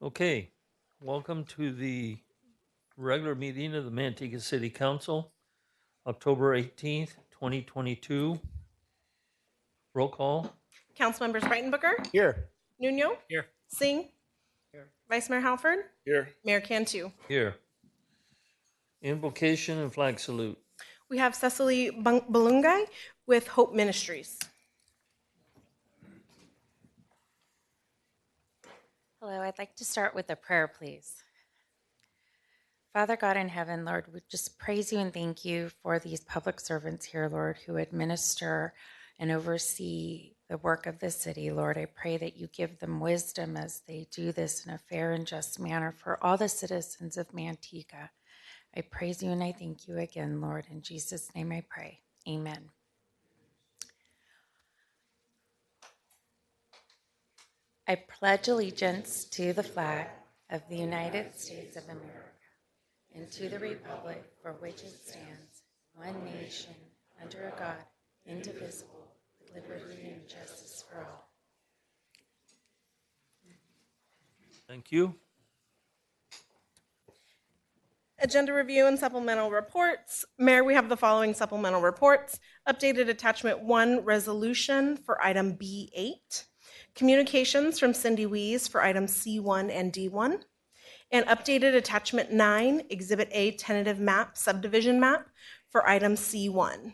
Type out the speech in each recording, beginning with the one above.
Okay, welcome to the regular meeting of the Manteca City Council, October 18th, 2022. Roll call. Councilmembers Breitenbooker, Here. Nuno, Here. Singh, Vice Mayor Halford, Here. Mayor Cantu. Here. Invocation and flag salute. We have Cecily Balungai with Hope Ministries. Hello, I'd like to start with a prayer, please. Father God in heaven, Lord, we just praise you and thank you for these public servants here, Lord, who administer and oversee the work of the city. Lord, I pray that you give them wisdom as they do this in a fair and just manner for all the citizens of Manteca. I praise you and I thank you again, Lord. In Jesus' name I pray. Amen. I pledge allegiance to the flag of the United States of America and to the republic for which it stands, one nation, under God, indivisible, with liberty and justice for all. Thank you. Agenda review and supplemental reports. Mayor, we have the following supplemental reports. Updated attachment 1 resolution for item B8. Communications from Cindy Wees for items C1 and D1. And updated attachment 9, exhibit A tentative map, subdivision map for item C1.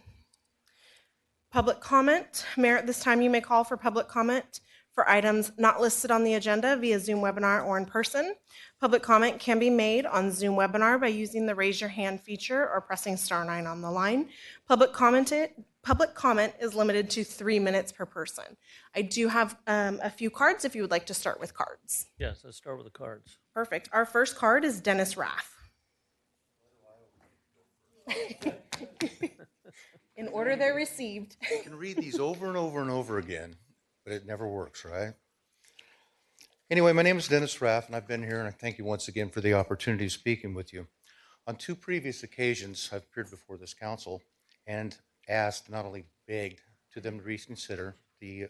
Public comment. Mayor, at this time you may call for public comment for items not listed on the agenda via Zoom webinar or in person. Public comment can be made on Zoom webinar by using the raise your hand feature or pressing *9 on the line. Public comment is limited to 3 minutes per person. I do have a few cards if you would like to start with cards. Yes, let's start with the cards. Perfect. Our first card is Dennis Rath. In order they're received. You can read these over and over and over again, but it never works, right? Anyway, my name is Dennis Raff, and I've been here, and I thank you once again for the opportunity of speaking with you. On 2 previous occasions, I've appeared before this council and asked, not only begged, to them to reconsider the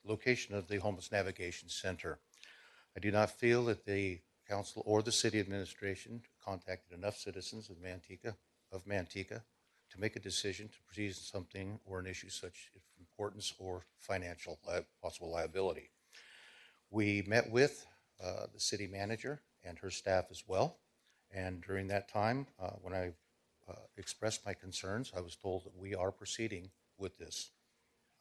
location of the Homeless Navigation Center. I do not feel that the council or the city administration contacted enough citizens of Manteca to make a decision to proceed with something or an issue such of importance or financial possible liability. We met with the city manager and her staff as well, and during that time, when I expressed my concerns, I was told that we are proceeding with this,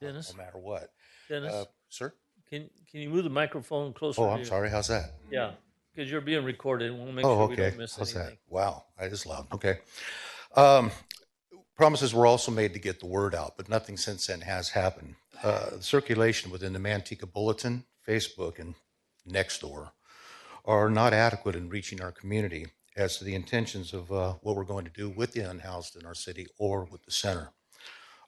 Dennis? no matter what. Dennis? Sir? Can you move the microphone closer Oh, to I'm you? sorry. How's that? Yeah, because you're being recorded. We'll make Oh, sure okay. we don't miss How's anything. that? Wow, that is loud. Okay. Promises were also made to get the word out, but nothing since then has happened. Circulation within the Manteca Bulletin, Facebook, and Nextdoor are not adequate in reaching our community as to the intentions of what we're going to do with the unhoused in our city or with the center.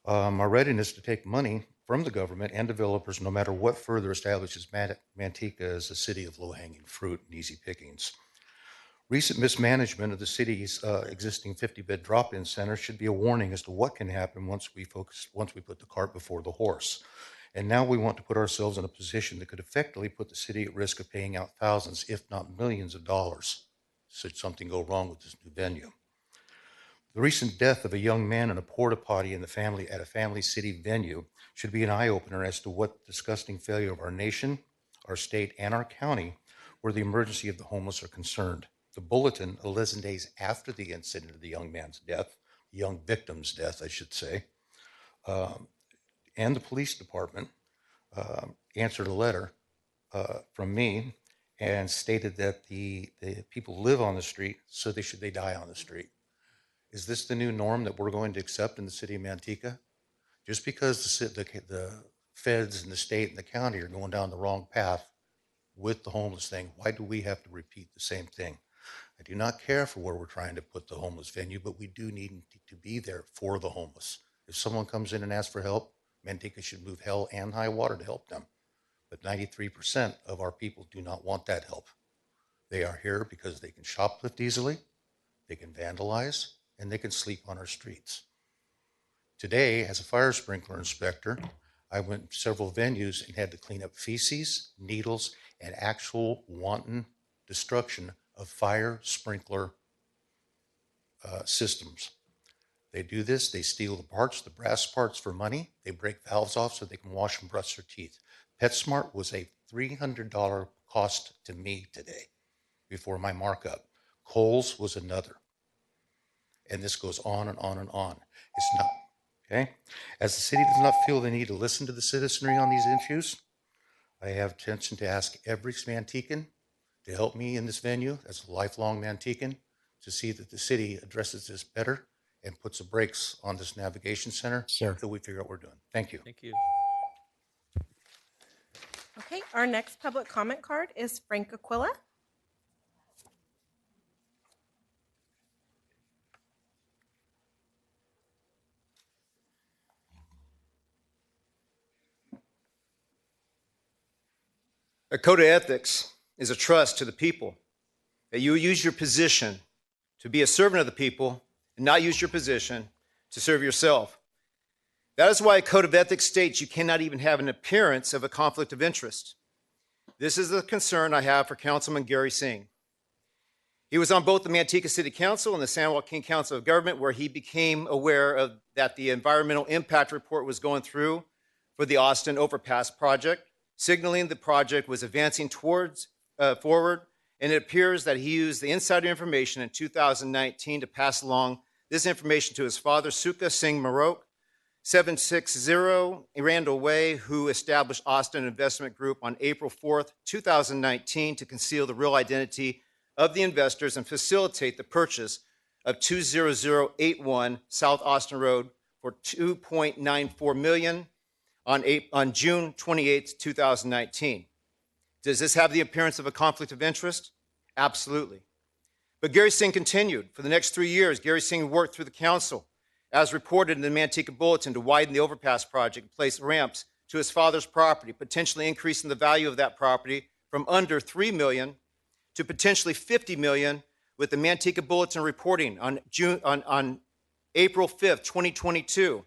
Our readiness to take money from the government and developers, no matter what further establishes Manteca as a city of low-hanging fruit and easy pickings. Recent mismanagement of the city's existing 50-bed drop-in center should be a warning as to what can happen once we put the cart before the horse. And now we want to put ourselves in a position that could effectively put the city at risk of paying out thousands, if not millions of dollars, should something go wrong with this new venue. The recent death of a young man in a porta potty at a family city venue should be an eye-opener as to what disgusting failure of our nation, our state, and our county where the emergency of the homeless are concerned. The bulletin, 11 days after the incident of the young man's death, the young victim's death, I should say, and the police department answered a letter from me and stated that the people live on the street, so they die on the street. Is this the new norm that we're going to accept in the city of Manteca? Just because the feds and the state and the county are going down the wrong path with the homeless thing, why do we have to repeat the same thing? I do not care for where we're trying to put the homeless venue, but we do need to be there for the homeless. If someone comes in and asks for help, Manteca should move hell and high water to help them. But 93% of our people do not want that help. They are here because they can shoplift easily, they can vandalize, and they can sleep on our streets. Today, as a fire sprinkler inspector, I went to several venues and had to clean up feces, needles, and actual wanton destruction of fire sprinkler systems. They do this, they steal the parts, the brass parts for money, they break valves off so they can wash and brush their teeth. PetSmart was a $300 cost to me today before my markup. Kohl's was another. And this goes on and on and on. It's not, okay? As the city does not feel the need to listen to the citizenry on these issues, I have intention to ask every Mantecan to help me in this venue as a lifelong Mantecan to see that the city addresses this better and puts the brakes on this navigation center until we figure out what we're doing. Thank you. Thank you. Okay, our next public comment card is Frank Aquila. A code of ethics is a trust to the people that you use your position to be a servant of the people and not use your position to serve yourself. That is why a code of ethics states you cannot even have an appearance of a conflict of interest. This is the concern I have for Councilman Gary Singh. He was on both the Manteca City Council and the San Joaquin Council of Government, where he became aware that the environmental impact report was going through for the Austin Overpass project, signaling the project was advancing forward, and it appears that he used the insider information in 2019 to pass along this information to his father, Sukha Singh Marok, 760 Randall Way, who established Austin Investment Group on April 4th, 2019 to conceal the real identity of the investors and facilitate the purchase of 20081 South Austin Road for $2.94 million on June 28, 2019. Does this have the appearance of a conflict of interest? Absolutely. But Gary Singh continued. For the next 3 years, Gary Singh worked through the council, as reported in the Manteca Bulletin, to widen the overpass project and place ramps to his father's property, potentially increasing the value of that property from under $3 million to potentially $50 million, with the Manteca Bulletin reporting on April 5th, 2022.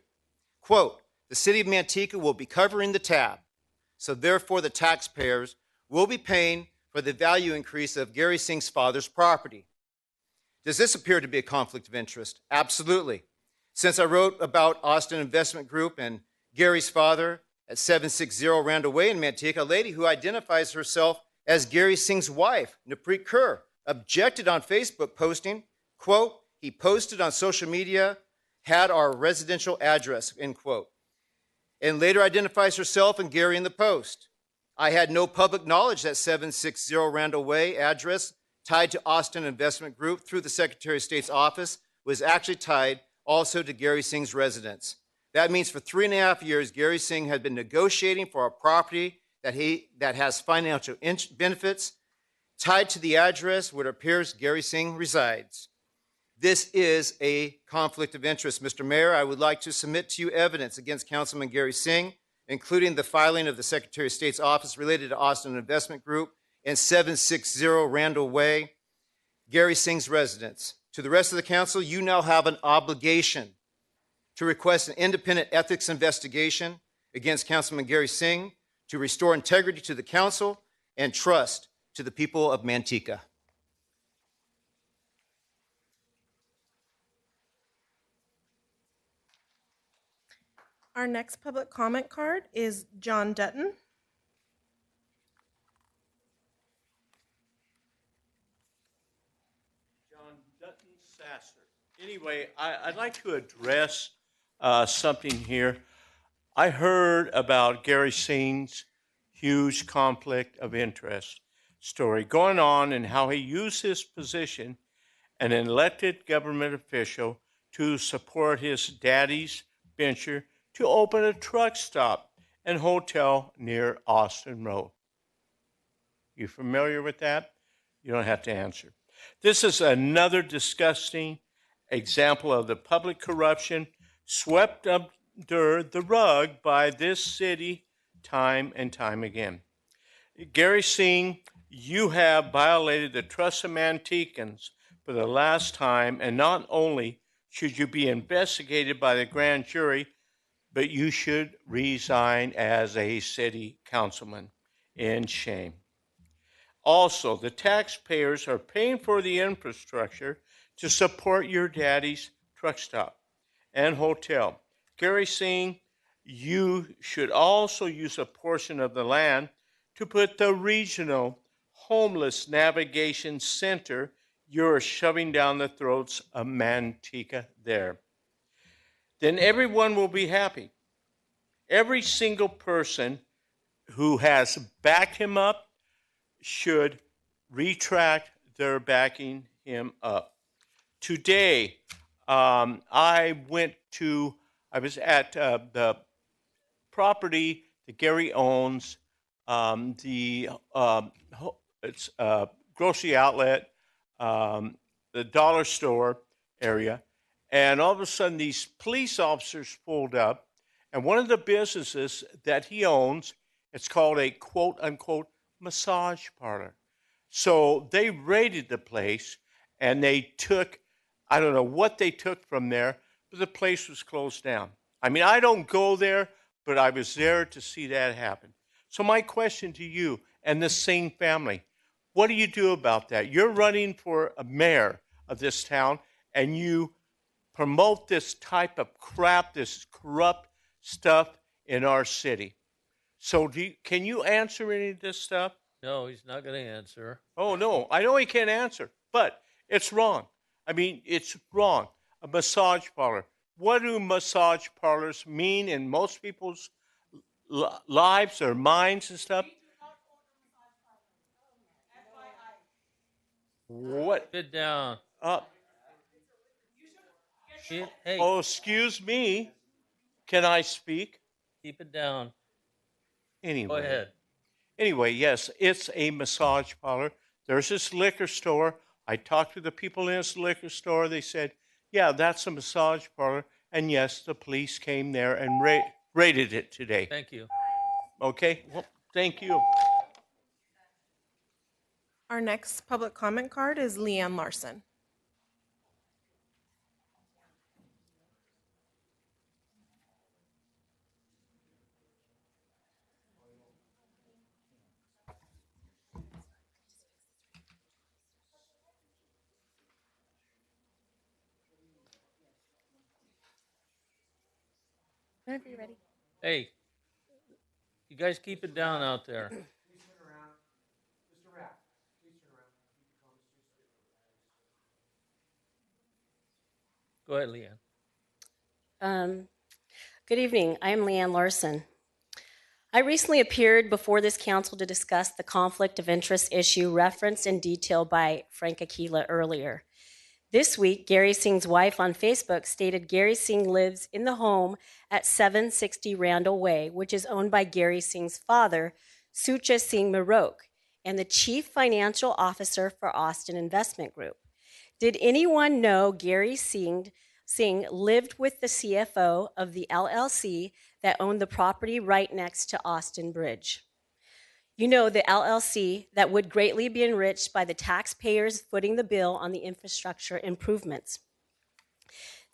Quote, the city of Manteca will be covering the tab, so therefore the taxpayers will be paying for the value increase of Gary Singh's father's property. Does this appear to be a conflict of interest? Absolutely. Since I wrote about Austin Investment Group and Gary's father at 760 Randall Way in Manteca, a lady who identifies herself as Gary Singh's wife, Napreet Kaur, objected on Facebook posting, quote, he posted on social media, had our residential address, end quote, and later identifies herself and Gary in the post. I had no public knowledge that 760 Randall Way address tied to Austin Investment Group through the Secretary of State's office was actually tied also to Gary Singh's residence. That means for 3.5 years, Gary Singh had been negotiating for a property that has financial benefits tied to the address where it appears Gary Singh resides. This is a conflict of interest. Mr. Mayor, I would like to submit to you evidence against Councilman Gary Singh, including the filing of the Secretary of State's office related to Austin Investment Group and 760 Randall Way, Gary Singh's residence. To the rest of the council, you now have an obligation to request an independent ethics investigation against Councilman Gary Singh to restore integrity to the council and trust to the people of Manteca. Our next public comment card is John Dutton. John Dutton Sasser. Anyway, I'd like to address something here. I heard about Gary Singh's huge conflict of interest story going on and how he used his position, an elected government official, to support his daddy's venture to open a truck stop and hotel near Austin Road. You familiar with that? You don't have to answer. This is another disgusting example of the public corruption swept under the rug by this city time and time again. Gary Singh, you have violated the trust of Mantecans for the last time, and not only should you be investigated by the grand jury, but you should resign as a city councilman. In shame. Also, the taxpayers are paying for the infrastructure to support your daddy's truck stop and hotel. Gary Singh, you should also use a portion of the land to put the regional homeless navigation center you're shoving down the throats of Manteca there. Then everyone will be happy. Every single person who has backed him up should retract their backing him up. Today, I was at the property that Gary owns, the it's grocery outlet, um, the dollar store area, and all of a sudden these police officers pulled up, and one of the businesses that he owns, it's called a quote unquote massage parlor. So they raided the place and they took, I don't know what they took from there, but the place was closed down. I mean, I don't go there, but I was there to see that happen. So my question to you and the Singh family, what do you do about that? You're running for a mayor of this town and you promote this type of crap, this corrupt stuff in our city. So can you answer any of this stuff? No, he's not going to answer. Oh, no, I know he can't answer, but it's wrong. I mean, it's wrong. A massage parlor. What do massage parlors mean in most people's lives or minds and stuff? What? Keep it down. Uh, Hey, oh, excuse me. Can I speak? keep it down. Anyway. Go ahead. Anyway, yes, it's a massage parlor. There's this liquor store. I talked to the people in this liquor store. They said, yeah, that's a massage parlor. And yes, the police came there and raided it today. Thank you. Okay? Well, thank you. Our next public comment card is Leanne Larson. Whenever you're ready. Hey, you guys keep it down out there. Go ahead, Leanne. Good evening. I am Leanne Larson. I recently appeared before this council to discuss the conflict of interest issue referenced in detail by Frank Aquila earlier. This week, Gary Singh's wife on Facebook stated Gary Singh lives in the home at 760 Randall Way, which is owned by Gary Singh's father, Sucha Singh Marok, and the chief financial officer for Austin Investment Group. Did anyone know Gary Singh lived with the CFO of the LLC that owned the property right next to Austin Bridge? You know, the LLC that would greatly be enriched by the taxpayers footing the bill on the infrastructure improvements.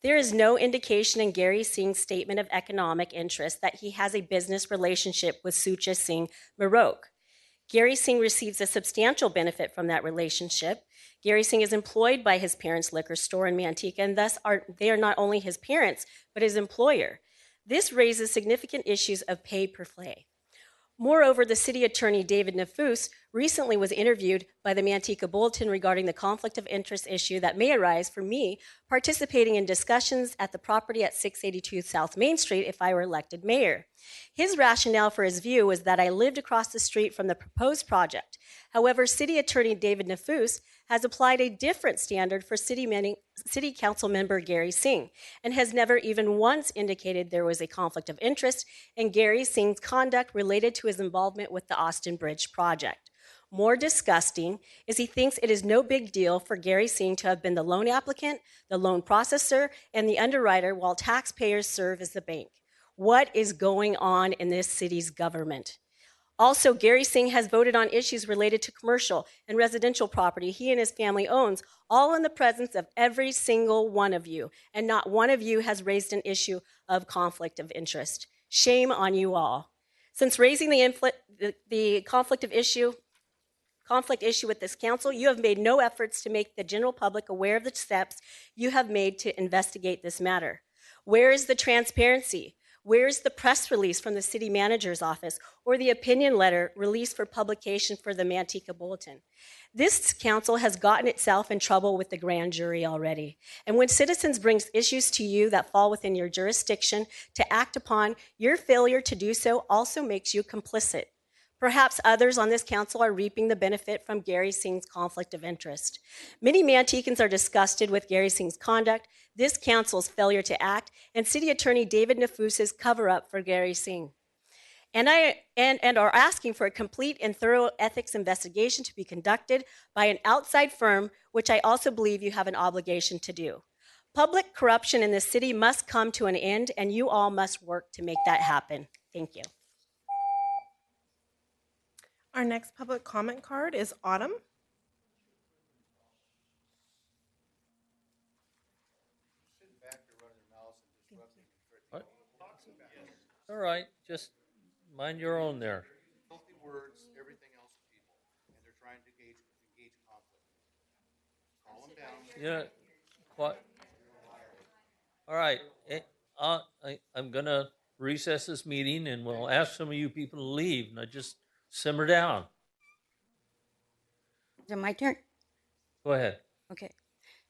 There is no indication in Gary Singh's statement of economic interest that he has a business relationship with Sucha Singh Marok. Gary Singh receives a substantial benefit from that relationship. Gary Singh is employed by his parents' liquor store in Manteca, and thus they are not only his parents, but his employer. This raises significant issues of pay per play. Moreover, the city attorney, David Nafous, recently was interviewed by the Manteca Bulletin regarding the conflict of interest issue that may arise for me participating in discussions at the property at 682 South Main Street if I were elected mayor. His rationale for his view was that I lived across the street from the proposed project. However, city attorney David Nafous has applied a different standard for city council member Gary Singh and has never even once indicated there was a conflict of interest in Gary Singh's conduct related to his involvement with the Austin Bridge project. More disgusting is he thinks it is no big deal for Gary Singh to have been the loan applicant, the loan processor, and the underwriter while taxpayers serve as the bank. What is going on in this city's government? Also, Gary Singh has voted on issues related to commercial and residential property he and his family owns, all in the presence of every single one of you, and not one of you has raised an issue of conflict of interest. Shame on you all. Since raising the conflict conflict issue with this council, you have made no efforts to make the general public aware of the steps you have made to investigate this matter. Where is the transparency? Where is the press release from the city manager's office or the opinion letter released for publication for the Manteca Bulletin? This council has gotten itself in trouble with the grand jury already. And when citizens bring issues to you that fall within your jurisdiction to act upon, your failure to do so also makes you complicit. Perhaps others on this council are reaping the benefit from Gary Singh's conflict of interest. Many Mantecans are disgusted with Gary Singh's conduct, this council's failure to act, and City Attorney David Nafus's cover-up for Gary Singh. And are asking for a complete and thorough ethics investigation to be conducted by an outside firm, which I also believe you have an obligation to do. Public corruption in this city must come to an end, and you all must work to make that happen. Thank you. Our next public comment card is Autumn. All right, just mind your own there. Healthy words, everything else to people, and they're trying to engage conflict. Calm down. Yeah, what? All right, I'm gonna recess this meeting and we'll ask some of you people to leave. Now just simmer down. Is it my turn? Go ahead. Okay.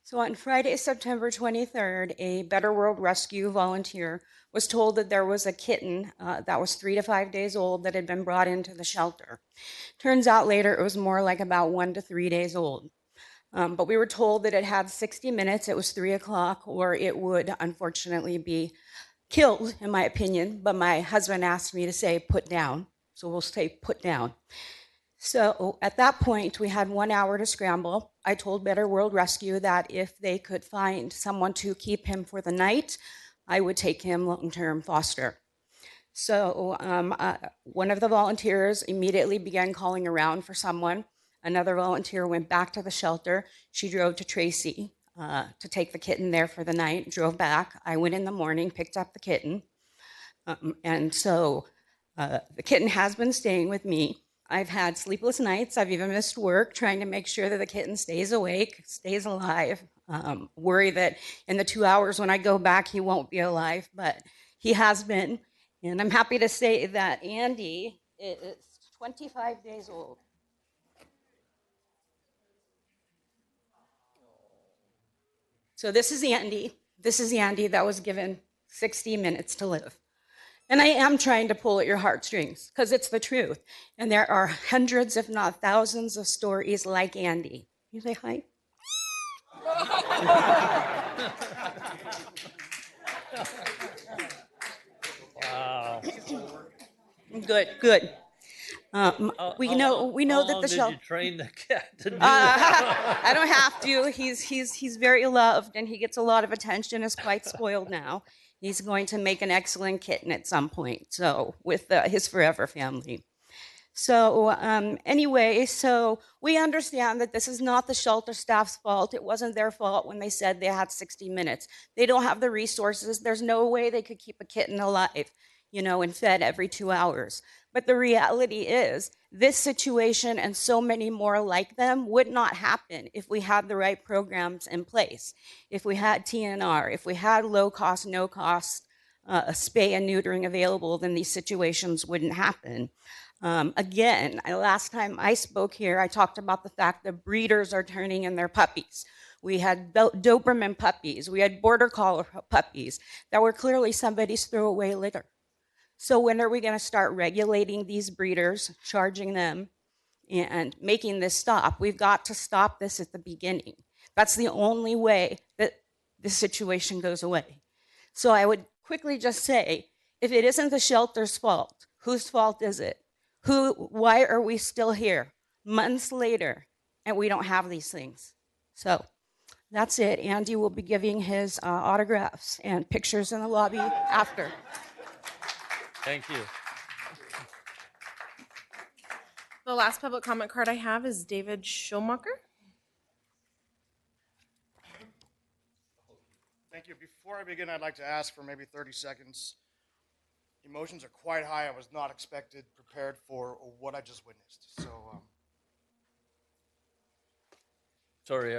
So on Friday, September 23rd, a Better World Rescue volunteer was told that there was a kitten that was 3 to 5 days old that had been brought into the shelter. Turns out later it was more like about 1 to 3 days old. But we were told that it had 60 minutes, it was 3 o'clock, or it would unfortunately be killed, in my opinion. But my husband asked me to say put down, so we'll say put down. So at that point, we had 1 hour to scramble. I told Better World Rescue that if they could find someone to keep him for the night, I would take him long-term foster. So one of the volunteers immediately began calling around for someone. Another volunteer went back to the shelter. She drove to Tracy to take the kitten there for the night, drove back. I went in the morning, picked up the kitten. And so the kitten has been staying with me. I've had sleepless nights. I've even missed work trying to make sure that the kitten stays awake, stays alive. Worry that in the 2 hours when I go back, he won't be alive, but he has been. And I'm happy to say that Andy is 25 days old. So this is Andy. This is Andy that was given 60 minutes to live. And I am trying to pull at your heartstrings because it's the truth. And there are hundreds, if not thousands, of stories like Andy. You say hi? Wow. Good, good. We know How that long the did shelter. you train the cat to do that? I don't have to. He's very loved and he gets a lot of attention. Is quite spoiled now. He's going to make an excellent kitten at some point. So with his forever family. So anyway, so we understand that this is not the shelter staff's fault. It wasn't their fault when they said they had 60 minutes. They don't have the resources. There's no way they could keep a kitten alive, and fed every 2 hours. But the reality is this situation and so many more like them would not happen if we had the right programs in place. If we had TNR, if we had low cost, no cost spay and neutering available, then these situations wouldn't happen. Again, last time I spoke here, I talked about the fact that breeders are turning in their puppies. We had Doberman puppies. We had Border Collie puppies that were clearly somebody's throwaway litter. So when are we going to start regulating these breeders, charging them, and making this stop? We've got to stop this at the beginning. That's the only way that this situation goes away. So I would quickly just say, if it isn't the shelter's fault, whose fault is it? Why are we still here months later and we don't have these things? So that's it. Andy will be giving his autographs and pictures in the lobby after. Thank you. The last public comment card I have is David Schumacher. Thank you. Before I begin, I'd like to ask for maybe 30 seconds. Emotions are quite high. I was not prepared for what I just witnessed. So Sorry,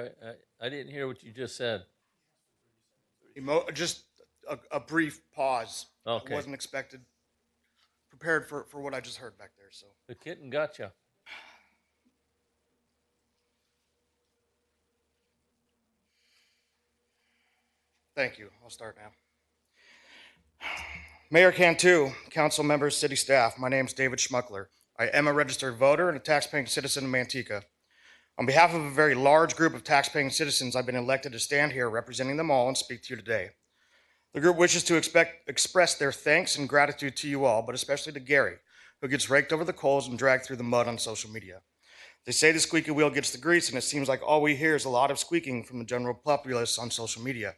I didn't hear what you just said. Just a brief pause. Okay. I wasn't expected, prepared for what I just heard back there. So The kitten got you. thank you. I'll start now. Mayor Cantu, council members, city staff, my name is David Schmuckler. I am a registered voter and a taxpaying citizen of Manteca. On behalf of a very large group of taxpaying citizens, I've been elected to stand here representing them all and speak to you today. The group wishes to express their thanks and gratitude to you all, but especially to Gary, who gets raked over the coals and dragged through the mud on social media. They say the squeaky wheel gets the grease, and it seems like all we hear is a lot of squeaking from the general populace on social media.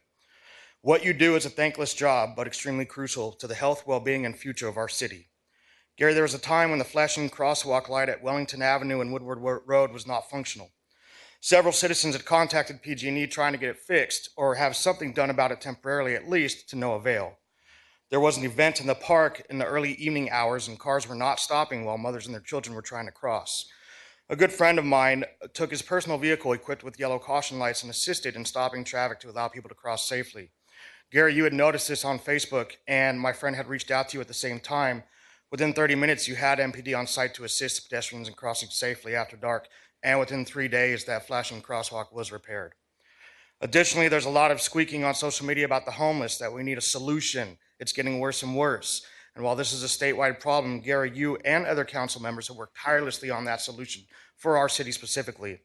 What you do is a thankless job, but extremely crucial to the health, well-being, and future of our city. Gary, there was a time when the flashing crosswalk light at Wellington Avenue and Woodward Road was not functional. Several citizens had contacted PG&E trying to get it fixed or have something done about it temporarily at least, to no avail. There was an event in the park in the early evening hours and cars were not stopping while mothers and their children were trying to cross. A good friend of mine took his personal vehicle equipped with yellow caution lights and assisted in stopping traffic to allow people to cross safely. Gary, you had noticed this on Facebook, and my friend had reached out to you at the same time. Within 30 minutes, you had MPD on site to assist pedestrians in crossing safely after dark, and within 3 days, that flashing crosswalk was repaired. Additionally, there's a lot of squeaking on social media about the homeless, that we need a solution. It's getting worse and worse. And while this is a statewide problem, Gary, you and other council members have worked tirelessly on that solution for our city specifically.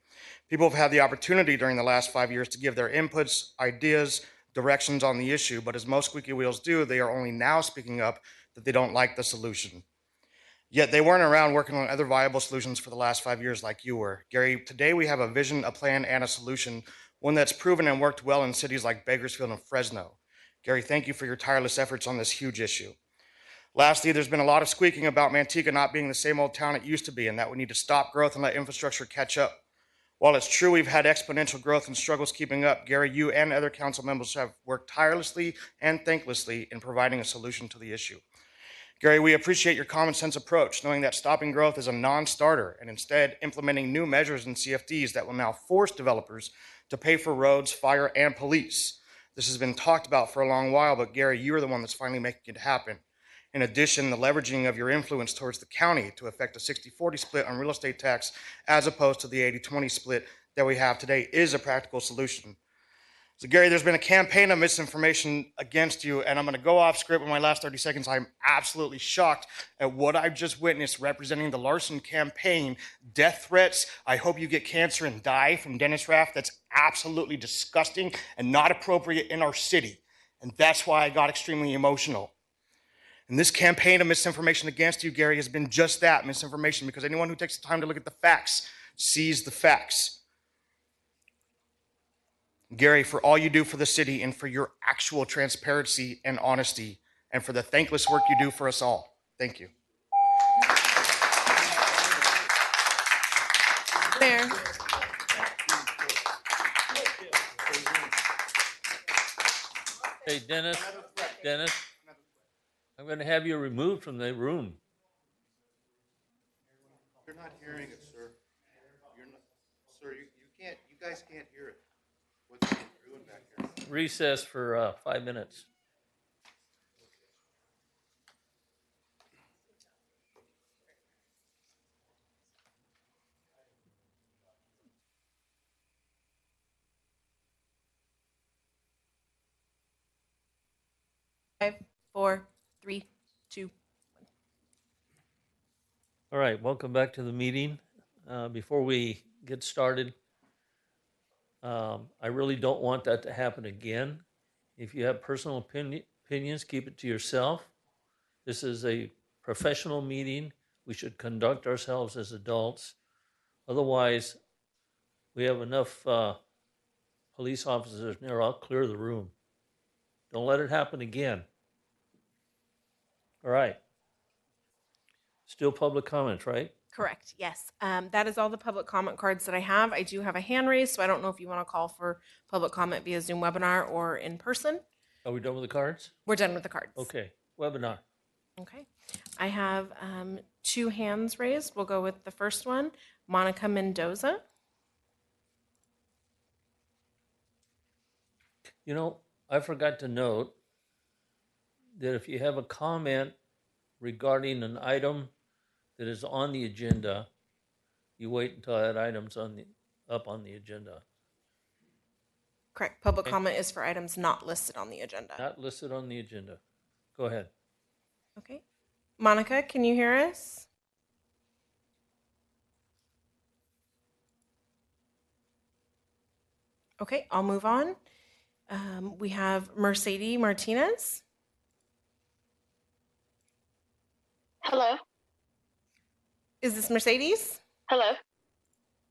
People have had the opportunity during the last 5 years to give their inputs, ideas, directions on the issue, but as most squeaky wheels do, they are only now speaking up that they don't like the solution. Yet they weren't around working on other viable solutions for the last 5 years like you were. Gary, today we have a vision, a plan, and a solution, one that's proven and worked well in cities like Bakersfield and Fresno. Gary, thank you for your tireless efforts on this huge issue. Lastly, there's been a lot of squeaking about Manteca not being the same old town it used to be, and that we need to stop growth and let infrastructure catch up. While it's true we've had exponential growth and struggles keeping up, Gary, you and other council members have worked tirelessly and thanklessly in providing a solution to the issue. Gary, we appreciate your common sense approach, knowing that stopping growth is a non-starter and instead implementing new measures and CFDs that will now force developers to pay for roads, fire, and police. This has been talked about for a long while, but Gary, you're the one that's finally making it happen. In addition, the leveraging of your influence towards the county to effect a 60-40 split on real estate tax as opposed to the 80-20 split that we have today is a practical solution. So Gary, there's been a campaign of misinformation against you, and I'm going to go off script in my last 30 seconds. I'm absolutely shocked at what I've just witnessed representing the Larson campaign. Death threats, I hope you get cancer and die from Dennis Raff. That's absolutely disgusting and not appropriate in our city. And that's why I got extremely emotional. And this campaign of misinformation against you, Gary, has been just that, misinformation, because anyone who takes the time to look at the facts sees the facts. Gary, for all you do for the city and for your actual transparency and honesty and for the thankless work you do for us all. Thank you. Mayor. Hey, Dennis, I'm going to have you removed from the room. You're not hearing it, sir. Sir, you guys can't hear it. What's being doing back here? Recess for 5 minutes. Five, 4, 3, 2. All right, welcome back to the meeting. Before we get started, I really don't want that to happen again. If you have personal opinions, keep it to yourself. This is a professional meeting. We should conduct ourselves as adults. Otherwise, we have enough police officers there. I'll clear the room. Don't let it happen again. All right. Still public comments, right? Correct, yes. That is all the public comment cards that I have. I do have a hand raised, so I don't know if you want to call for public comment via Zoom webinar or in person. Are we done with the cards? We're done with the cards. Okay, webinar. Okay. I have 2 hands raised. We'll go with the first one, Monica Mendoza. You know, I forgot to note that if you have a comment regarding an item that is on the agenda, you wait until that item's up on the agenda. Correct. Public Okay. comment is for items not listed on the agenda. Not listed on the agenda. Go ahead. Okay. Monica, can you hear us? Okay, I'll move on. We have Mercedes Martinez. Hello. Is this Mercedes? Hello.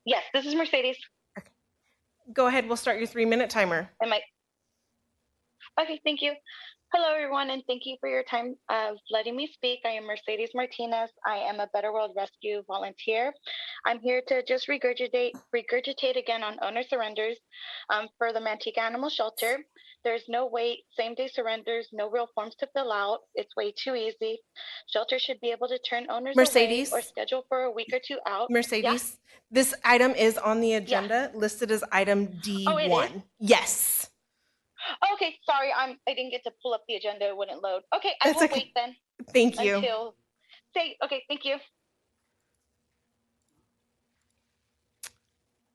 Yes, this is Mercedes. Go ahead, we'll start your 3-minute timer. Am I okay? Thank you. Hello, everyone, and thank you for your time of letting me speak. I am Mercedes Martinez. I am a Better World Rescue volunteer. I'm here to just regurgitate again on owner surrenders for the Manteca Animal Shelter. There's no wait, same-day surrenders, no real forms to fill out. It's way too easy. Shelter should be able to turn owners Mercedes? away or schedule for a week or two out. Mercedes, this item is on the agenda, listed as item D1. Oh, it is? Yes. Okay, sorry, I didn't get to pull up the agenda. It wouldn't load. Okay, I That's will okay. wait then. Thank you. Okay, thank you.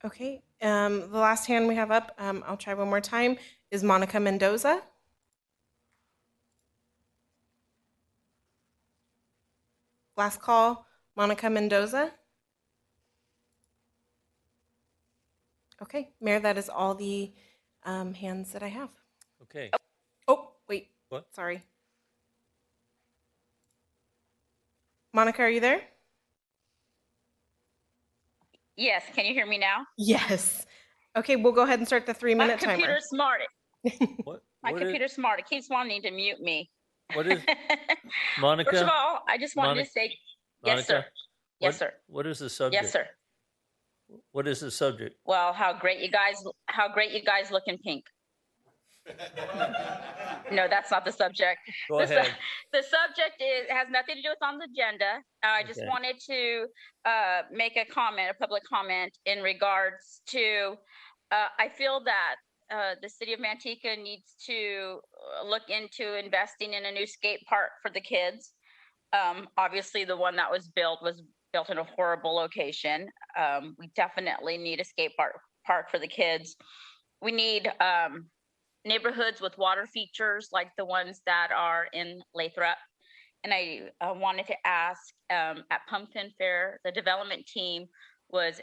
Okay, the last hand we have up, I'll try one more time, is Monica Mendoza. Last call, Monica Mendoza. Okay, Mayor, that is all the hands that I have. Okay. Oh, wait. What? Sorry. Monica, are you there? Yes, can you hear me now? Yes. Okay, we'll go ahead and start the 3-minute timer. My computer's smart. What? My what is- computer's smart. It keeps wanting to mute me. What is Monica? First of all, I just wanted to say, yes, sir. Monica, Yes, what- sir. What is the subject? Yes, sir. What is the subject? Well, how great you guys look in pink. No, that's not the subject. Go The ahead. The subject has nothing to do with on the agenda. I just Okay. wanted to make a public comment in regards to, I feel that the city of Manteca needs to look into investing in a new skate park for the kids. Obviously, the one that was built in a horrible location. We definitely need a skate park for the kids. We need neighborhoods with water features like the ones that are in Lathrop. And I wanted to ask, at Pumpkin Fair, the development team was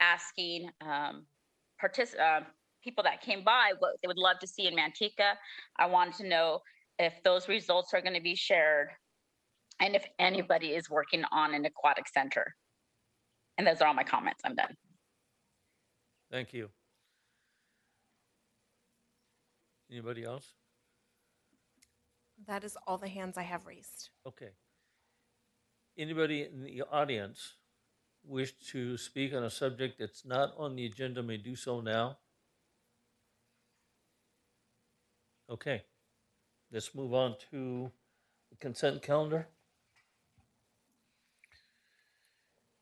asking people that came by what they would love to see in Manteca. I wanted to know if those results are going to be shared and if anybody is working on an aquatic center. And those are all my comments. I'm done. Thank you. Anybody else? That is all the hands I have raised. Okay. Anybody in the audience wish to speak on a subject that's not on the agenda may do so now. Okay. Let's move on to the consent calendar.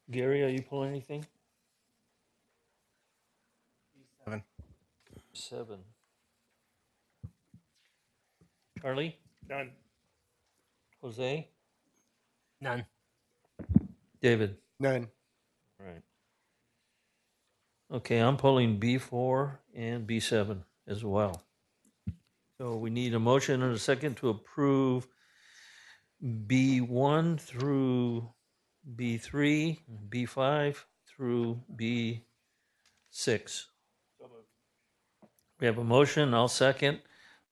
Gary, are you pulling anything? 7. Charlie? None. Jose? None. David? None. All right. Okay, I'm pulling B4 and B7 as well. So we need a motion and a second to approve B1 through B3, B5 through B6. We have a motion, I'll second.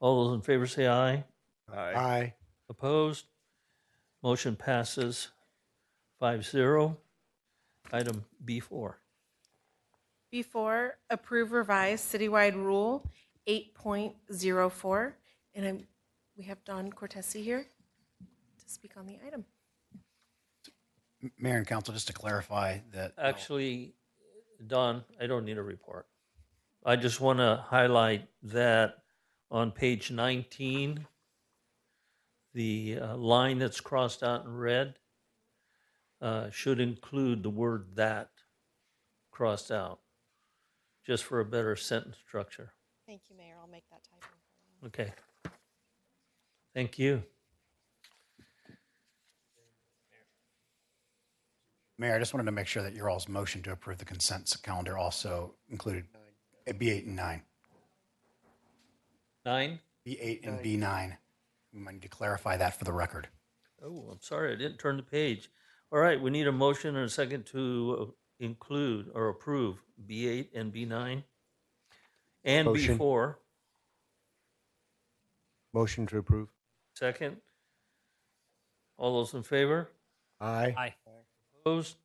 All those in favor say aye. Aye. Opposed? Motion passes 5-0. Item B4. B4, approve revised citywide rule 8.04. And we have Don Cortesi here to speak on the item. Mayor and Council, just to clarify that. Actually, Don, I don't need a report. I just want to highlight that on page 19, the line that's crossed out in red should include the word "that" crossed out, just for a better sentence structure. Thank you, Mayor. I'll make that typo. Okay. Thank you. Mayor, I just wanted to make sure that your all's motion to approve the consent calendar also included B8 and 9. 9? B8 and B9. We might need to clarify that for the record. Oh, I'm sorry, I didn't turn the page. All right, we need a motion and a second to include or approve B8 and B9 and Motion. B4. Motion to approve. Second. All those in favor? Aye. Aye. Opposed?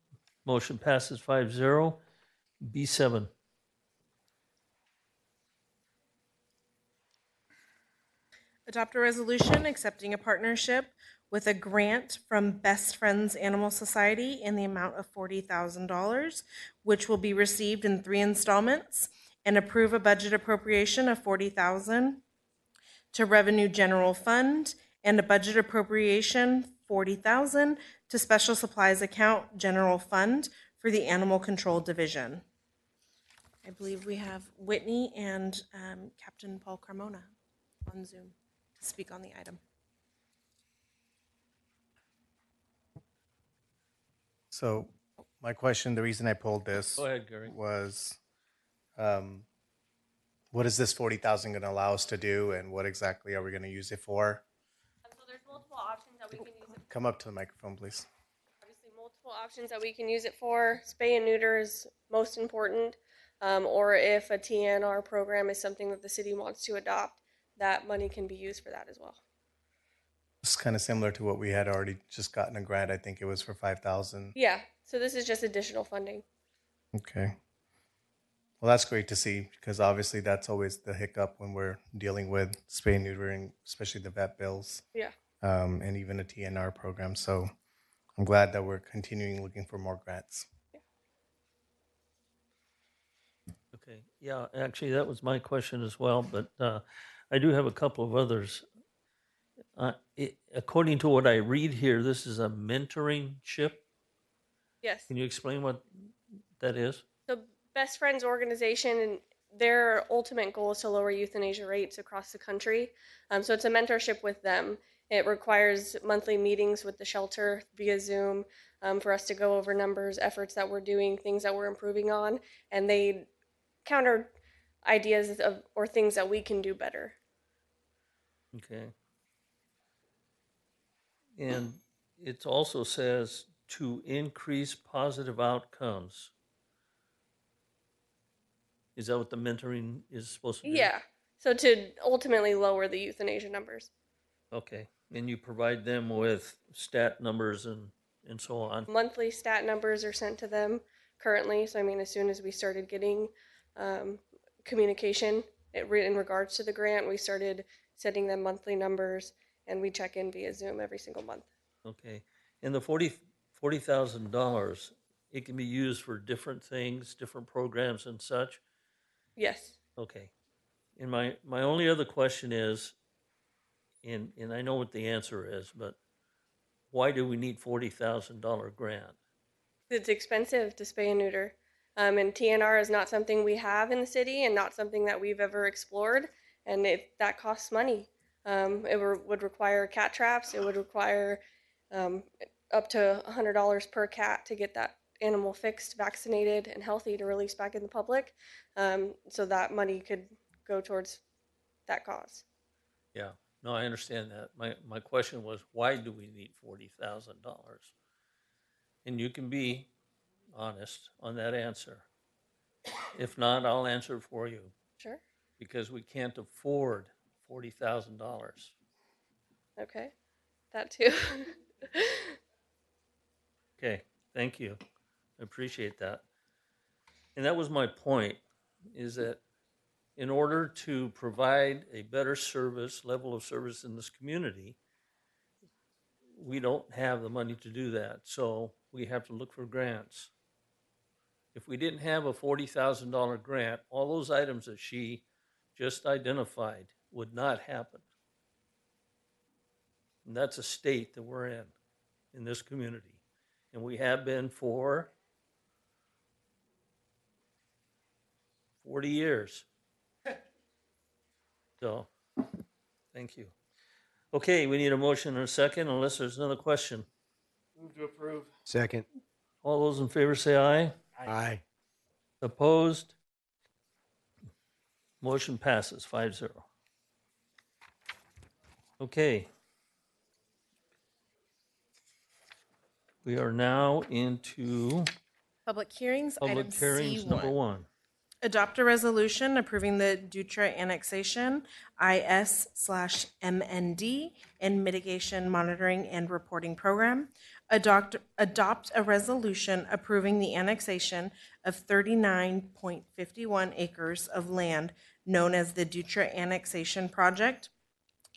Motion passes 5-0. B7. Adopt a resolution accepting a partnership with a grant from Best Friends Animal Society in the amount of $40,000, which will be received in 3 installments, and approve a budget appropriation of $40,000 to Revenue General Fund and a budget appropriation $40,000 to Special Supplies Account General Fund for the Animal Control Division. I believe we have Whitney and Captain Paul Carmona on Zoom to speak on the item. So my question, the reason I pulled this Go ahead, Gary. was, what is this 40,000 going to allow us to do, and what exactly are we going to use it for? So there's multiple options that we can use it. Come up to the microphone, please. Obviously, multiple options that we can use it for. Spay and neuter is most important, or if a TNR program is something that the city wants to adopt, that money can be used for that as well. It's kind of similar to what we had already just gotten a grant. I think it was for 5,000. Yeah. So this is just additional funding. Okay. Well, that's great to see, because obviously that's always the hiccup when we're dealing with spay and neutering, especially the vet bills. Yeah. And even a TNR program. So I'm glad that we're continuing looking for more grants. Okay, yeah, actually, that was my question as well, but I do have a couple of others. According to what I read here, this is a mentoring ship. Yes. Can you explain what that is? So Best Friends organization, and their ultimate goal is to lower euthanasia rates across the country. So it's a mentorship with them. It requires monthly meetings with the shelter via Zoom for us to go over numbers, efforts that we're doing, things that we're improving on, and they counter ideas of or things that we can do better. Okay. And it also says to increase positive outcomes. Is that what the mentoring is supposed to do? Yeah. So to ultimately lower the euthanasia numbers. Okay. And you provide them with stat numbers and so on. Monthly stat numbers are sent to them currently. So, I mean, as soon as we started getting communication in regards to the grant, we started sending them monthly numbers, and we check in via Zoom every single month. Okay. And the $40,000, it can be used for different things, different programs and such? Yes. Okay. And my only other question is, and I know what the answer is, but why do we need $40,000 grant? It's expensive to spay and neuter. And TNR is not something we have in the city and not something that we've ever explored. And that costs money. It would require cat traps. It would require up to $100 per cat to get that animal fixed, vaccinated, and healthy to release back in the public. So that money could go towards that cause. Yeah, no, I understand that. My question was, why do we need $40,000? And you can be honest on that answer. If not, I'll answer for you. Sure. Because we can't afford $40,000. Okay, that too. Okay, thank you. I appreciate that. And that was my point, is that in order to provide a better service, level of service in this community, we don't have the money to do that. So we have to look for grants. If we didn't have a $40,000 grant, all those items that she just identified would not happen. And that's a state that we're in this community. And we have been for 40 years. So, thank you. Okay, we need a motion and a second unless there's another question. Move to approve. Second. All those in favor say aye. Aye. Opposed? Motion passes 5-0. Okay. We are now into Public hearings, item public hearings number C1. 1. Adopt a resolution approving the Dutra annexation, IS/MND, and mitigation monitoring and reporting program. Adopt a resolution approving the annexation of 39.51 acres of land known as the Dutra Annexation Project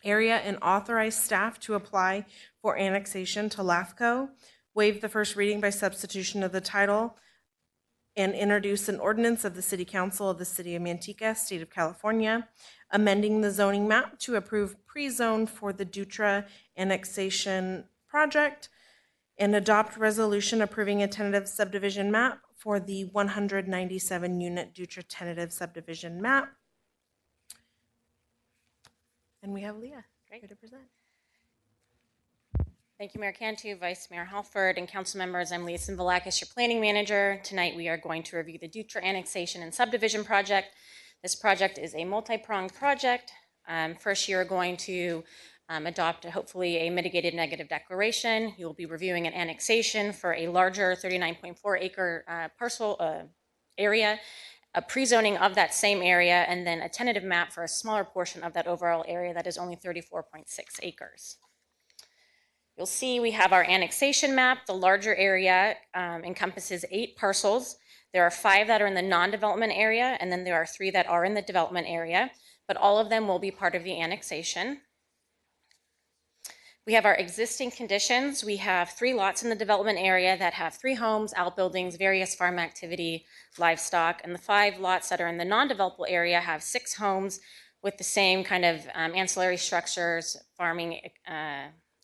area and authorize staff to apply for annexation to LAFCO. Waive the first reading by substitution of the title and introduce an ordinance of the City Council of the City of Manteca, State of California, amending the zoning map to approve pre-zone for the Dutra annexation project, and adopt resolution approving a tentative subdivision map for the 197-unit Dutra tentative subdivision map. And we have Leah here to present. Thank you, Mayor Cantu, Vice Mayor Halford, and council members. I'm Lisa Valakis, your planning manager. Tonight we are going to review the Dutra annexation and subdivision project. This project is a multi-pronged project. First, you're going to adopt hopefully a mitigated negative declaration. You will be reviewing an annexation for a larger 39.4 acre parcel area, a pre-zoning of that same area, and then a tentative map for a smaller portion of that overall area that is only 34.6 acres. You'll see we have our annexation map. The larger area encompasses 8 parcels. There are 5 that are in the non-development area, and then there are 3 that are in the development area, but all of them will be part of the annexation. We have our existing conditions. We have 3 lots in the development area that have 3 homes, outbuildings, various farm activity, livestock, and the 5 lots that are in the non-developable area have 6 homes with the same kind of ancillary structures, farming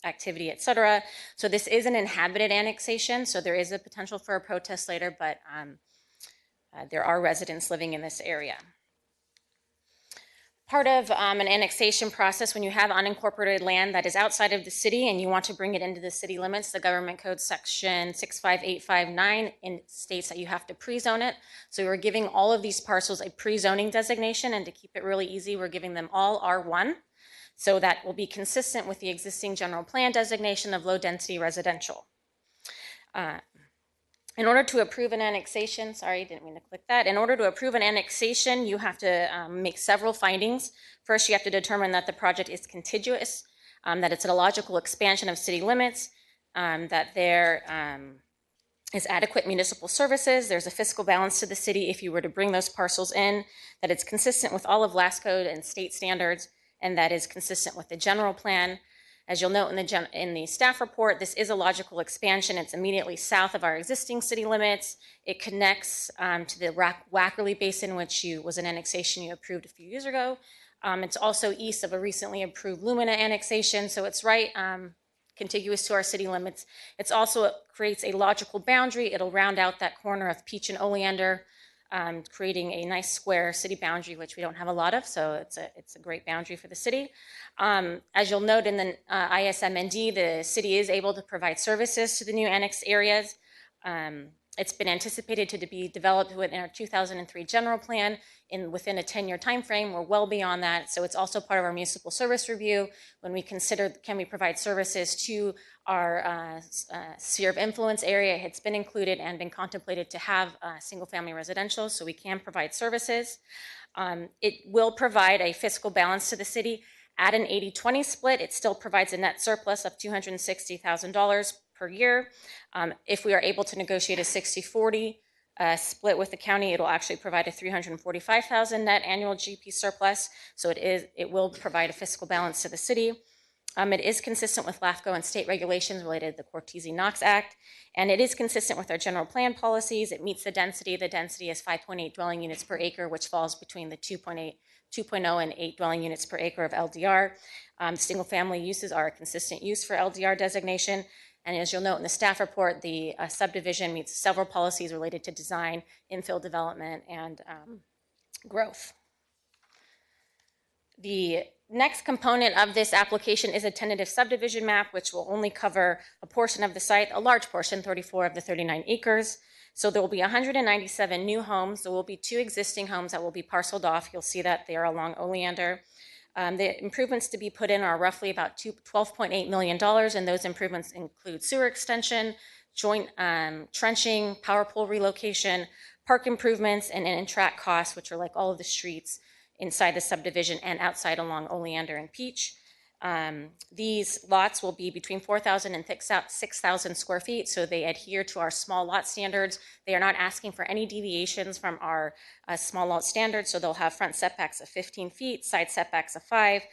activity, etc. So this is an inhabited annexation, so there is a potential for a protest later, but there are residents living in this area. Part of an annexation process, when you have unincorporated land that is outside of the city and you want to bring it into the city limits, the government code section 65859 states that you have to pre-zone it. So we're giving all of these parcels a pre-zoning designation, and to keep it really easy, we're giving them all R1. So that will be consistent with the existing general plan designation of low density residential. In order to approve an annexation, sorry, didn't mean to click that. In order to approve an annexation, you have to make several findings. First, you have to determine that the project is contiguous, that it's a logical expansion of city limits, that there is adequate municipal services, there's a fiscal balance to the city if you were to bring those parcels in, that it's consistent with all of LAS code and state standards, and that is consistent with the general plan. As you'll note in the staff report, this is a logical expansion. It's immediately south of our existing city limits. It connects to the Wackerly Basin, which was an annexation you approved a few years ago. It's also east of a recently approved Lumina annexation, so it's right contiguous to our city limits. It also creates a logical boundary. It'll round out that corner of Peach and Oleander, creating a nice square city boundary, which we don't have a lot of, so it's a great boundary for the city. As you'll note in the ISMND, the city is able to provide services to the new annexed areas. It's been anticipated to be developed within our 2003 general plan within a 10-year time frame. We're well beyond that, so it's also part of our municipal service review when we consider can we provide services to our sphere of influence area. It's been included and been contemplated to have single-family residential, so we can provide services. It will provide a fiscal balance to the city. At an 80-20 split, it still provides a net surplus of $260,000 per year. If we are able to negotiate a 60-40 split with the county, it'll actually provide a $345,000 net annual GP surplus. So it will provide a fiscal balance to the city. It is consistent with LAFCO and state regulations related to the Cortese-Knox Act, and it is consistent with our general plan policies. It meets the density. The density is 5.8 dwelling units per acre, which falls between the 2.0 and 8 dwelling units per acre of LDR. Single-family uses are a consistent use for LDR designation. And as you'll note in the staff report, the subdivision meets several policies related to design, infill development, and growth. The next component of this application is a tentative subdivision map, which will only cover a portion of the site, a large portion, 34 of the 39 acres. So there will be 197 new homes. There will be 2 existing homes that will be parceled off. You'll see that they are along Oleander. The improvements to be put in are roughly about $12.8 million, and those improvements include sewer extension, joint trenching, power pole relocation, park improvements, and in-track costs, which are like all of the streets inside the subdivision and outside along Oleander and Peach. These lots will be between 4,000 and 6,000 square feet, so they adhere to our small lot standards. They are not asking for any deviations from our small lot standards, so they'll have front setbacks of 15 feet, side setbacks of 5,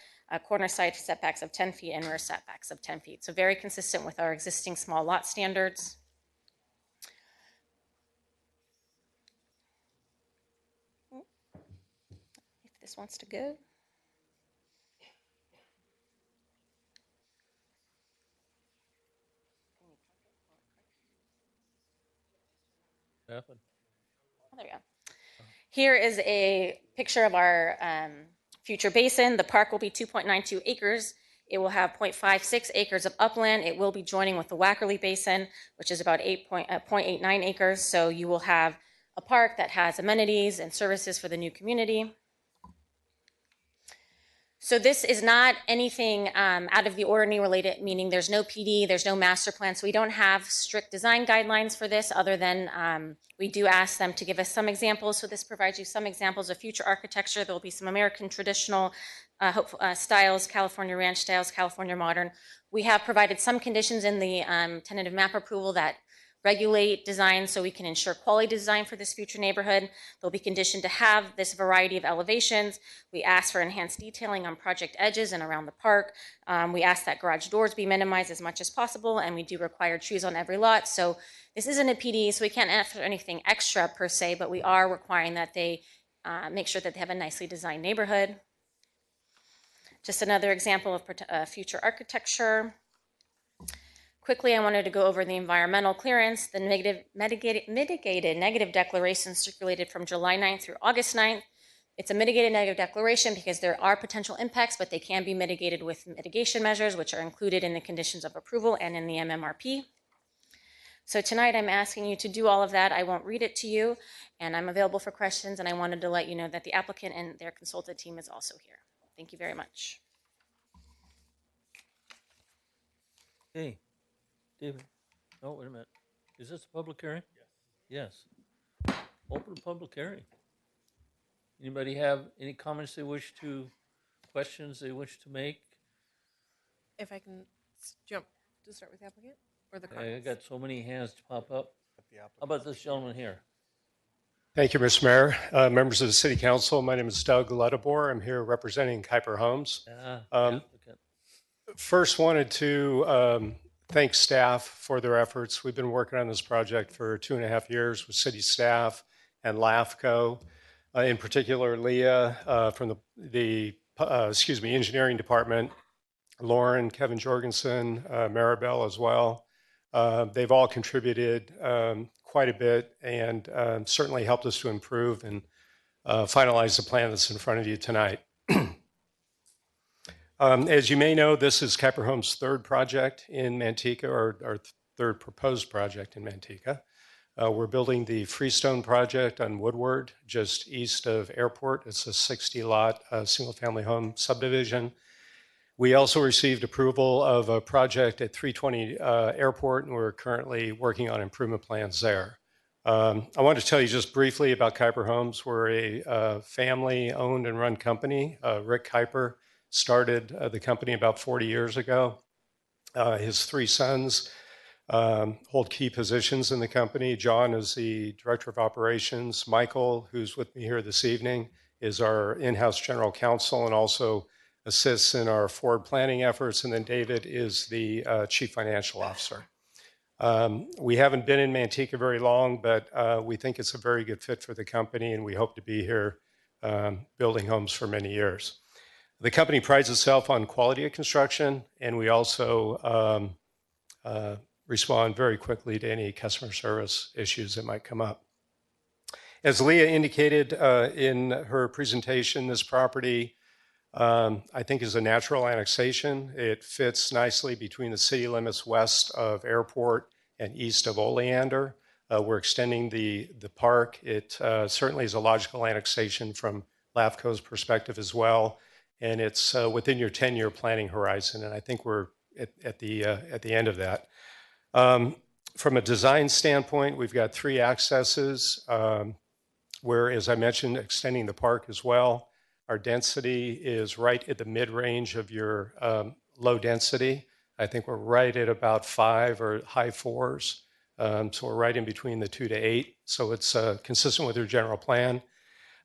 corner side setbacks of 10 feet, and rear setbacks of 10 feet. So very consistent with our existing small lot standards. If this wants to go. Happened. Oh, there we go. Here is a picture of our future basin. The park will be 2.92 acres. It will have 0.56 acres of upland. It will be joining with the Wackerly Basin, which is about 0.89 acres. So you will have a park that has amenities and services for the new community. So this is not anything out of the ordinary related, meaning there's no PD, there's no master plan. So we don't have strict design guidelines for this other than we do ask them to give us some examples. So this provides you some examples of future architecture. There'll be some American traditional styles, California ranch styles, California modern. We have provided some conditions in the tentative map approval that regulate design so we can ensure quality design for this future neighborhood. They'll be conditioned to have this variety of elevations. We ask for enhanced detailing on project edges and around the park. We ask that garage doors be minimized as much as possible, and we do require trees on every lot. So this isn't a PD, so we can't ask for anything extra per se, but we are requiring that they make sure that they have a nicely designed neighborhood. Just another example of future architecture. Quickly, I wanted to go over the environmental clearance. The mitigated negative declaration circulated from July 9th through August 9th. It's a mitigated negative declaration because there are potential impacts, but they can be mitigated with mitigation measures, which are included in the conditions of approval and in the MMRP. So tonight I'm asking you to do all of that. I won't read it to you, and I'm available for questions, and I wanted to let you know that the applicant and their consultant team is also here. Thank you very much. Hey, David. Oh, wait a minute. Is this a public hearing? Yes. Yes. Open public hearing. Anybody have any comments they wish to, questions they wish to make? If I can jump to start with the applicant or the I comments? got so many hands to pop up. How about this gentleman here? Thank you, Mr. Mayor. Members of the City Council, my name is Doug Ledebor. I'm here representing Kuiper Homes. First, wanted to thank staff for their efforts. We've been working on this project for 2.5 years with city staff and LAFCO, in particular Leah from the engineering department, Lauren, Kevin Jorgensen, Maribel as well. They've all contributed quite a bit and certainly helped us to improve and finalize the plan that's in front of you tonight. As you may know, this is Kuiper Homes' third project in Manteca, or our third proposed project in Manteca. We're building the Freestone project on Woodward, just east of Airport. It's a 60-lot single-family home subdivision. We also received approval of a project at 320 Airport, and we're currently working on improvement plans there. I want to tell you just briefly about Kuiper Homes. We're a family-owned and run company. Rick Kuiper started the company about 40 years ago. His 3 sons hold key positions in the company. John is the director of operations. Michael, who's with me here this evening, is our in-house general counsel and also assists in our forward planning efforts. And then David is the chief financial officer. We haven't been in Manteca very long, but we think it's a very good fit for the company, and we hope to be here building homes for many years. The company prides itself on quality of construction, and we also respond very quickly to any customer service issues that might come up. As Leah indicated in her presentation, this property I think is a natural annexation. It fits nicely between the city limits west of Airport and east of Oleander. We're extending the park. It certainly is a logical annexation from LAFCO's perspective as well, and it's within your 10-year planning horizon, and I think we're at the end of that. From a design standpoint, we've got 3 accesses where, as I mentioned, extending the park as well. Our density is right at the mid-range of your low density. I think we're right at about 5 or high 4s. So we're right in between the 2 to 8. So it's consistent with your general plan.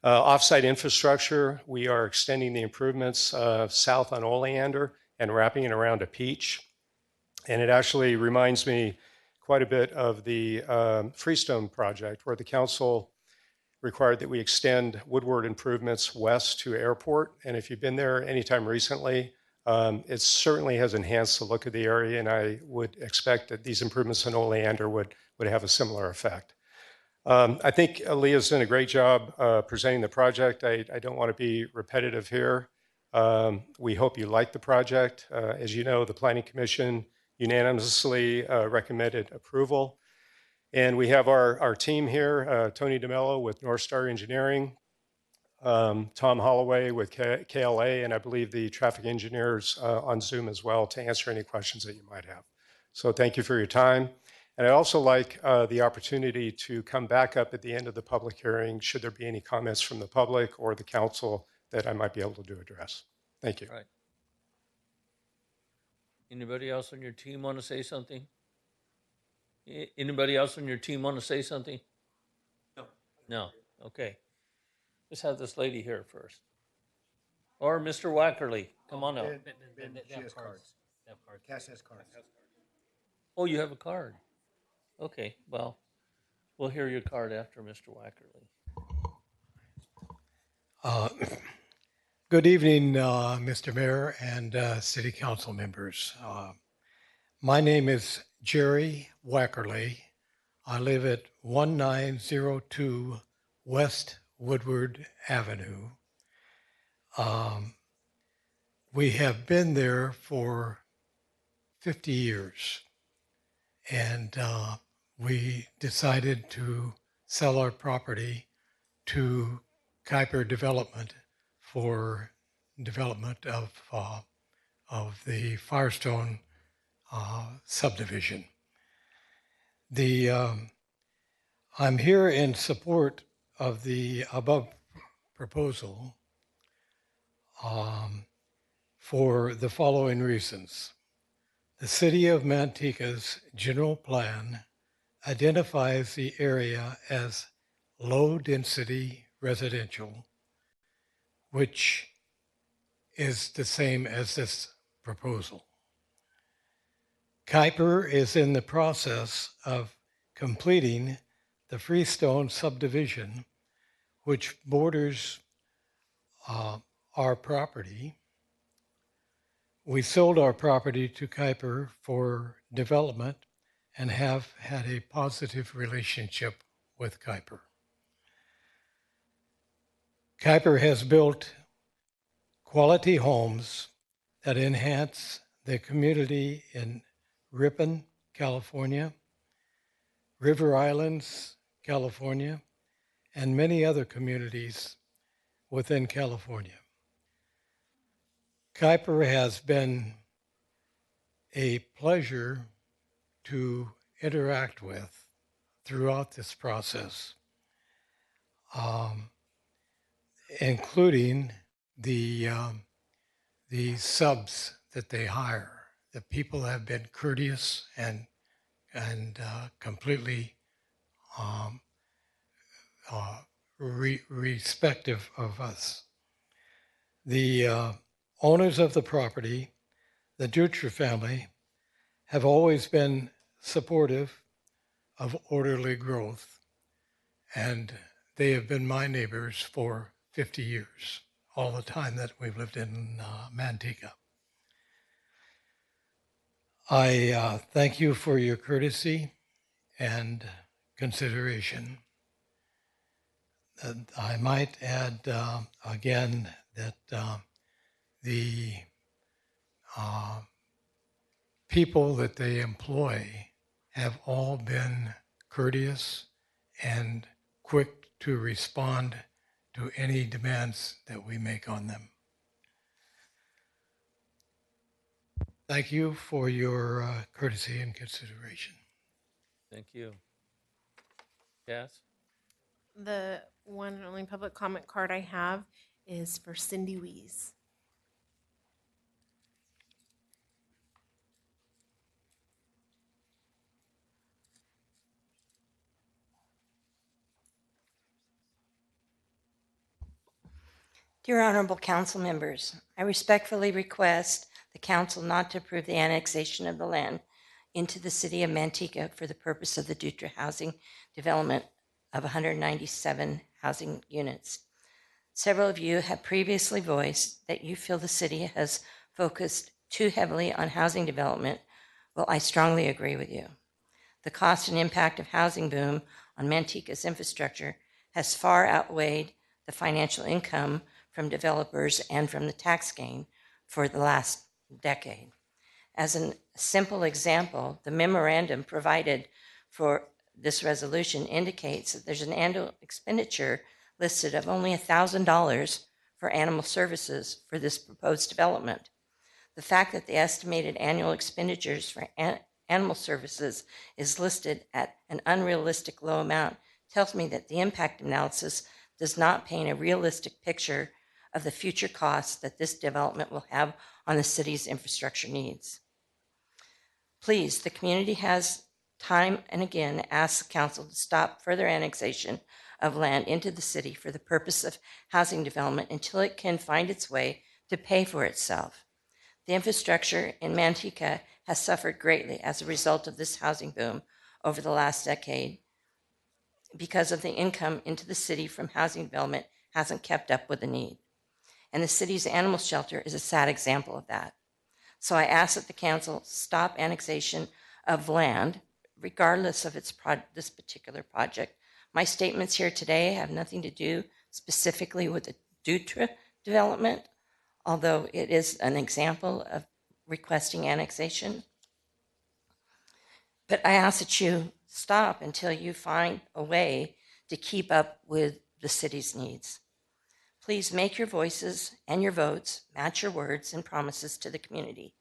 Offsite infrastructure, we are extending the improvements south on Oleander and wrapping it around a peach. And it actually reminds me quite a bit of the Freestone project, where the council required that we extend Woodward improvements west to Airport. And if you've been there anytime recently, it certainly has enhanced the look of the area, and I would expect that these improvements in Oleander would have a similar effect. I think Leah's done a great job presenting the project. I don't want to be repetitive here. We hope you like the project. As you know, the Planning Commission unanimously recommended approval. And we have our team here, Tony DeMello with North Star Engineering, Tom Holloway with KLA, and I believe the traffic engineers on Zoom as well to answer any questions that you might have. So thank you for your time. And I'd also like the opportunity to come back up at the end of the public hearing should there be any comments from the public or the council that I might be able to address. Thank you. All right. Anybody else on your team want to say something? Anybody else on your team want to say something? No. No. Okay. Let's have this lady here first. Or Mr. Wackerly. Come on up. She has cards. Cass has cards. Oh, you have a card. Okay. Well, we'll hear your card after Mr. Wackerly. Good evening, Mr. Mayor and City Council members. My name is Jerry Wackerly. I live at 1902 West Woodward Avenue. We have been there for 50 years, and we decided to sell our property to Kuiper Development for development of the Firestone subdivision. I'm here in support of the above proposal for the following reasons. The City of Manteca's general plan identifies the area as low-density residential, which is the same as this proposal. Kuiper is in the process of completing the Freestone subdivision, which borders our property. We sold our property to Kuiper for development and have had a positive relationship with Kuiper. Kuiper has built quality homes that enhance the community in Ripon, California, River Islands, California, and many other communities within California. Kuiper has been a pleasure to interact with throughout this process, including the subs that they hire. The people have been courteous and completely respectful of us. The owners of the property, the Dutra family, have always been supportive of orderly growth, and they have been my neighbors for 50 years, all the time that we've lived in Manteca. I thank you for your courtesy and consideration. I might add again that the people that they employ have all been courteous and quick to respond to any demands that we make on them. Thank you for your courtesy and consideration. Thank you. Cass? The one and only public comment card I have is for Cindy Wees. Dear Honorable Council members, I respectfully request the Council not to approve the annexation of the land into the City of Manteca for the purpose of the Dutra housing development of 197 housing units. Several of you have previously voiced that you feel the city has focused too heavily on housing development. Well, I strongly agree with you. The cost and impact of housing boom on Manteca's infrastructure has far outweighed the financial income from developers and from the tax gain for the last decade. As a simple example, the memorandum provided for this resolution indicates that there's an annual expenditure listed of only $1,000 for animal services for this proposed development. The fact that the estimated annual expenditures for animal services is listed at an unrealistic low amount tells me that the impact analysis does not paint a realistic picture of the future costs that this development will have on the city's infrastructure needs. Please, the community has time and again asked the council to stop further annexation of land into the city for the purpose of housing development until it can find its way to pay for itself. The infrastructure in Manteca has suffered greatly as a result of this housing boom over the last decade because of the income into the city from housing development hasn't kept up with the need. And the city's animal shelter is a sad example of that. So I ask that the council stop annexation of land, regardless of this particular project. My statements here today have nothing to do specifically with the Dutra development, although it is an example of requesting annexation. But I ask that you stop until you find a way to keep up with the city's needs. Please make your voices and your votes match your words and promises to the community.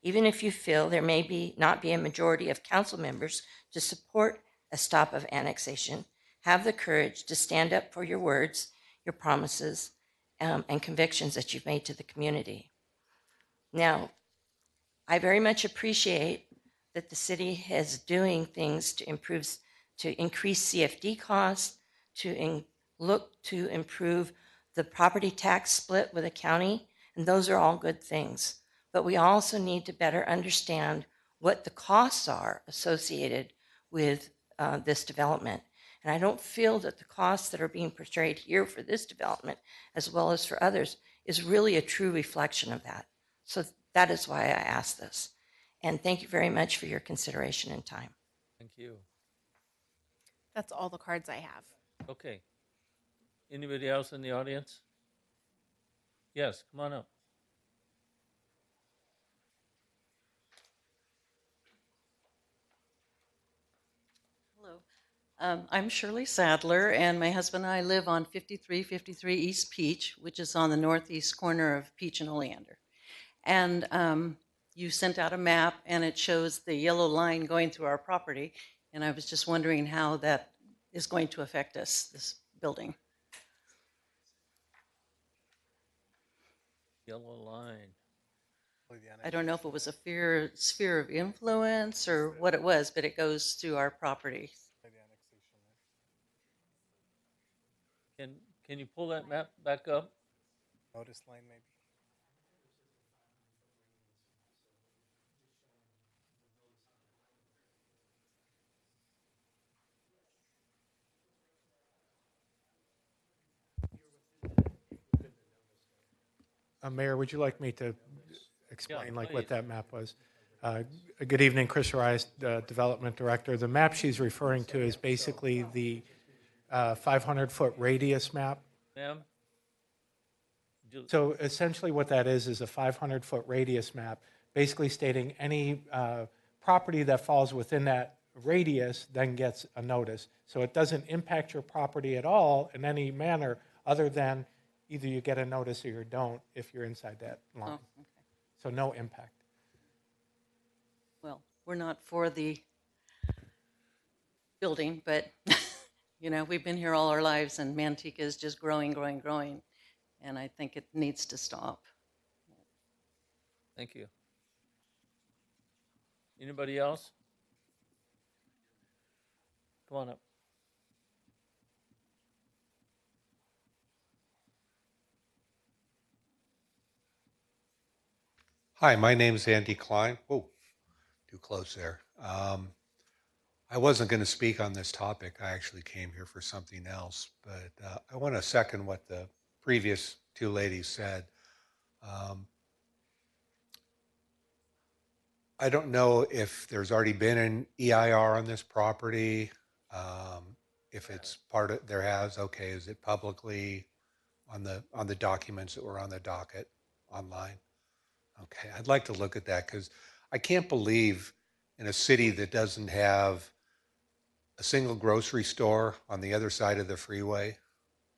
Even if you feel there may not be a majority of council members to support a stop of annexation, have the courage to stand up for your words, your promises, and convictions that you've made to the community. Now, I very much appreciate that the city is doing things to increase CFD costs, look to improve the property tax split with the county, and those are all good things. But we also need to better understand what the costs are associated with this development. And I don't feel that the costs that are being portrayed here for this development, as well as for others, is really a true reflection of that. So that is why I asked this. And thank you very much for your consideration and time. Thank you. That's all the cards I have. Okay. Anybody else in the audience? Yes, come on up. Hello. I'm Shirley Sadler, and my husband and I live on 5353 East Peach, which is on the northeast corner of Peach and Oleander. And you sent out a map, and it shows the yellow line going through our property, and I was just wondering how that is going to affect us, this building. Yellow line. I don't know if it was a sphere of influence or what it was, but it goes through our property. Can you pull that map back up? Notice line maybe. Mayor, would you like me to explain Yeah, what that map was? Good evening, Chris Rice, Development Director. The map she's referring to is basically the 500-foot radius map. Ma'am, So essentially what that is a 500-foot radius map, basically stating any property that falls within that radius then gets a notice. So it doesn't impact your property at all in any manner other than either you get a notice or you don't if you're inside that line. Oh, okay. So no impact. Well, we're not for the building, but you know, we've been here all our lives, and Manteca is just growing, growing, growing, and I think it needs to stop. Thank you. Anybody else? Come on up. Hi, my name's Andy Klein. Whoa, too close there. I wasn't going to speak on this topic. I actually came here for something else, but I want to second what the previous two ladies said. I don't know if there's already been an EIR on this property. If it's part of, there has, okay, is it publicly on the documents that were on the docket online? Okay, I'd like to look at that because I can't believe in a city that doesn't have a single grocery store on the other side of the freeway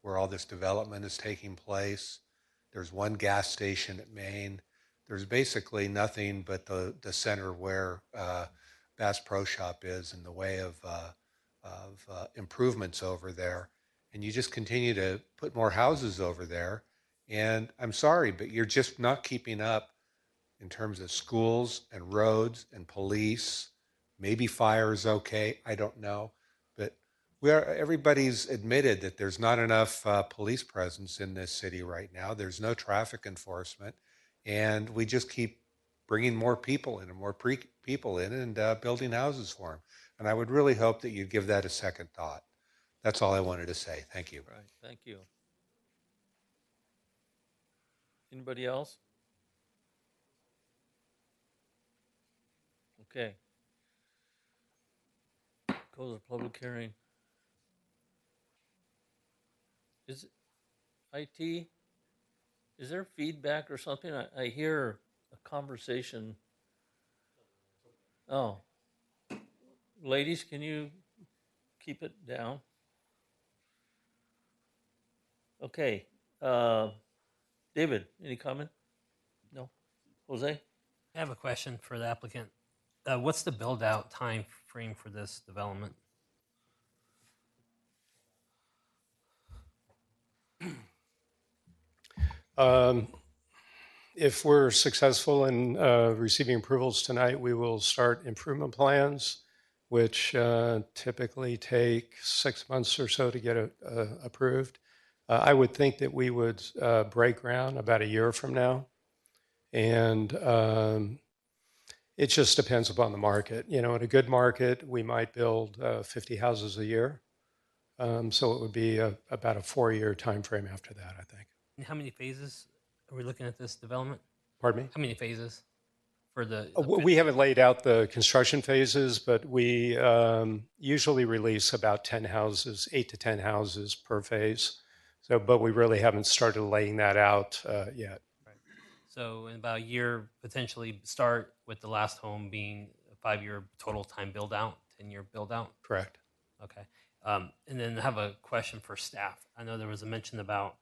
where all this development is taking place. There's one gas station at Maine. There's basically nothing but the center where Bass Pro Shop is in the way of improvements over there. And you just continue to put more houses over there. And I'm sorry, but you're just not keeping up in terms of schools and roads and police. Maybe fire is okay. I don't know. But everybody's admitted that there's not enough police presence in this city right now. There's no traffic enforcement. And we just keep bringing more people in and more people in and building houses for them. And I would really hope that you'd give that a second thought. That's all I wanted to say. Thank you. Right, thank you. Anybody else? Okay. Close the public hearing. Is IT, is there feedback or something? I hear a conversation. Oh. Ladies, can you keep it down? Okay. David, any comment? No? Jose? I have a question for the applicant. What's the build-out time frame for this development? If we're successful in receiving approvals tonight, we will start improvement plans, which typically take 6 months or so to get approved. I would think that we would break ground about a year from now. And it just depends upon the market. You know, in a good market, we might build 50 houses a year. So it would be about a 4-year time frame after that, I think. And how many phases are we looking at this development? Pardon me? How many phases for the? We haven't laid out the construction phases, but we usually release about 10 houses, 8 to 10 houses per phase. So, but we really haven't started laying that out yet. Right. So in about a year, potentially start with the last home being a 5-year total time build out, 10-year build out? Correct. Okay. And then I have a question for staff. I know there was a mention about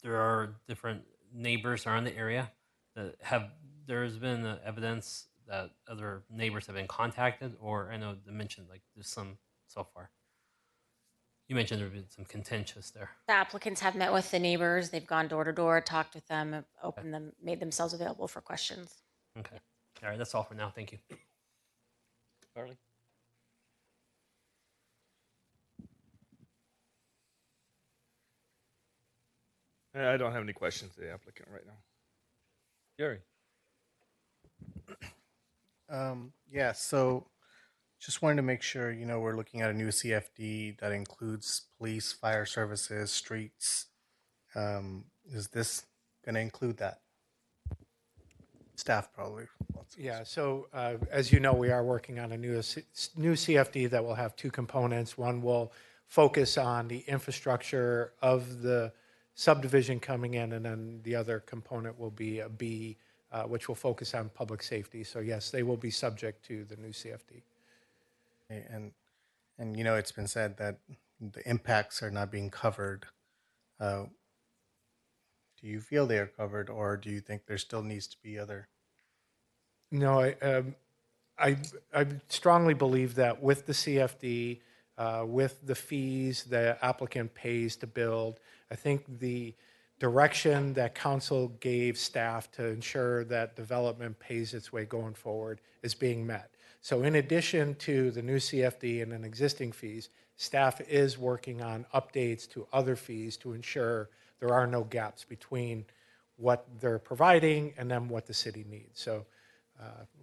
there are different neighbors around the area that have, there's been evidence that other neighbors have been contacted, or I know they mentioned like there's some so far. You mentioned there have been some contentious there. The applicants have met with the neighbors. They've gone door to door, talked with them, opened them, made themselves available for questions. Okay. All right. That's all for now. Thank you. Carly? I don't have any questions to the applicant right now. Gary? Yeah, so just wanted to make sure, you know, we're looking at a new CFD that includes police, fire services, streets. Is this going to include that? Staff probably. Yeah, so as you know, we are working on a new CFD that will have two components. One will focus on the infrastructure of the subdivision coming in, and then the other component will be a B, which will focus on public safety. So yes, they will be subject to the new CFD. Okay, and you know, it's been said that the impacts are not being covered. Uh, do you feel they are covered, or do you think there still needs to be other? No, I strongly believe that with the CFD, with the fees the applicant pays to build, I think the direction that council gave staff to ensure that development pays its way going forward is being met. So in addition to the new CFD and then existing fees, staff is working on updates to other fees to ensure there are no gaps between what they're providing and then what the city needs. So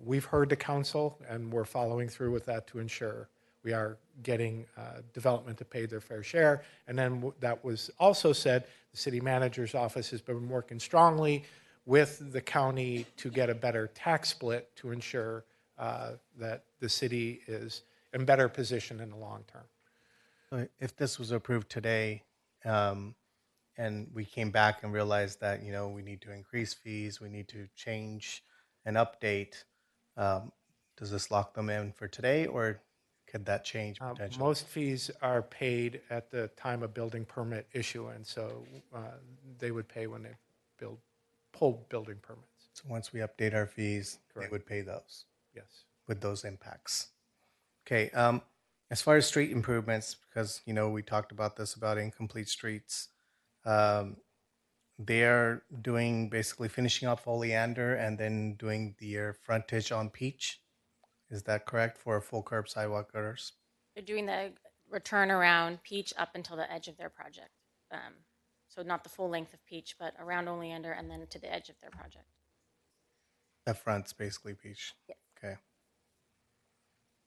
we've heard the council, and we're following through with that to ensure we are getting development to pay their fair share. And then that was also said, the city manager's office has been working strongly with the county to get a better tax split to ensure that the city is in better position in the long term. So if this was approved today, and we came back and realized that, you know, we need to increase fees, we need to change and update, does this lock them in for today, or could that change potentially? Most fees are paid at the time of building permit issuance, so they would pay when they pull building permits. So once we update our fees, Correct. they would pay those? Yes. With those impacts. Okay, as far as street improvements, because, you know, we talked about this, about incomplete streets, they're doing, basically finishing up Oleander and then doing the frontage on Peach. Is that correct, for full curb sidewalk gutters? They're doing the return around Peach up until the edge of their project. So not the full length of Peach, but around Oleander and then to the edge of their project. The front's basically Peach? Yes. Okay.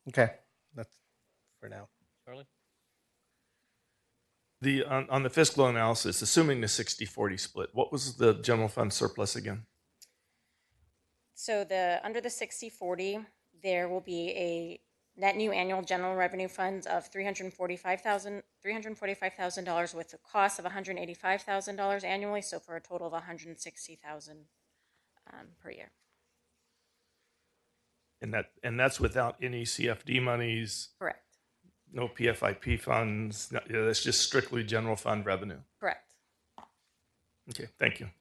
Okay, that's for now. Charlie? On the fiscal analysis, assuming the 60-40 split, what was the general fund surplus again? So under the 60-40, there will be a net new annual general revenue funds of $345,000 with a cost of $185,000 annually, so for a total of $160,000 per year. And that's without any CFD monies. Correct. No PFIP funds. That's just strictly general fund revenue. Correct. Okay, thank you.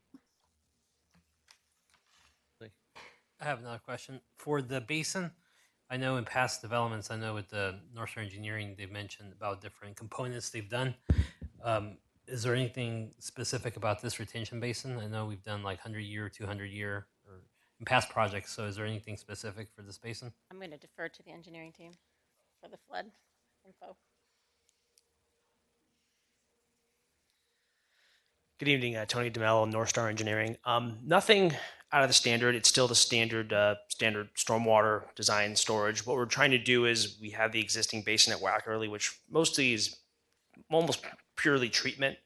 I have another question. For the basin, I know in past developments, I know with the North Star Engineering, they've mentioned about different components they've done. Is there anything specific about this retention basin? I know we've done like 100-year, 200-year, or in past projects. So is there anything specific for this basin? I'm going to defer to the engineering team for the flood info. Good evening, Tony DeMello, North Star Engineering. Nothing out of the standard. It's still the standard stormwater design storage. What we're trying to do is we have the existing basin at Wackerly, which mostly is almost purely treatment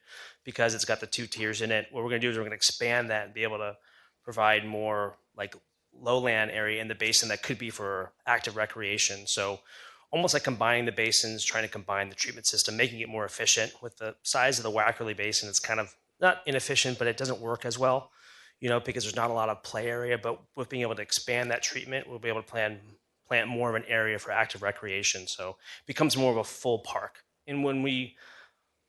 because it's got the two tiers in it. What we're going to do is we're going to expand that and be able to provide more like lowland area in the basin that could be for active recreation. So almost like combining the basins, trying to combine the treatment system, making it more efficient. With the size of the Wackerly Basin, it's kind of not inefficient, but it doesn't work as well, you know, because there's not a lot of play area. But with being able to expand that treatment, we'll be able to plant more of an area for active recreation. So it becomes more of a full park. And when we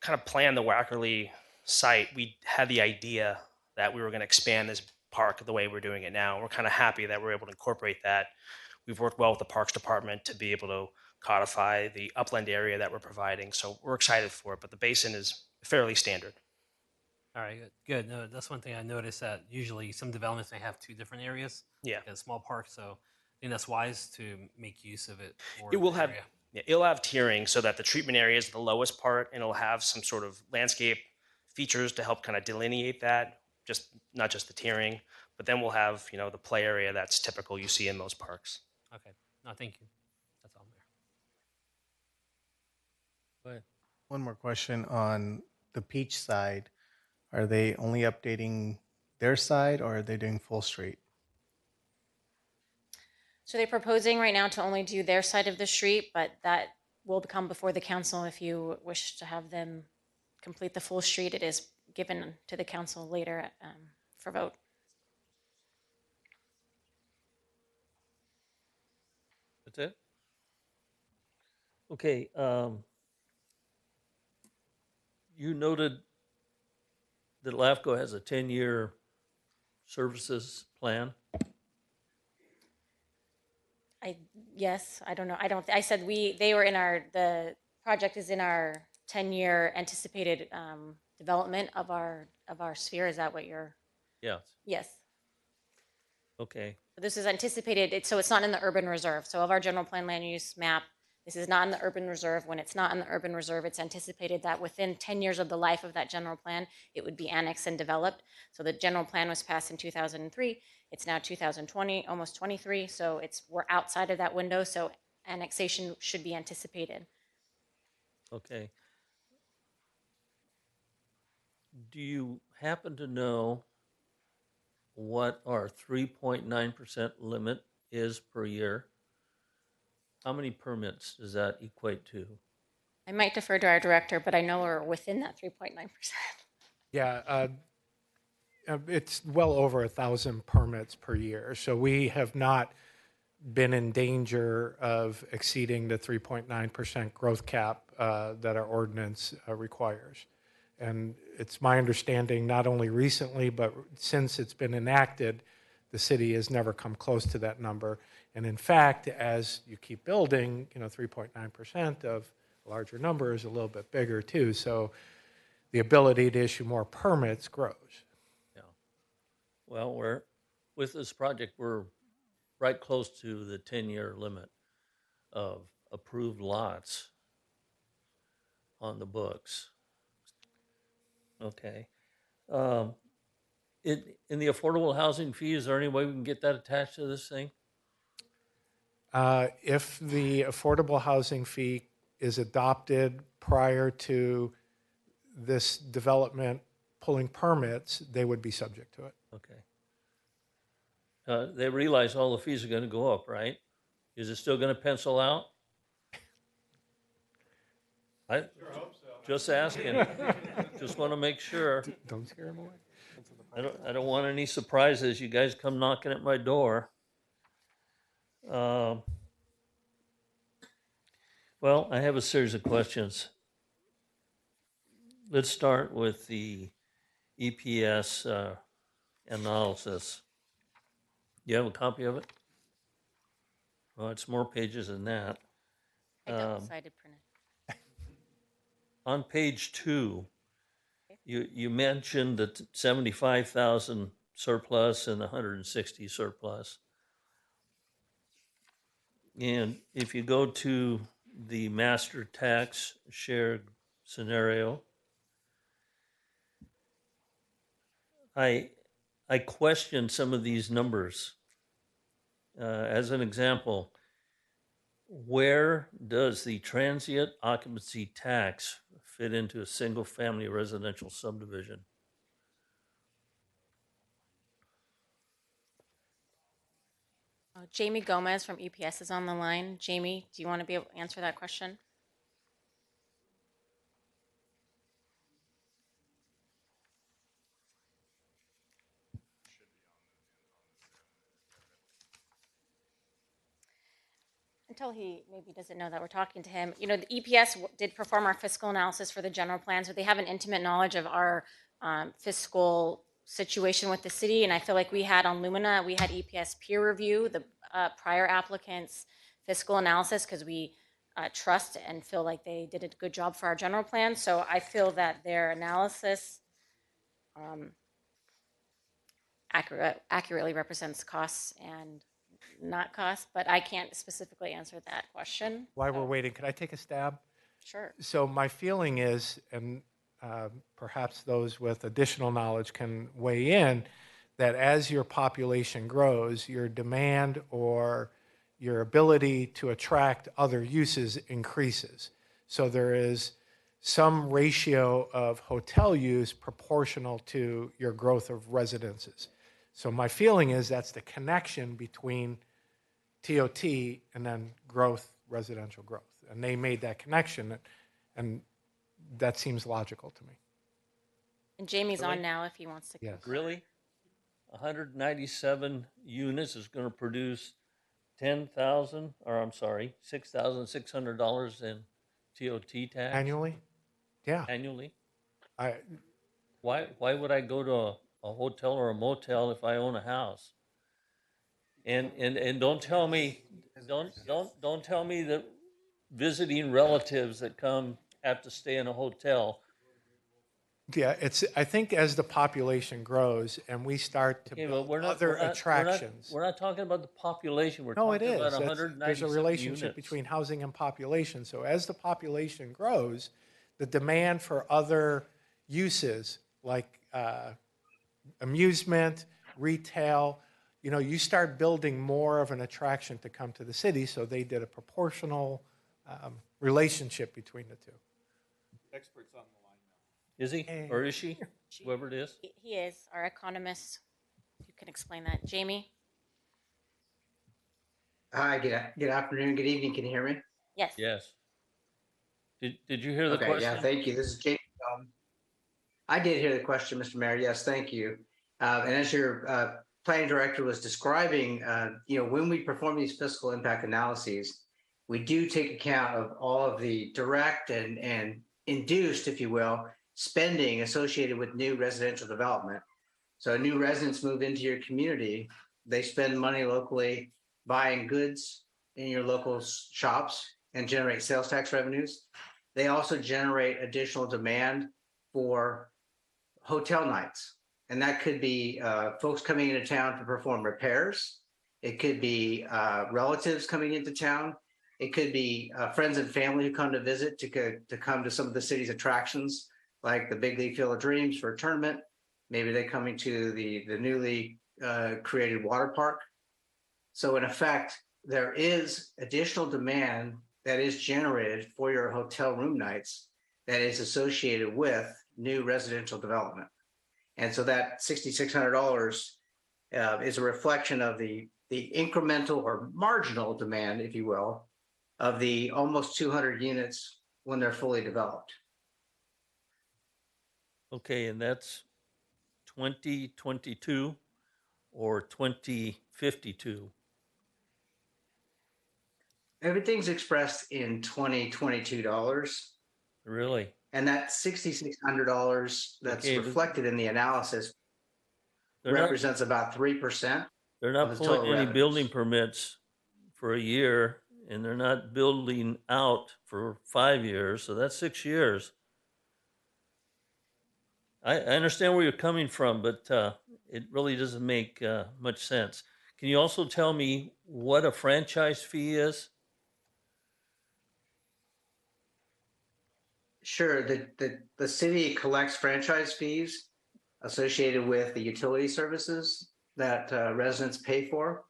kind of planned the Wackerly site, we had the idea that we were going to expand this park the way we're doing it now. We're kind of happy that we're able to incorporate that. We've worked well with the Parks Department to be able to codify the upland area that we're providing. So we're excited for it, but the basin is fairly standard. All right, good. No, that's one thing I noticed, that usually some developments may have two different areas. Yeah. Like a small park, so I think that's wise to make use of it. It will have, yeah, it'll have tiering so that the treatment area is the lowest part, and it'll have some sort of landscape features to help kind of delineate that, just not just the tiering, but then we'll have, you know, the play area that's typical you see in most parks. Okay. No, thank you. That's all there. Go ahead. One more question on the Peach side. Are they only updating their side, or are they doing full street? So they're proposing right now to only do their side of the street, but that will come before the council if you wish to have them complete the full street. It is given to the council later for vote. That's it? Okay, you noted that LAFCO has a 10-year services plan. Yes, I don't know. I said they were in the project is in our 10-year anticipated development of our sphere. Is that what you're? Yes. Yes. Okay. This is anticipated, so it's not in the urban reserve. So of our general plan land use map, this is not in the urban reserve. When it's not in the urban reserve, it's anticipated that within 10 years of the life of that general plan, it would be annexed and developed. So the general plan was passed in 2003. It's now 2020, almost 23. So we're outside of that window. So annexation should be anticipated. Okay. Do you happen to know what our 3.9% limit is per year? How many permits does that equate to? I might defer to our director, but I know we're within that 3.9%. Yeah, it's well over 1,000 permits per year. So we have not been in danger of exceeding the 3.9% growth cap that our ordinance requires. And it's my understanding, not only recently, but since it's been enacted, the city has never come close to that number. And in fact, as you keep building, 3.9% of a larger number is a little bit bigger too. So the ability to issue more permits grows. Yeah. Well, with this project, we're right close to the 10-year limit of approved lots on the books. Okay. In the affordable housing fee, is there any way we can get that attached to this thing? If the affordable housing fee is adopted prior to this development pulling permits, they would be subject to it. Okay. They realize all the fees are going to go up, right? Is it still going to pencil out? I sure hope so. Just asking. Just want to make sure. Don't scare them away. I don't want any surprises. You guys come knocking at my door. Well, I have a series of questions. Let's start with the EPS analysis. You have a copy of it? Well, it's more pages than that. I double-sided printed. On page 2, you mentioned that 75,000 surplus and 160 surplus. And if you go to the master tax shared scenario, I question some of these numbers. As an example, where does the transient occupancy tax fit into a single-family residential subdivision? Jamie Gomez from EPS is on the line. Jamie, do you want to be able to answer that question? Until he maybe doesn't know that we're talking to him. The EPS did perform our fiscal analysis for the general plan, so they have an intimate knowledge of our fiscal situation with the city. And I feel like we had on Lumina, we had EPS peer review the prior applicants' fiscal analysis because we trust and feel like they did a good job for our general plan. So I feel that their analysis accurately represents costs and not costs, but I can't specifically answer that question. While we're waiting, could I take a stab? Sure. So my feeling is, and perhaps those with additional knowledge can weigh in, that as your population grows, your demand or your ability to attract other uses increases. So there is some ratio of hotel use proportional to your growth of residences. So my feeling is that's the connection between TOT and then residential growth. And they made that connection, and that seems logical to me. And Jamie's Really? on now if he wants to. Yes. Really? 197 units is going to produce 10,000, or I'm sorry, $6,600 in TOT tax Annually? Yeah. annually. I, Why would I go to a hotel or a motel if I own a house? And don't tell me don't tell me that visiting relatives that come have to stay in a hotel. yeah, I think as the population grows and we start to Okay, but build we're not other we're not we're not attractions. we're not talking about the population. We're No, it talking about is. There's a 197 relationship units. between housing and population. So as the population grows, the demand for other uses like amusement, retail, you start building more of an attraction to come to the city. So they did a proportional relationship between the two. Experts on the line now. Is he or is she? Whoever it is. He is our economist. You can explain that, Jamie. Hi, good afternoon, good evening. Can you hear me? Yes. Yes. Did you hear the Okay, question? yeah, thank you. This is Jake. I did hear the question, Mr. Mayor. Yes, thank you. And as your planning director was describing, when we perform these fiscal impact analyses, we do take account of all of the direct and induced, if you will, spending associated with new residential development. So new residents move into your community, they spend money locally buying goods in your local shops and generate sales tax revenues. They also generate additional demand for hotel nights. And that could be folks coming into town to perform repairs. It could be relatives coming into town. It could be friends and family who come to visit to come to some of the city's attractions, like the Big League Field of Dreams for a tournament. Maybe they're coming to the newly created water park. So in effect, there is additional demand that is generated for your hotel room nights that is associated with new residential development. And so that $6,600 is a reflection of the incremental or marginal demand, if you will, of the almost 200 units when they're fully developed. Okay, and that's 2022 or 2052. Everything's expressed in 2022 dollars. Really? And that $6,600 that's Okay, reflected in the analysis represents about 3%. They're of not the pulling total any revenues. building permits for a year, and they're not building out for 5 years, so that's 6 years. I understand where you're coming from, but it really doesn't make much sense. Can you also tell me what a franchise fee is? Sure, the city collects franchise fees associated with the utility services that residents pay for.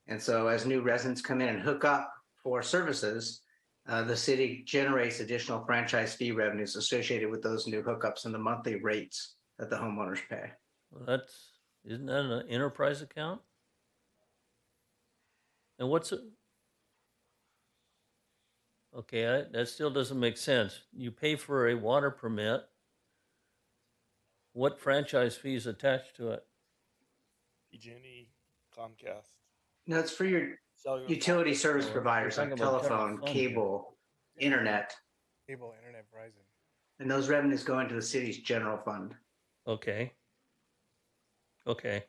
And so as new residents come in and hook up for services, the city generates additional franchise fee revenues associated with those new hookups and the monthly rates that the homeowners pay. Well, isn't that an enterprise account? And what's it? Okay, that still doesn't make sense. You pay for a water permit. What franchise fees attached to it? PG&E, Comcast. No, it's for your Cellular utility phone. service We're providers talking like about general telephone, fund here. cable, internet, Cable, internet, Verizon. and those revenues go into the city's general fund. Okay. Okay.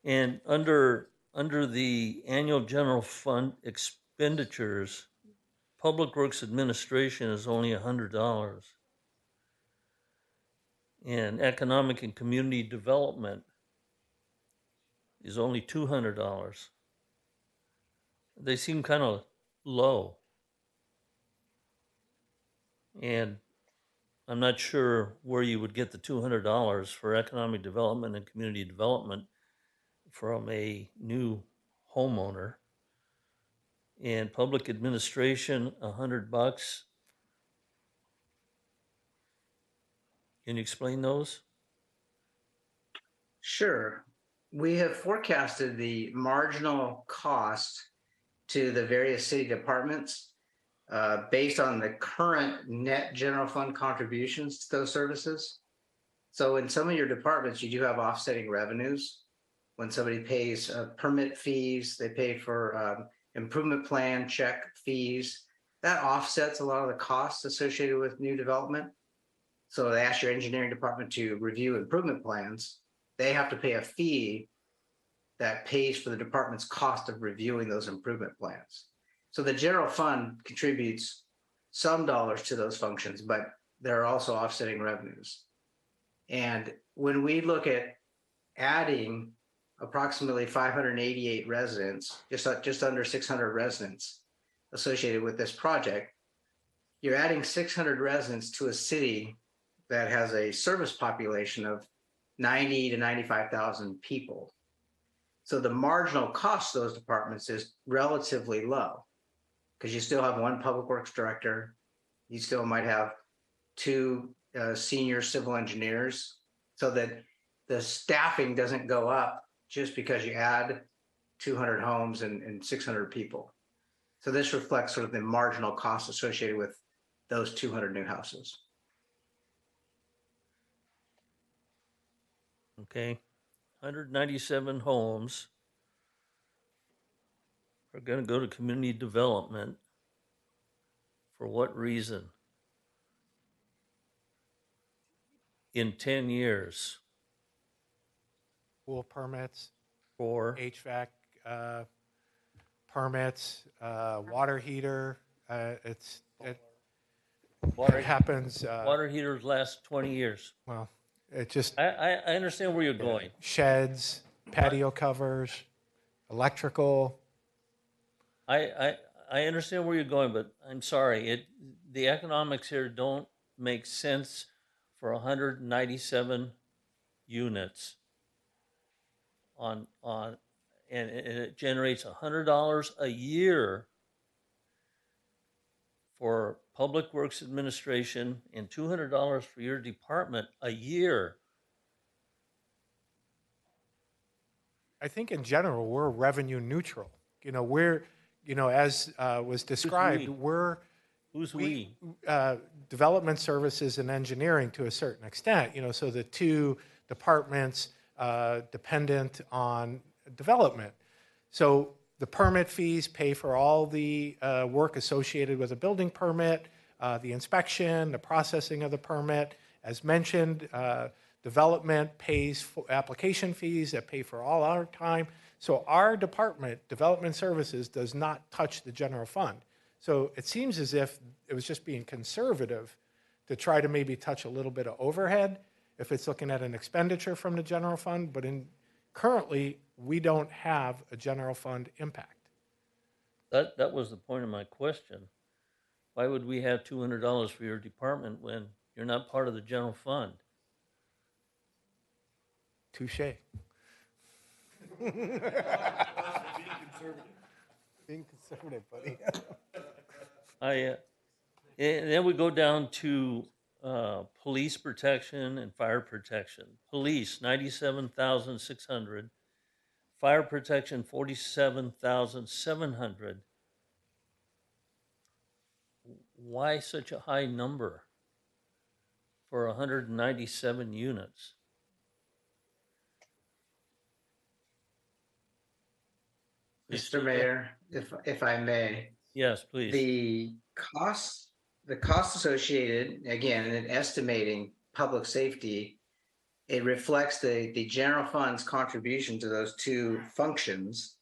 And under the annual general fund expenditures, Public Works Administration is only $100. And Economic and Community Development is only $200. They seem kind of low. And I'm not sure where you would get the $200 for economic development and community development from a new homeowner. And public administration, $100. Can you explain those? Sure. We have forecasted the marginal cost to the various city departments based on the current net general fund contributions to those services. So in some of your departments, you do have offsetting revenues. When somebody pays permit fees, they pay for improvement plan check fees. That offsets a lot of the costs associated with new development. So they ask your engineering department to review improvement plans. They have to pay a fee that pays for the department's cost of reviewing those improvement plans. So the general fund contributes some dollars to those functions, but there are also offsetting revenues. And when we look at adding approximately 588 residents, just under 600 residents associated with this project, you're adding 600 residents to a city that has a service population of 90 to 95,000 people. So the marginal cost of those departments is relatively low because you still have one public works director. You still might have two senior civil engineers, so that the staffing doesn't go up just because you add 200 homes and 600 people. So this reflects sort of the marginal cost associated with those 200 new houses. Okay, 197 homes are going to go to community development. For what reason? In 10 years. Pool permits, For HVAC permits, water heater. It happens. Water heaters last 20 years. Well, it just. I understand where you're going. Sheds, patio covers, electrical. I understand where you're going, but I'm sorry. The economics here don't make sense for 197 units and it generates $100 a year for Public Works Administration and $200 for your department a year. I think in general, we're revenue neutral. As was described, Who's we? Development services and engineering to a certain extent, so the two departments dependent on development. So the permit fees pay for all the work associated with a building permit, the inspection, the processing of the permit. As mentioned, development pays for application fees that pay for all our time. So our department, Development Services, does not touch the general fund. So it seems as if it was just being conservative to try to maybe touch a little bit of overhead if it's looking at an expenditure from the general fund, but currently we don't have a general fund impact. That was the point of my question. Why would we have $200 for your department when you're not part of the general fund? Touche. Being conservative, buddy. And then we go down to police protection and fire protection. Police, 97,600. Fire protection, 47,700. Why such a high number for 197 units? Mr. Mayor, if I may. Yes, please. The costs associated, again, in estimating public safety, it reflects the general fund's contribution to those two functions.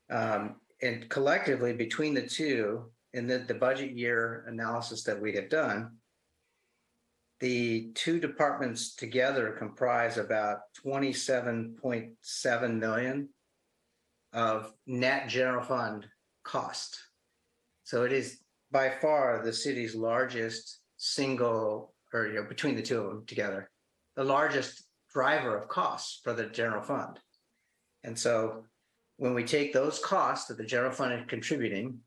And collectively between the two, in the budget year analysis that we have done, the two departments together comprise about 27.7 million of net general fund cost. So it is by far the city's largest single, or between the two of them together, the largest driver of costs for the general fund. And so when we take those costs that the general fund is contributing,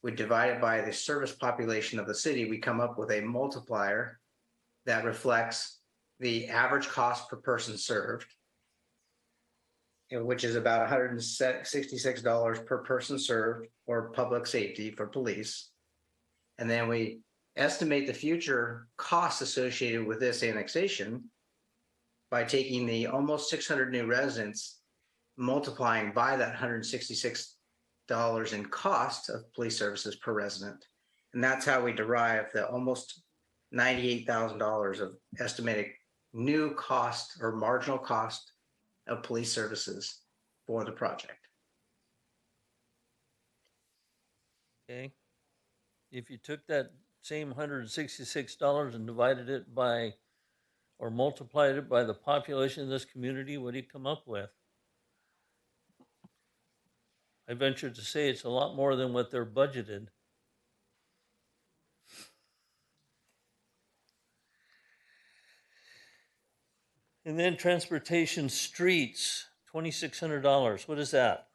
we divide it by the service population of the city, we come up with a multiplier that reflects the average cost per person served, which is about $166 per person served for public safety for police. And then we estimate the future costs associated with this annexation by taking the almost 600 new residents, multiplying by that $166 in cost of police services per resident. And that's how we derive the almost $98,000 of estimated new cost or marginal cost of police services for the project. Okay. If you took that same $166 and divided it by, or multiplied it by the population of this community, what do you come up with? I venture to say it's a lot more than what they're budgeted. And then transportation streets, $2,600. What is that?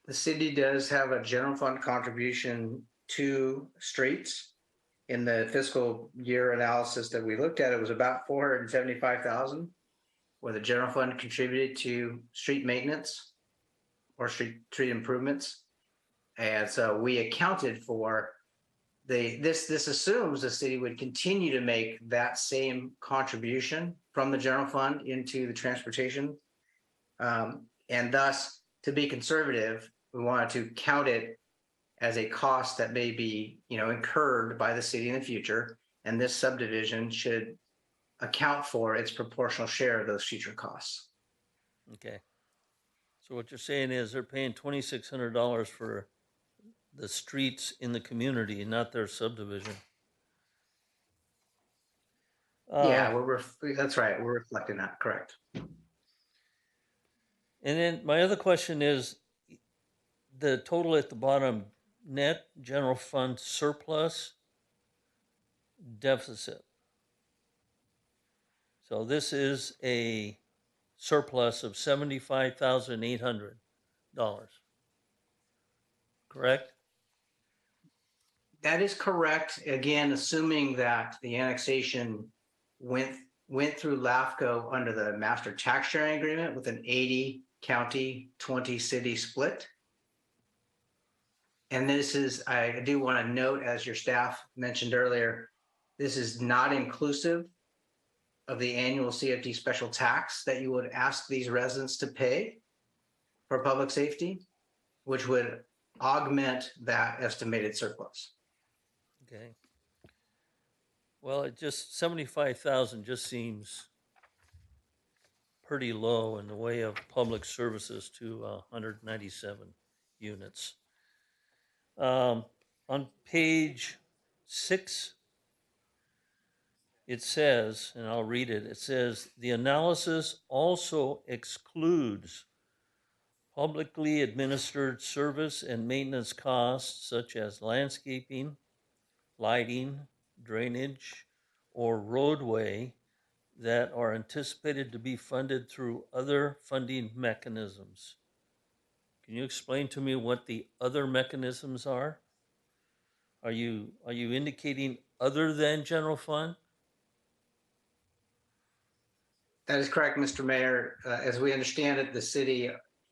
The city does have a general fund contribution to streets. In the fiscal year analysis that we looked at, it was about 475,000, where the general fund contributed to street maintenance or street improvements. And so we accounted for this assumes the city would continue to make that same contribution from the general fund into the transportation. And thus, to be conservative, we wanted to count it as a cost that may be, incurred by the city in the future. And this subdivision should account for its proportional share of those future costs. Okay. So what you're saying is they're paying $2,600 for the streets in the community, not their subdivision. Yeah, that's right. We're reflecting that, correct. And then my other question is the total at the bottom, net general fund surplus deficit. So this is a surplus of $75,800, correct? That is correct. Again, assuming that the annexation went through LAFCO under the master tax sharing agreement with an 80 county, 20 city split. And this is, I do want to note, as your staff mentioned earlier, this is not inclusive of the annual CFD special tax that you would ask these residents to pay for public safety, which would augment that estimated surplus. Okay. Well, it just 75,000 just seems pretty low in the way of public services to 197 units. On page 6, it says, and I'll read it, it says, the analysis also excludes publicly administered service and maintenance costs such as landscaping, lighting, drainage, or roadway that are anticipated to be funded through other funding mechanisms. Can you explain to me what the other mechanisms are? Are you indicating other than general fund? That is correct, Mr. Mayor. As we understand it, the city,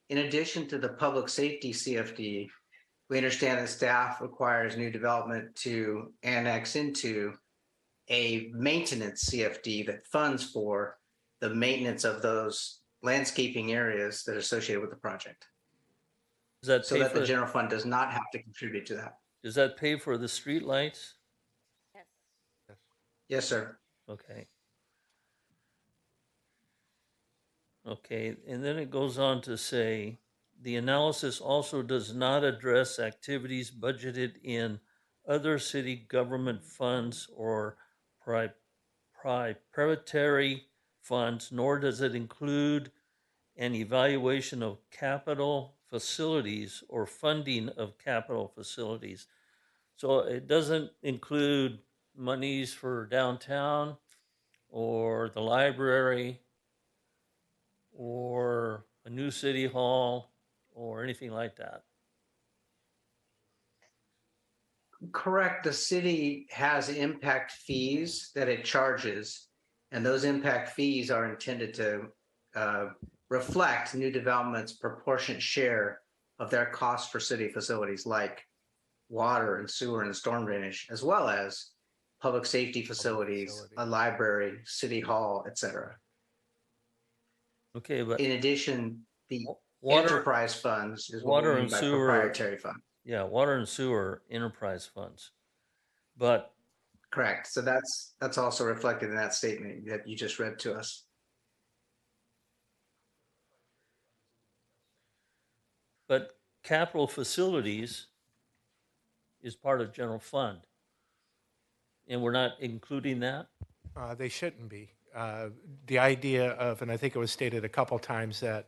in addition to the public safety CFD, we understand that staff requires new development to annex into a maintenance CFD that funds for the maintenance of those landscaping areas that are associated with the project. Does that so that the general fund does not have to contribute to that. Does that pay for the street lights? Yes, sir. Okay. Okay, and then it goes on to say, the analysis also does not address activities budgeted in other city government funds or proprietary funds, nor does it include an evaluation of capital facilities or funding of capital facilities. So it doesn't include monies for downtown or the library or a new city hall or anything like that. Correct. The city has impact fees that it charges, and those impact fees are intended to reflect new development's proportionate share of their costs for city facilities like water and sewer and storm drainage, as well as public safety facilities, a library, city hall, etc. Okay, but In addition, the water, enterprise funds is what we water mean and by sewer, proprietary funds. yeah, water and sewer enterprise funds. But correct. So that's also reflected in that statement that you just read to us. But capital facilities is part of general fund. And we're not including that? They shouldn't be. The idea of, and I think it was stated a couple times that,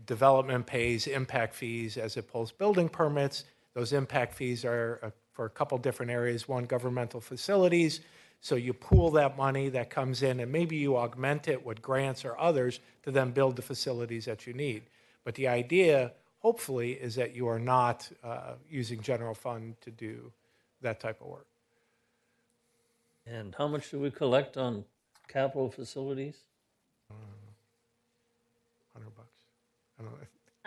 development pays impact fees as it pulls building permits. Those impact fees are for a couple different areas. One, governmental facilities. So you pool that money that comes in and maybe you augment it with grants or others to then build the facilities that you need. But the idea, hopefully, is that you are not using general fund to do that type of work. And how much do we collect on capital facilities? $100. I don't,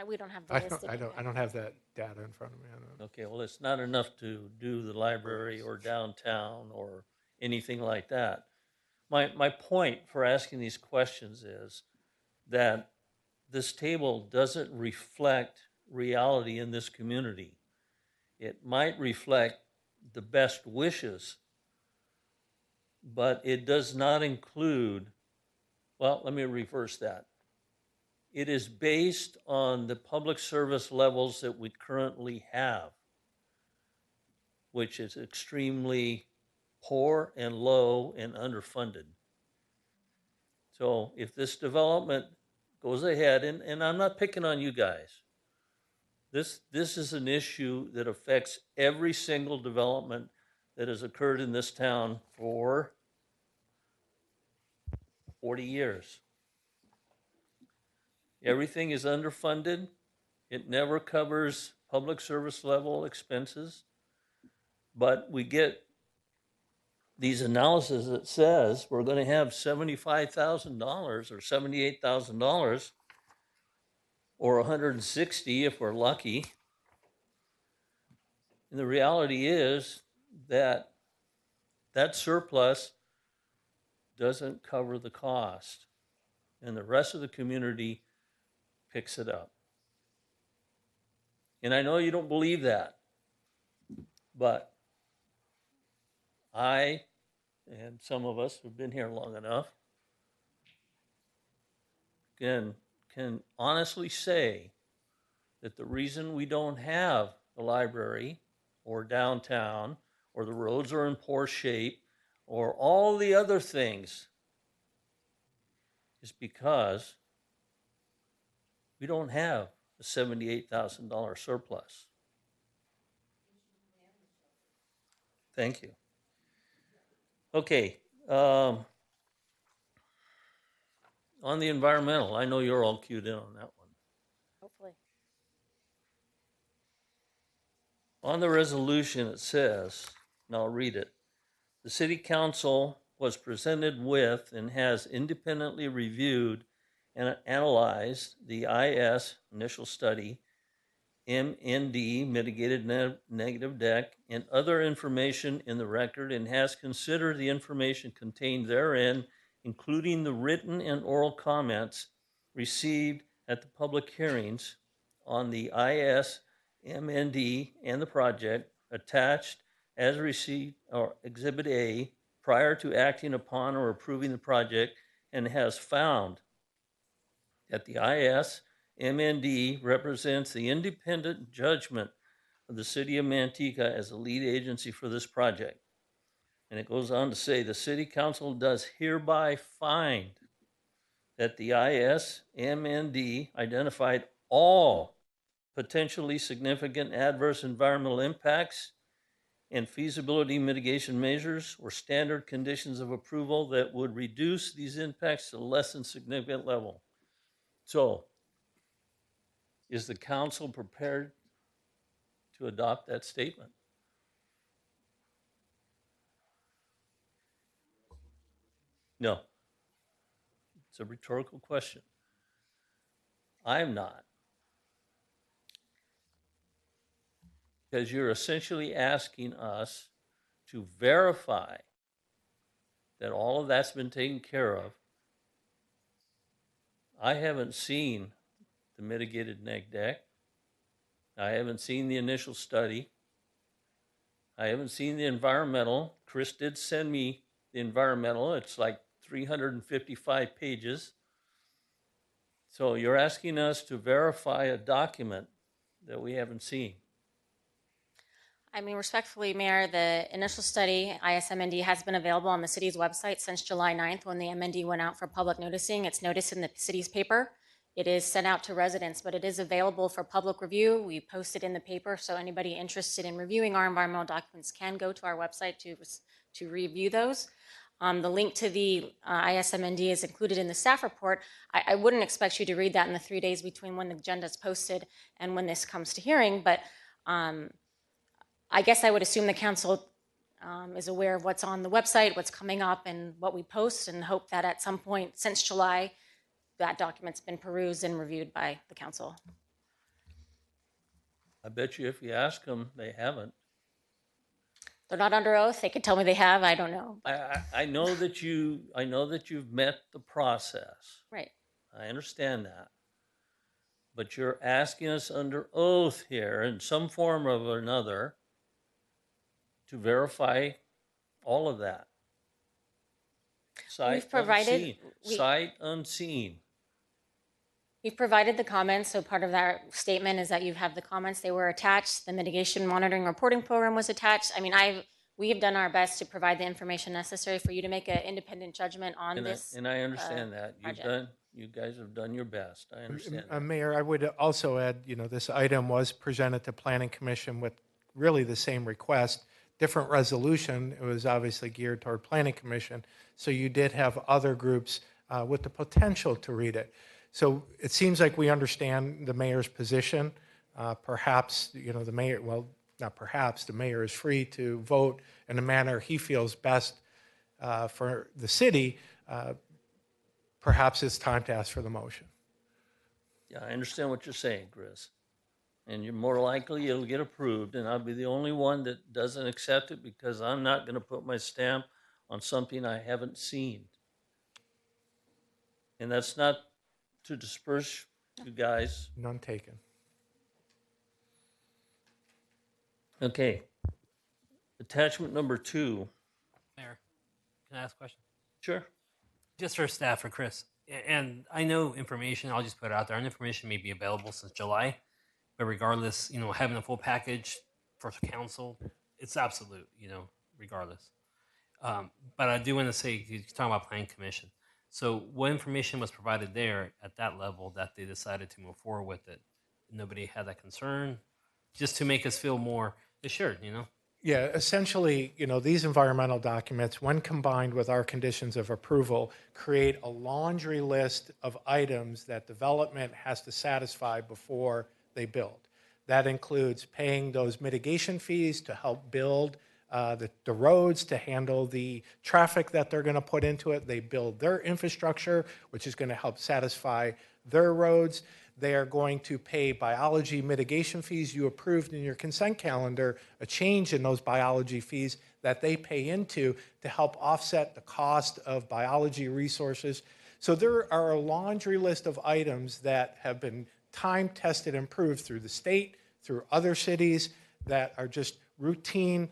We don't have the list. I don't have that data in front of me. Okay, well, it's not enough to do the library or downtown or anything like that. My point for asking these questions is that this table doesn't reflect reality in this community. It might reflect the best wishes, but it does not include, well, let me reverse that. It is based on the public service levels that we currently have, which is extremely poor and low and underfunded. So if this development goes ahead, and I'm not picking on you guys, this is an issue that affects every single development that has occurred in this town for 40 years. Everything is underfunded. It never covers public service level expenses. But we get these analyses that says we're going to have $75,000 or $78,000 or 160 if we're lucky. And the reality is that that surplus doesn't cover the cost, and the rest of the community picks it up. And I know you don't believe that, but I and some of us who've been here long enough can honestly say that the reason we don't have the library or downtown or the roads are in poor shape or all the other things is because we don't have a $78,000 surplus. Thank you. Okay. On the environmental, I know you're all cued in on that one. Hopefully. On the resolution, it says, and I'll read it, the city council was presented with and has independently reviewed and analyzed the IS initial study, MND mitigated negative deck, and other information in the record, and has considered the information contained therein, including the written and oral comments received at the public hearings on the IS, MND, and the project attached as received or Exhibit A prior to acting upon or approving the project, and has found that the IS MND represents the independent judgment of the city of Manteca as the lead agency for this project. And it goes on to say the city council does hereby find that the IS MND identified all potentially significant adverse environmental impacts and feasibility mitigation measures or standard conditions of approval that would reduce these impacts to less than significant level. So, is the council prepared to adopt that statement? No. It's a rhetorical question. I'm not. because you're essentially asking us to verify that all of that's been taken care of. I haven't seen the mitigated neg deck. I haven't seen the initial study. I haven't seen the environmental. Chris did send me the environmental. It's like 355 pages. So you're asking us to verify a document that we haven't seen. I mean, respectfully, Mayor, the initial study, ISMND, has been available on the city's website since July 9th when the MND went out for public noticing. It's noticed in the city's paper. It is sent out to residents, but it is available for public review. We post it in the paper, so anybody interested in reviewing our environmental documents can go to our website to review those. The link to the ISMND is included in the staff report. I wouldn't expect you to read that in the 3 days between when the agenda is posted and when this comes to hearing, but I guess I would assume the council is aware of what's on the website, what's coming up, and what we post, and hope that at some point since July, that document's been perused and reviewed by the council. I bet you if you ask them, they haven't. They're not under oath. They could tell me they have. I don't know. I know that you've met the process. Right. I understand that. But you're asking us under oath here in some form or another to verify all of that. Sight unseen. Sight unseen. We've provided the comments, so part of that statement is that you have the comments. They were attached. The mitigation monitoring reporting program was attached. I mean, we have done our best to provide the information necessary for you to make an independent judgment on this. And I understand that. You guys have done your best. I understand that. Mayor, I would also add, this item was presented to Planning Commission with really the same request, different resolution. It was obviously geared toward Planning Commission. So you did have other groups with the potential to read it. So it seems like we understand the mayor's position. Perhaps, the mayor, well, not perhaps, the mayor is free to vote in the manner he feels best for the city. Perhaps it's time to ask for the motion. Yeah, I understand what you're saying, Chris. And you're more likely it'll get approved, and I'll be the only one that doesn't accept it because I'm not going to put my stamp on something I haven't seen. And that's not to disperse you guys. None taken. Okay. Attachment number 2. Mayor, can I ask a question? Sure. Just for staff, for Chris. And I know information, I'll just put it out there, and information may be available since July, but regardless, having a full package for council, it's absolute, regardless. But I do want to say, you're talking about Planning Commission. So what information was provided there at that level that they decided to move forward with it? Nobody had that concern? Just to make us feel more assured, Yeah, essentially, these environmental documents, when combined with our conditions of approval, create a laundry list of items that development has to satisfy before they build. That includes paying those mitigation fees to help build the roads, to handle the traffic that they're going to put into it. They build their infrastructure, which is going to help satisfy their roads. They are going to pay biology mitigation fees. You approved in your consent calendar a change in those biology fees that they pay into to help offset the cost of biology resources. So there are a laundry list of items that have been time tested and proved through the state, through other cities, that are just routine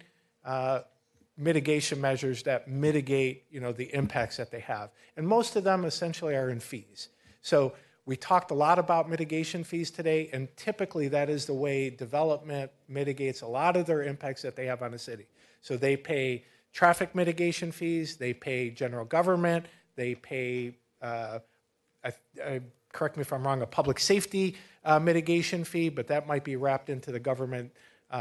mitigation measures that mitigate, the impacts that they have. And most of them essentially are in fees. So we talked a lot about mitigation fees today, and typically that is the way development mitigates a lot of their impacts that they have on the city. So they pay traffic mitigation fees, they pay general government, they pay, correct me if I'm wrong, a public safety mitigation fee, but that might be wrapped into the government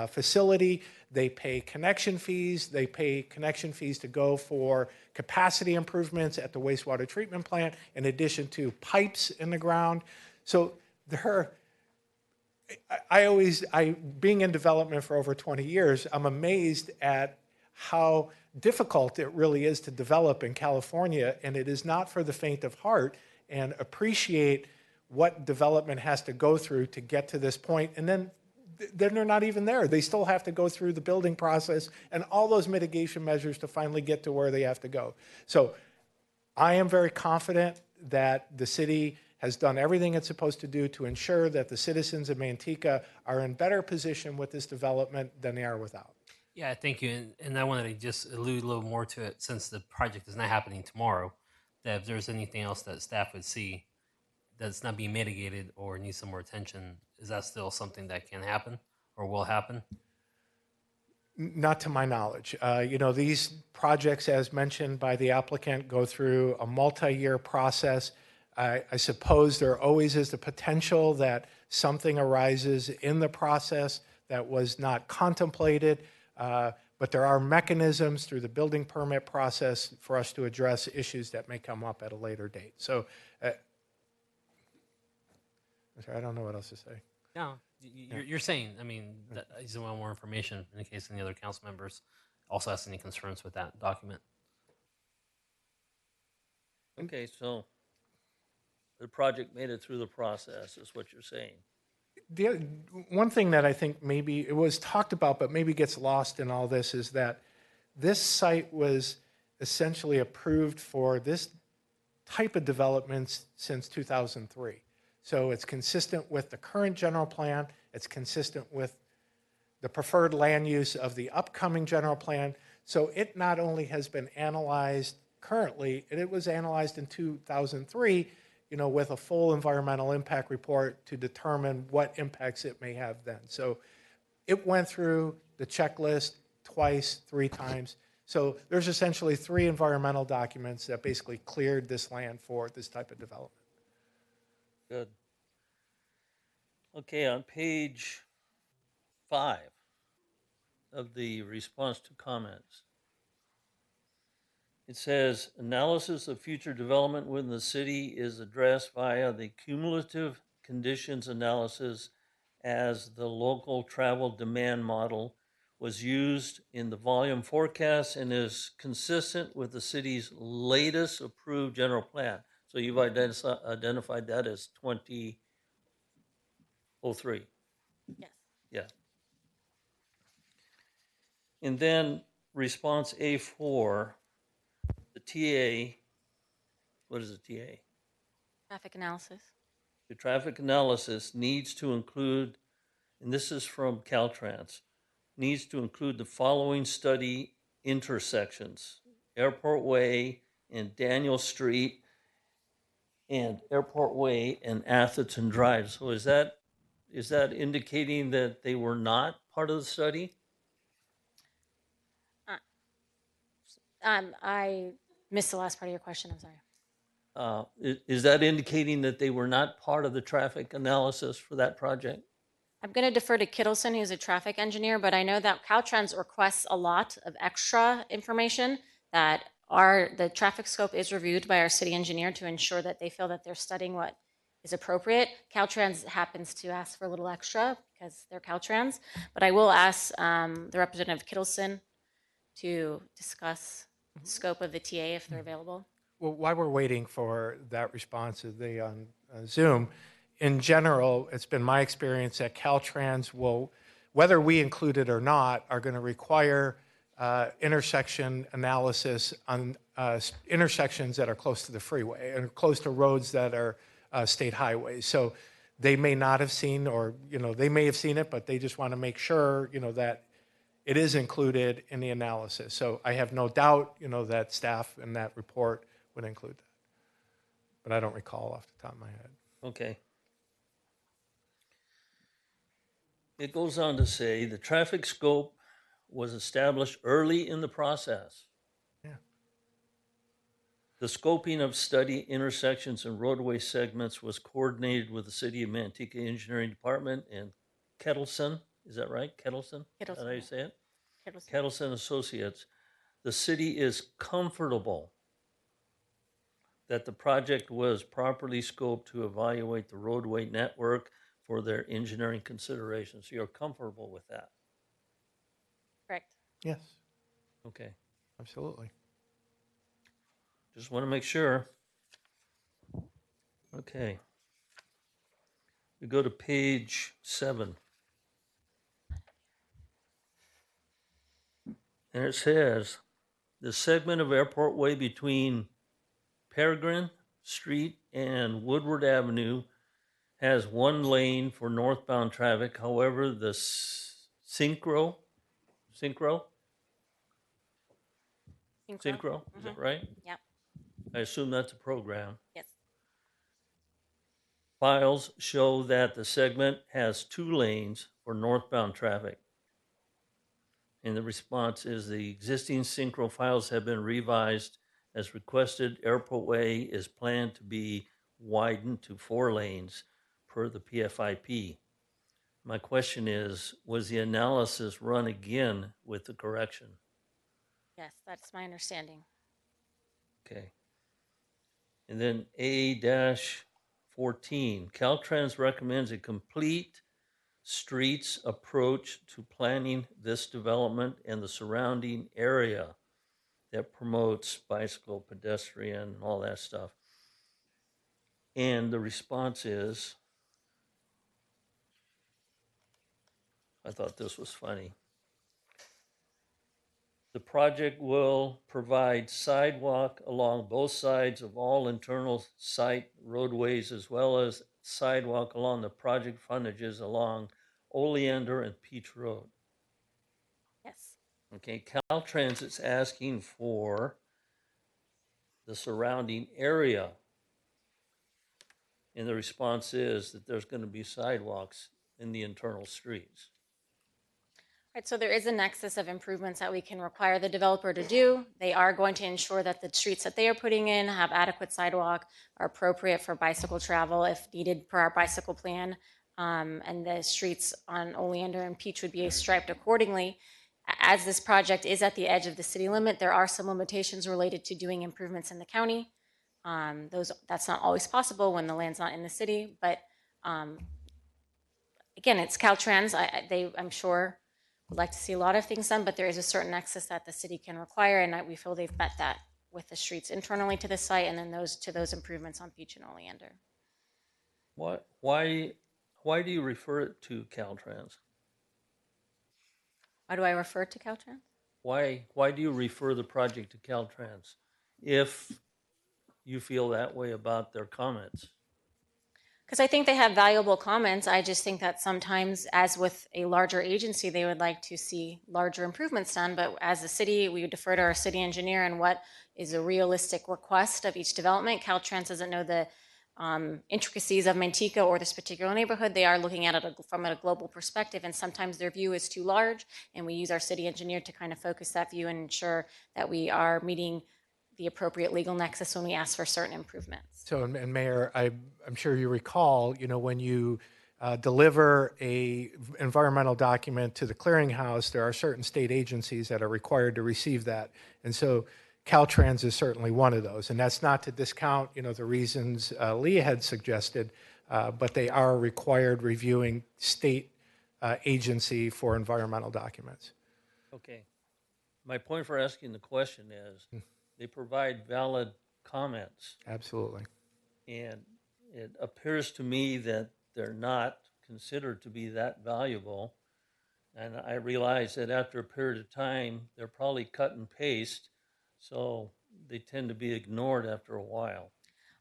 facility. They pay connection fees. They pay connection fees to go for capacity improvements at the wastewater treatment plant, in addition to pipes in the ground. So being in development for over 20 years, I'm amazed at how difficult it really is to develop in California, and it is not for the faint of heart, and appreciate what development has to go through to get to this point, and then then they're not even there. They still have to go through the building process and all those mitigation measures to finally get to where they have to go. So I am very confident that the city has done everything it's supposed to do to ensure that the citizens of Manteca are in better position with this development than they are without. Yeah, thank you. And I wanted to just allude a little more to it since the project is not happening tomorrow, that if there's anything else that staff would see that's not being mitigated or needs some more attention, is that still something that can happen or will happen? Not to my knowledge. These projects, as mentioned by the applicant, go through a multi-year process. I suppose there always is the potential that something arises in the process that was not contemplated, but there are mechanisms through the building permit process for us to address issues that may come up at a later date. So, I don't know what else to say. No, you're saying, I mean, I just want more information in case any other council members also has any concerns with that document. Okay, so the project made it through the process, is what you're saying. The one thing that I think maybe it was talked about, but maybe gets lost in all this, is that this site was essentially approved for this type of developments since 2003. So it's consistent with the current general plan. It's consistent with the preferred land use of the upcoming general plan. So it not only has been analyzed currently, it was analyzed in 2003, with a full environmental impact report to determine what impacts it may have then. So it went through the checklist twice, 3 times. So there's essentially 3 environmental documents that basically cleared this land for this type of development. Good. Okay, on page 5 of the response to comments, it says analysis of future development within the city is addressed via the cumulative conditions analysis as the local travel demand model was used in the volume forecast and is consistent with the city's latest approved general plan. So you've identified that as 2003. Yes. Yeah. And then response A4, the TA, what is the TA? Traffic analysis. The traffic analysis needs to include, and this is from Caltrans, needs to include the following study intersections: Airport Way and Daniel Street and Airport Way and Atherton Drive. So is that indicating that they were not part of the study? I missed the last part of your question. I'm sorry. Is that indicating that they were not part of the traffic analysis for that project? I'm going to defer to Kittleson, who's a traffic engineer, but I know that Caltrans requests a lot of extra information that the traffic scope is reviewed by our city engineer to ensure that they feel that they're studying what is appropriate. Caltrans happens to ask for a little extra because they're Caltrans, but I will ask the representative Kittleson to discuss the scope of the TA if they're available. Well, while we're waiting for that response of the on Zoom, in general, it's been my experience that Caltrans will, whether we include it or not, are going to require intersection analysis on intersections that are close to the freeway and close to roads that are state highways. So they may not have seen, or they may have seen it, but they just want to make sure that it is included in the analysis. So I have no doubt that staff in that report would include that, but I don't recall off the top of my head. Okay. It goes on to say the traffic scope was established early in the process. Yeah. The scoping of study intersections and roadway segments was coordinated with the City of Manteca Engineering Department and Kettleson. Is that right? Kettleson? Is that how you say it? Kettleson Associates. The city is comfortable that the project was properly scoped to evaluate the roadway network for their engineering considerations. So you're comfortable with that? Correct. Yes. Okay. Absolutely. Just want to make sure. Okay. We go to page 7. And it says, the segment of Airport Way between Peregrine Street and Woodward Avenue has one lane for northbound traffic. However, the Synchro, Synchro. is that right? Yep. I assume that's a program. Yes. Files show that the segment has 2 lanes for northbound traffic. And the response is the existing synchro files have been revised as requested. Airport Way is planned to be widened to 4 lanes per the PFIP. My question is, was the analysis run again with the correction? Yes, that's my understanding. Okay. And then A-14, Caltrans recommends a complete streets approach to planning this development and the surrounding area that promotes bicycle, pedestrian, all that stuff. And the response is, I thought this was funny. The project will provide sidewalk along both sides of all internal site roadways, as well as sidewalk along the project frontages along Oleander and Peach Road. Yes. Okay, Caltrans is asking for the surrounding area. And the response is that there's going to be sidewalks in the internal streets. Right, so there is a nexus of improvements that we can require the developer to do. They are going to ensure that the streets that they are putting in have adequate sidewalk, are appropriate for bicycle travel if needed per our bicycle plan. And the streets on Oleander and Peach would be striped accordingly. As this project is at the edge of the city limit, there are some limitations related to doing improvements in the county. That's not always possible when the land's not in the city, but again, it's Caltrans. I'm sure would like to see a lot of things done, but there is a certain nexus that the city can require, and we feel they've met that with the streets internally to the site, and then those improvements on Peach and Oleander. Why do you refer it to Caltrans? Why do I refer to Caltrans? Why do you refer the project to Caltrans if you feel that way about their comments? Because I think they have valuable comments. I just think that sometimes, as with a larger agency, they would like to see larger improvements done. But as a city, we would defer to our city engineer and what is a realistic request of each development. Caltrans doesn't know the intricacies of Manteca or this particular neighborhood. They are looking at it from a global perspective, and sometimes their view is too large, and we use our city engineer to kind of focus that view and ensure that we are meeting the appropriate legal nexus when we ask for certain improvements. So, and Mayor, I'm sure you recall, when you deliver a environmental document to the clearinghouse, there are certain state agencies that are required to receive that. And so Caltrans is certainly one of those. And that's not to discount, the reasons Leah had suggested, but they are required reviewing state agency for environmental documents. Okay. My point for asking the question is, they provide valid comments. Absolutely. And it appears to me that they're not considered to be that valuable. And I realize that after a period of time, they're probably cut and paste, so they tend to be ignored after a while.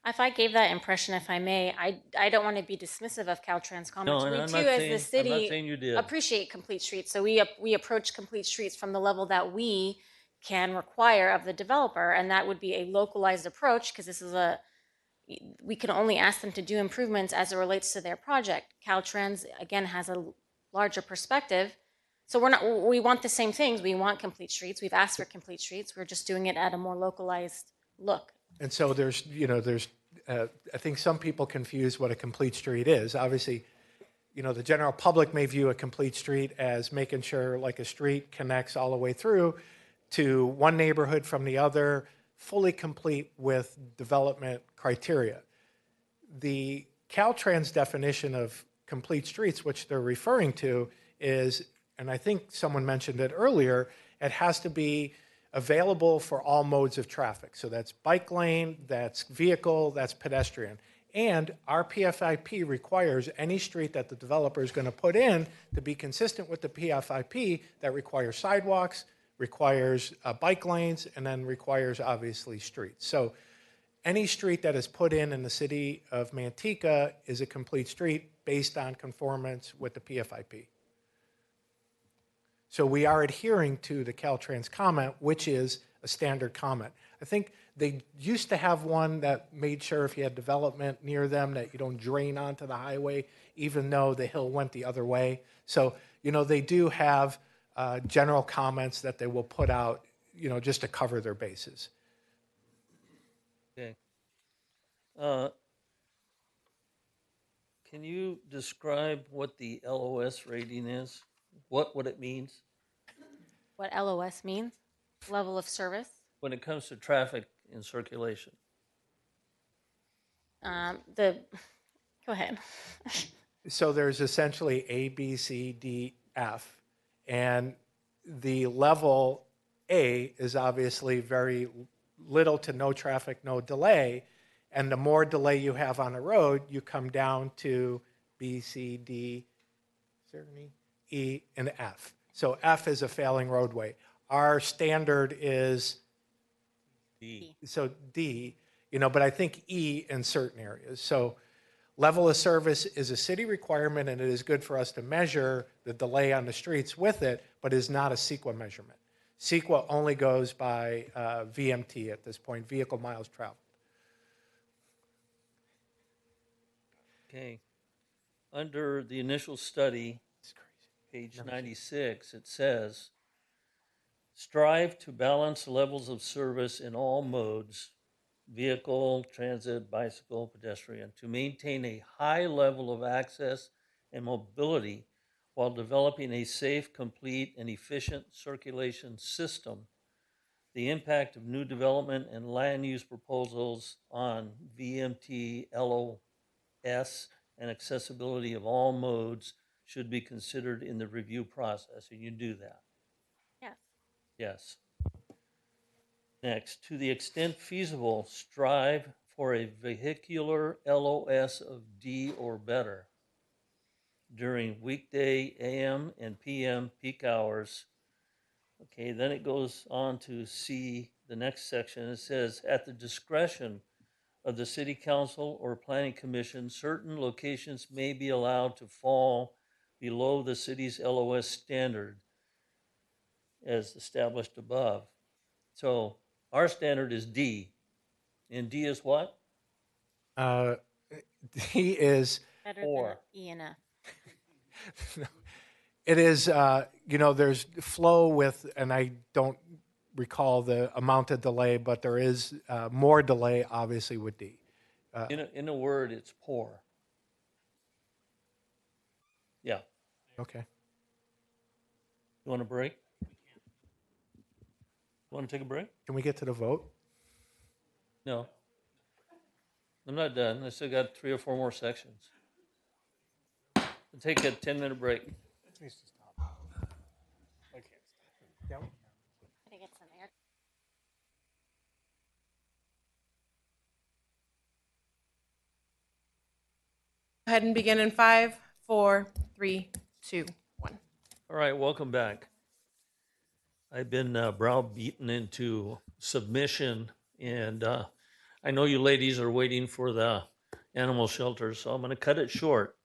If I gave that impression, if I may, I don't want to be dismissive of Caltrans comments. No, and We I'm too, not as saying- the city, I'm not saying you did. appreciate complete streets. So we approach complete streets from the level that we can require of the developer, and that would be a localized approach, because we can only ask them to do improvements as it relates to their project. Caltrans, again, has a larger perspective. So we want the same things. We want complete streets. We've asked for complete streets. We're just doing it at a more localized look. And so I think some people confuse what a complete street is. Obviously, the general public may view a complete street as making sure like a street connects all the way through to one neighborhood from the other, fully complete with development criteria. The Caltrans definition of complete streets, which they're referring to, is, and I think someone mentioned it earlier, it has to be available for all modes of traffic. So that's bike lane, that's vehicle, that's pedestrian. And our PFIP requires any street that the developer is going to put in to be consistent with the PFIP that requires sidewalks, requires bike lanes, and then requires obviously streets. So any street that is put in the city of Manteca is a complete street based on conformance with the PFIP. So we are adhering to the Caltrans comment, which is a standard comment. I think they used to have one that made sure if you had development near them that you don't drain onto the highway, even though the hill went the other way. So, they do have general comments that they will put out, just to cover their bases. Okay. Can you describe what the LOS rating is? What it means What LOS means? Level of service. when it comes to traffic in circulation? Go ahead. So there's essentially A, B, C, D, F, and the level A is obviously very little to no traffic, no delay, and the more delay you have on a road, you come down to B, C, D, is there any? E, and F. So F is a failing roadway. Our standard is D. So D, but I think E in certain areas. So level of service is a city requirement, and it is good for us to measure the delay on the streets with it, but is not a CEQA measurement. CEQA only goes by VMT at this point, vehicle miles traveled. Okay. Under the initial study, page 96, it says, strive to balance levels of service in all modes, vehicle, transit, bicycle, pedestrian, to maintain a high level of access and mobility while developing a safe, complete, and efficient circulation system. The impact of new development and land use proposals on VMT, LOS, and accessibility of all modes should be considered in the review process, and you do that. Yes. Yes. Next, to the extent feasible, strive for a vehicular LOS of D or better during weekday AM and PM peak hours. Okay, then it goes on to see the next section. It says, at the discretion of the city council or planning commission, certain locations may be allowed to fall below the city's LOS standard as established above. So our standard is D. And D is what? D is Better Four. than E and F. It is, there's flow with, and I don't recall the amount of delay, but there is more delay, obviously, with D. In a word, it's poor. Yeah. Okay. You want a break? Want to take a break? Can we get to the vote? No. I'm not done. I still got 3 or 4 more sections. We'll take a 10-minute break. Yeah. I think it's some air. Go ahead and begin in 5, 4, 3, 2, 1. All right, welcome back. I've been browbeaten into submission, and I know you ladies are waiting for the animal shelter, so I'm going to cut it short.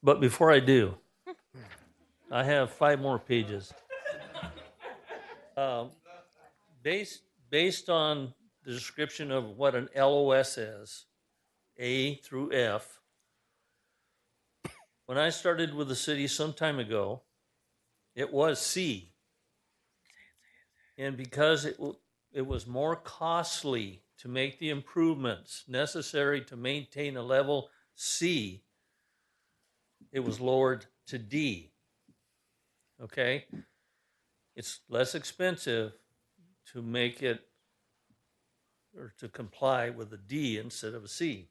But before I do, I have 5 more pages. Based on the description of what an LOS is, A through F, when I started with the city some time ago, it was C. And because it was more costly to make the improvements necessary to maintain a level C, it was lowered to D. Okay? It's less expensive to make it or to comply with a D instead of a C.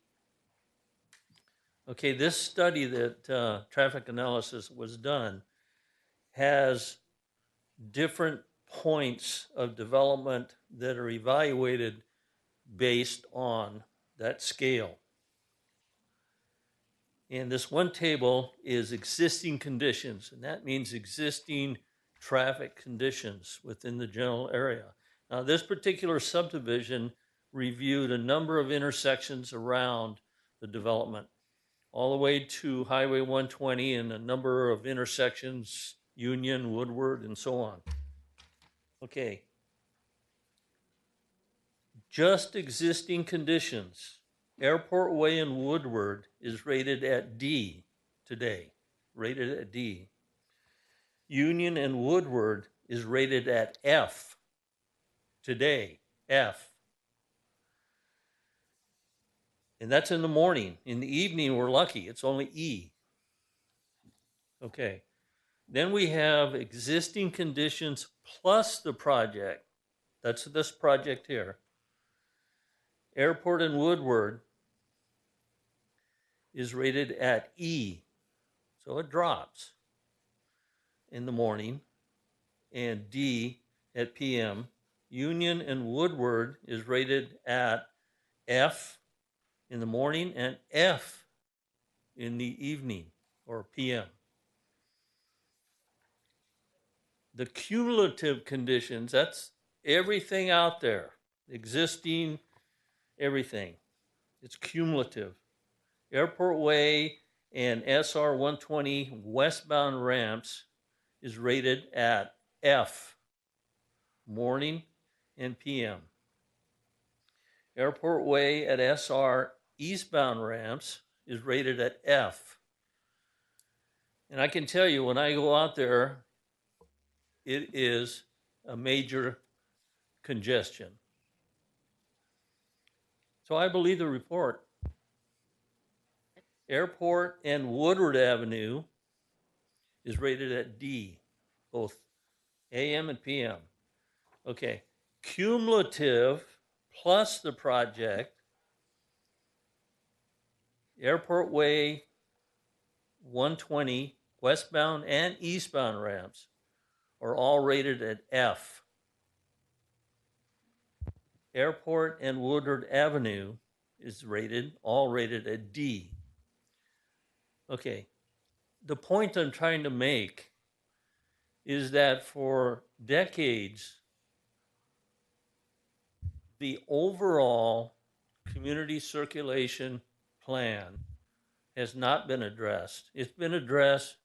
Okay, this study that traffic analysis was done has different points of development that are evaluated based on that scale. And this one table is existing conditions, and that means existing traffic conditions within the general area. Now, this particular subdivision reviewed a number of intersections around the development, all the way to Highway 120 and a number of intersections, Union, Woodward, and so on. Okay. Just existing conditions. Airport Way in Woodward is rated at D today, rated at D. Union and Woodward is rated at F today, F. And that's in the morning. In the evening, we're lucky, it's only E. Okay. Then we have existing conditions plus the project. That's this project here. Airport in Woodward is rated at E. So it drops in the morning, and D at PM. Union and Woodward is rated at F in the morning and F in the evening or PM. The cumulative conditions, that's everything out there, existing, everything. It's cumulative. Airport Way and SR 120 westbound ramps is rated at F, morning and PM. Airport Way at SR eastbound ramps is rated at F. And I can tell you, when I go out there, it is a major congestion. So I believe the report. Airport and Woodward Avenue is rated at D, both AM and PM. Okay, cumulative plus the project, Airport Way 120 westbound and eastbound ramps are all rated at F. Airport and Woodward Avenue is all rated at D. Okay, the point I'm trying to make is that for decades, the overall community circulation plan has not been addressed. It's been addressed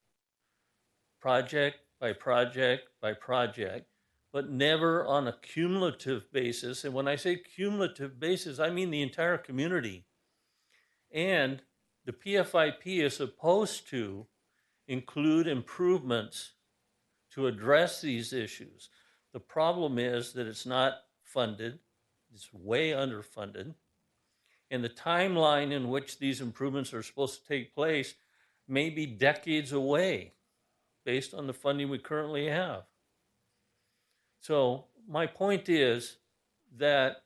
project by project by project, but never on a cumulative basis. And when I say cumulative basis, I mean the entire community. And the PFIP is supposed to include improvements to address these issues. The problem is that it's not funded, it's way underfunded, and the timeline in which these improvements are supposed to take place may be decades away based on the funding we currently have. So my point is that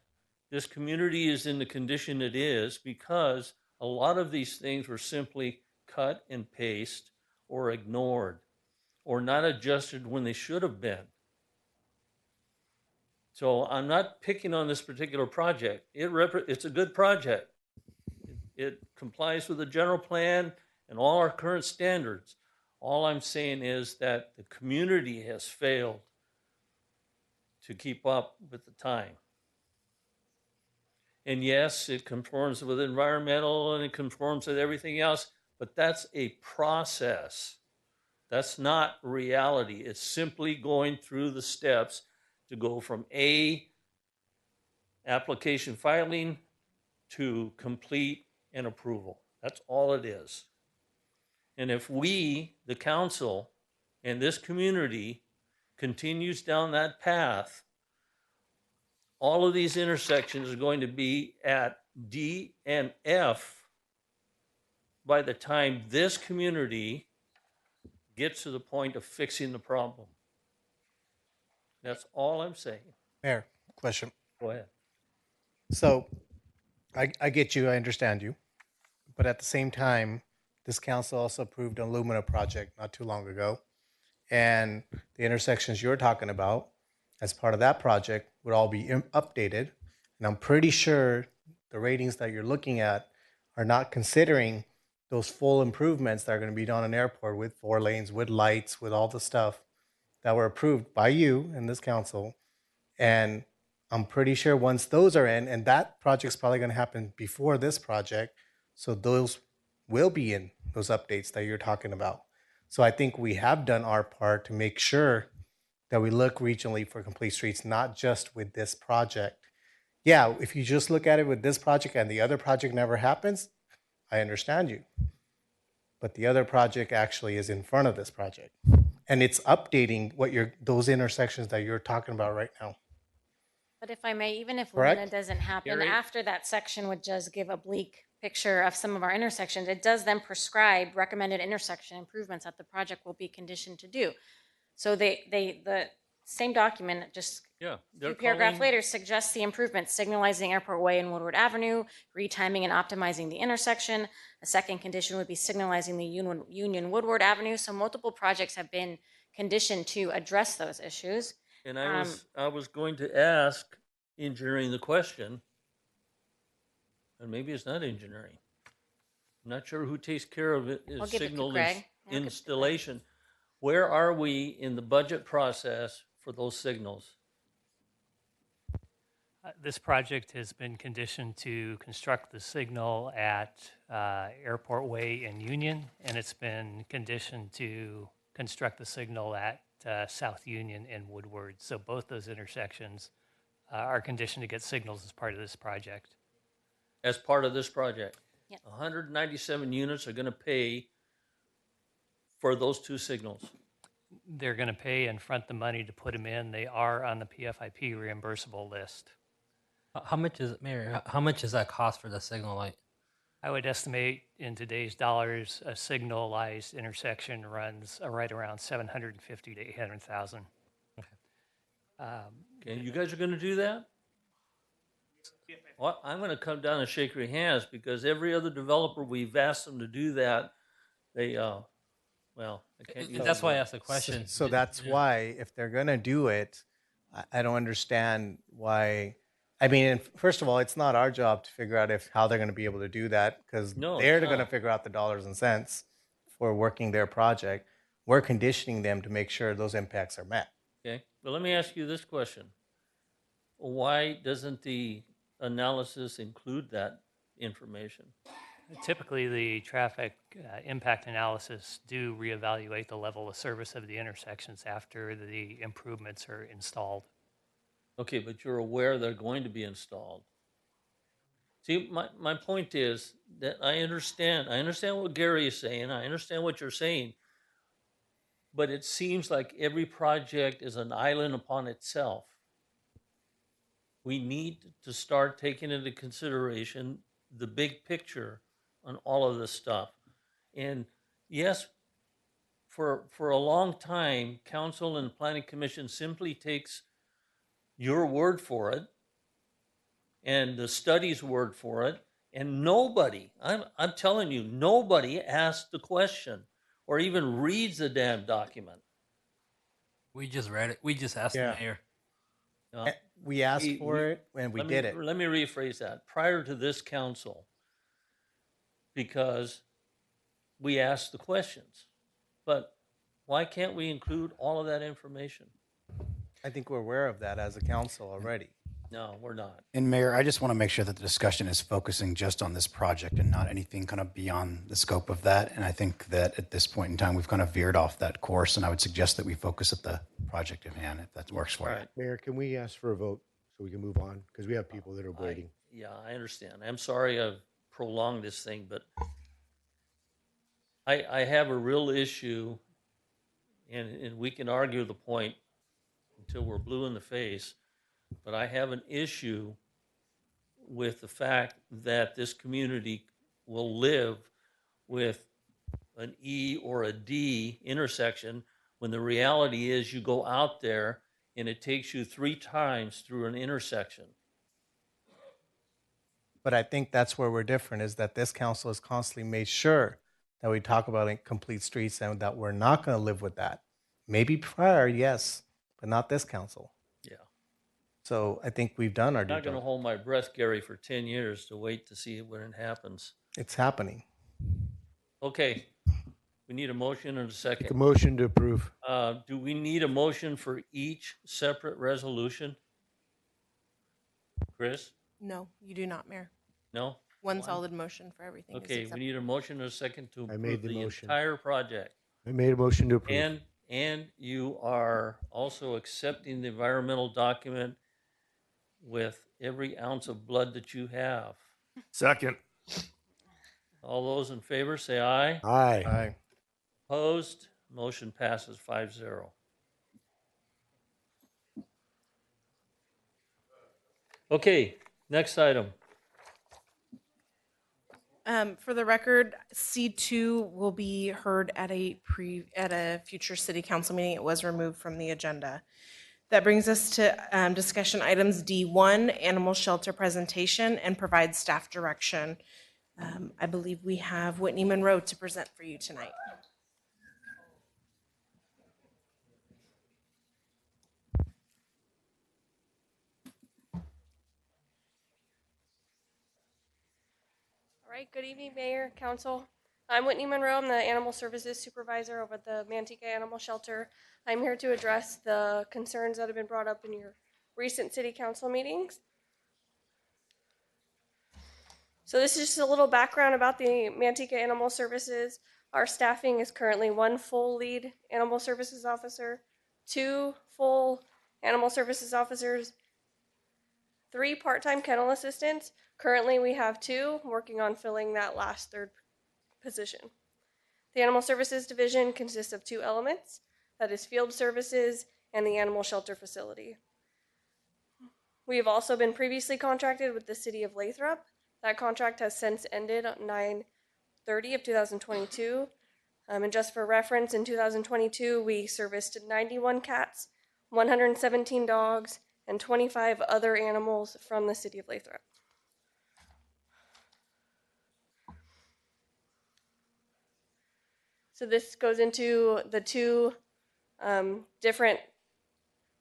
this community is in the condition it is because a lot of these things were simply cut and paste or ignored or not adjusted when they should have been. So I'm not picking on this particular project. It's a good project. It complies with the general plan and all our current standards. All I'm saying is that the community has failed to keep up with the time. And yes, it conforms with environmental and it conforms with everything else, but that's a process. That's not reality. It's simply going through the steps to go from A, application filing, to complete and approval. That's all it is. And if we, the council, and this community continues down that path, all of these intersections are going to be at D and F by the time this community gets to the point of fixing the problem. That's all I'm saying. Mayor, question. Go ahead. So I get you, I understand you. But at the same time, this council also approved an Illumina project not too long ago. And the intersections you're talking about as part of that project would all be updated. And I'm pretty sure the ratings that you're looking at are not considering those full improvements that are going to be done in airport with 4 lanes, with lights, with all the stuff. that were approved by you in this council. And I'm pretty sure once those are in, and that project's probably going to happen before this project, so those will be in those updates that you're talking about. So I think we have done our part to make sure that we look regionally for complete streets, not just with this project. Yeah, if you just look at it with this project and the other project never happens, I understand you. But the other project actually is in front of this project. And it's updating what those intersections that you're talking about right now. But if I may, even if Correct? Luna doesn't happen, Gary? after that section would just give a bleak picture of some of our intersections, it does then prescribe recommended intersection improvements that the project will be conditioned to do. So the same document, just Yeah, a they're few paragraphs calling, later, suggests the improvements, signalizing Airport Way and Woodward Avenue, retiming and optimizing the intersection. A second condition would be signalizing the Union Woodward Avenue. So multiple projects have been conditioned to address those issues. and I was going to ask engineering the question, and maybe it's not engineering. I'm not sure who takes care of it, I'll is give it to signal Craig. Yeah, I'll give it to installation. Where are we in the budget process for those signals? This project has been conditioned to construct the signal at Airport Way and Union, and it's been conditioned to construct the signal at South Union and Woodward. So both those intersections are conditioned to get signals as part of this project. As part of this project? Yep. 197 units are going to pay for those two signals. They're going to pay and front the money to put them in. They are on the PFIP reimbursable list. How much is it, Mayor? How much does that cost for the signal light? I would estimate in today's dollars, a signalized intersection runs right around 750 to 800,000. Okay, you guys are going to do that? Well, I'm going to come down and shake your hands because every other developer we've asked them to do that, they, well, I can't use. That's why I asked the question. So that's why, if they're going to do it, I don't understand why. I mean, first of all, it's not our job to figure out how they're going to be able to do that because they're going to figure out the dollars and cents for working their project. We're conditioning them to make sure those impacts are met. Okay, but let me ask you this question. Why doesn't the analysis include that information? Typically, the traffic impact analysis do reevaluate the level of service of the intersections after the improvements are installed. Okay, but you're aware they're going to be installed. See, my point is that I understand what Gary is saying, I understand what you're saying, but it seems like every project is an island upon itself. We need to start taking into consideration the big picture on all of this stuff. And yes, for a long time, council and planning commission simply takes your word for it and the study's word for it, and nobody, I'm telling you, nobody asks the question or even reads the damn document. We just read it. We just asked the mayor. We asked for it and we did it. Let me rephrase that. Prior to this council, because we asked the questions, but why can't we include all of that information? I think we're aware of that as a council already. No, we're not. And Mayor, I just want to make sure that the discussion is focusing just on this project and not anything kind of beyond the scope of that. And I think that at this point in time, we've kind of veered off that course. And I would suggest that we focus at the project at hand, if that works for you. Mayor, can we ask for a vote so we can move on? Because we have people that are waiting. Yeah, I understand. I'm sorry I've prolonged this thing, but I have a real issue, and we can argue the point until we're blue in the face, but I have an issue with the fact that this community will live with an E or a D intersection when the reality is you go out there and it takes you 3 times through an intersection. But I think that's where we're different, is that this council has constantly made sure that we talk about complete streets and that we're not going to live with that. Maybe prior, yes, but not this council. Yeah. So I think we've done our I'm due not going to diligence. hold my breath, Gary, for 10 years to wait to see when it happens. It's happening. Okay. We need a motion and a Make a second. motion to approve. Do we need a motion for each separate resolution? Chris? No, you do not, Mayor. No? One solid motion for everything is Okay, we acceptable. need a motion and a second to I made approve the the motion. entire project. I made a motion to approve. And you are also accepting the environmental document with every ounce of blood that you have. Second. All those in favor, say aye. Aye. Aye. Opposed? Motion passes 5-0. Okay, next item. For the record, C2 will be heard at a future city council meeting. It was removed from the agenda. That brings us to discussion items D1, animal shelter presentation, and provide staff direction. I believe we have Whitney Monroe to present for you tonight. All right, good evening, Mayor, Council. I'm Whitney Monroe. I'm the Animal Services Supervisor over at the Manteca Animal Shelter. I'm here to address the concerns that have been brought up in your recent City Council meetings. So this is just a little background about the Manteca Animal Services. Our staffing is currently 1 full lead Animal Services Officer, 2 full Animal Services Officers, 3 part-time kennel assistants. Currently, we have 2 working on filling that last 3rd position. The Animal Services Division consists of 2 elements, that is field services and the animal shelter facility. We have also been previously contracted with the City of Lathrop. That contract has since ended on 9/30 of 2022. And just for reference, in 2022, we serviced 91 cats, 117 dogs, and 25 other animals from the City of Lathrop. So this goes into the 2 different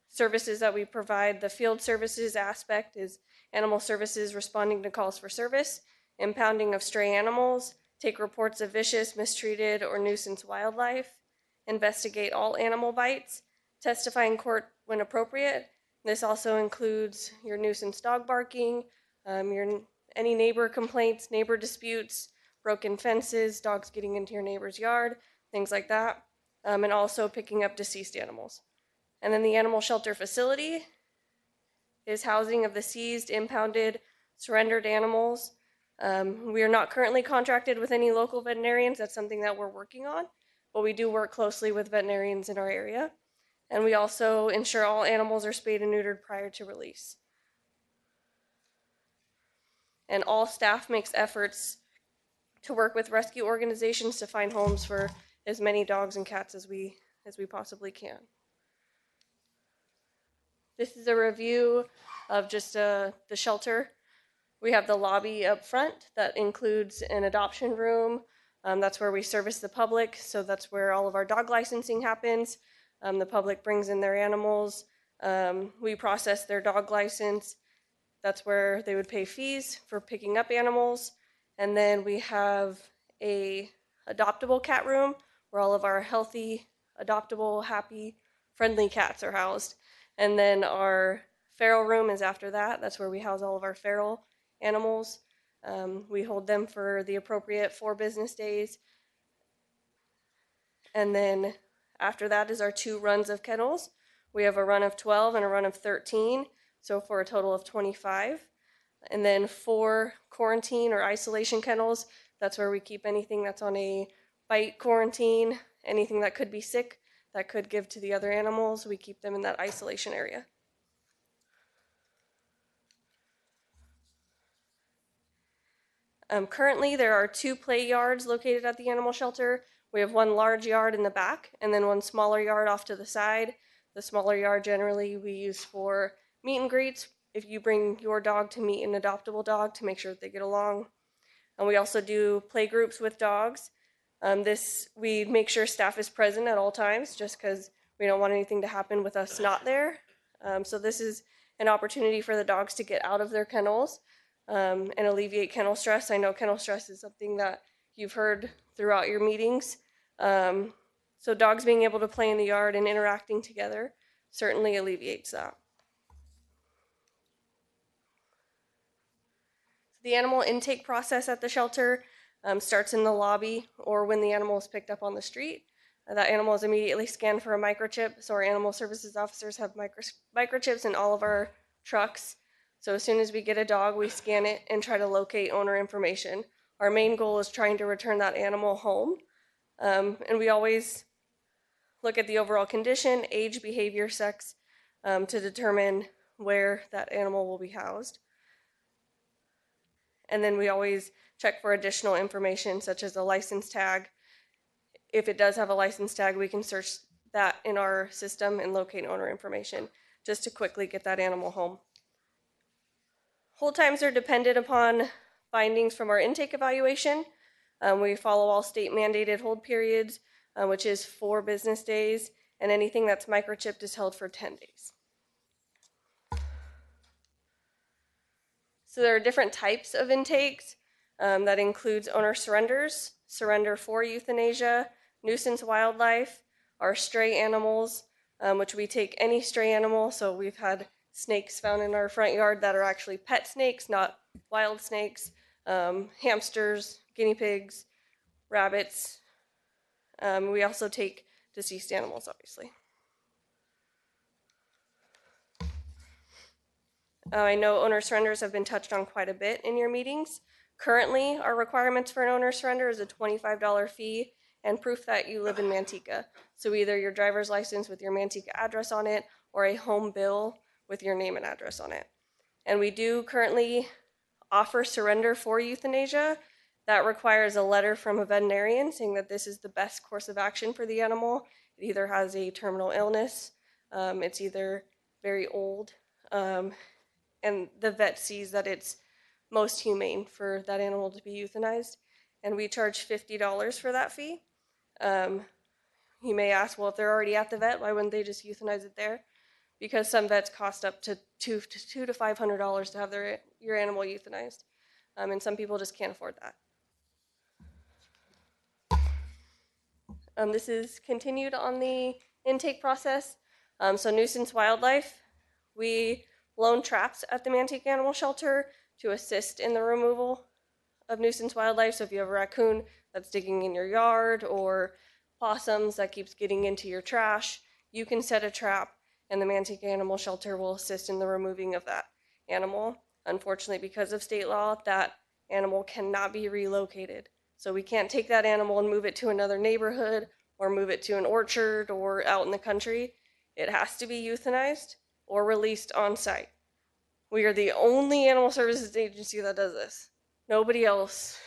services that we provide. The field services aspect is animal services responding to calls for service, impounding of stray animals, take reports of vicious, mistreated, or nuisance wildlife, investigate all animal bites, testify in court when appropriate. This also includes your nuisance dog barking, any neighbor complaints, neighbor disputes, broken fences, dogs getting into your neighbor's yard, things like that, and also picking up deceased animals. And then the animal shelter facility is housing of the seized, impounded, surrendered animals. We are not currently contracted with any local veterinarians. That's something that we're working on, but we do work closely with veterinarians in our area. And we also ensure all animals are spayed and neutered prior to release. And all staff makes efforts to work with rescue organizations to find homes for as many dogs and cats as we possibly can. This is a review of just the shelter. We have the lobby up front that includes an adoption room. That's where we service the public, so that's where all of our dog licensing happens. The public brings in their animals. We process their dog license. That's where they would pay fees for picking up animals. And then we have a adoptable cat room where all of our healthy, adoptable, happy, friendly cats are housed. And then our feral room is after that. That's where we house all of our feral animals. We hold them for the appropriate 4 business days. And then after that is our 2 runs of kennels. We have a run of 12 and a run of 13, so for a total of 25. And then 4 quarantine or isolation kennels. That's where we keep anything that's on a bite quarantine, anything that could be sick, that could give to the other animals. We keep them in that isolation area. Currently, there are 2 play yards located at the animal shelter. We have 1 large yard in the back and then 1 smaller yard off to the side. The smaller yard generally we use for meet and greets if you bring your dog to meet an adoptable dog to make sure that they get along. And we also do play groups with dogs. We make sure staff is present at all times just because we don't want anything to happen with us not there. So this is an opportunity for the dogs to get out of their kennels and alleviate kennel stress. I know kennel stress is something that you've heard throughout your meetings. So dogs being able to play in the yard and interacting together certainly alleviates that. The animal intake process at the shelter starts in the lobby or when the animal is picked up on the street. That animal is immediately scanned for a microchip. So our animal services officers have microchips in all of our trucks. So as soon as we get a dog, we scan it and try to locate owner information. Our main goal is trying to return that animal home. And we always look at the overall condition, age, behavior, sex, to determine where that animal will be housed. And then we always check for additional information such as a license tag. If it does have a license tag, we can search that in our system and locate owner information just to quickly get that animal home. Hold times are dependent upon findings from our intake evaluation. We follow all state mandated hold periods, which is 4 business days, and anything that's microchipped is held for 10 days. So there are different types of intakes. That includes owner surrenders, surrender for euthanasia, nuisance wildlife, our stray animals, which we take any stray animal. So we've had snakes found in our front yard that are actually pet snakes, not wild snakes, hamsters, guinea pigs, rabbits. We also take deceased animals, obviously. I know owner surrenders have been touched on quite a bit in your meetings. Currently, our requirements for an owner surrender is a $25 fee and proof that you live in Manteca. So either your driver's license with your Manteca address on it or a home bill with your name and address on it. And we do currently offer surrender for euthanasia. That requires a letter from a veterinarian saying that this is the best course of action for the animal. It either has a terminal illness, it's either very old, and the vet sees that it's most humane for that animal to be euthanized. And we charge $50 for that fee. You may ask, well, if they're already at the vet, why wouldn't they just euthanize it there? Because some vets cost up to $200 to $500 to have your animal euthanized. And some people just can't afford that. This is continued on the intake process. So nuisance wildlife, we loan traps at the Manteca Animal Shelter to assist in the removal of nuisance wildlife. So if you have a raccoon that's digging in your yard or possums that keeps getting into your trash, you can set a trap and the Manteca Animal Shelter will assist in the removing of that animal. Unfortunately, because of state law, that animal cannot be relocated. So we can't take that animal and move it to another neighborhood or move it to an orchard or out in the country. It has to be euthanized or released on site. We are the only animal services agency that does this. Nobody else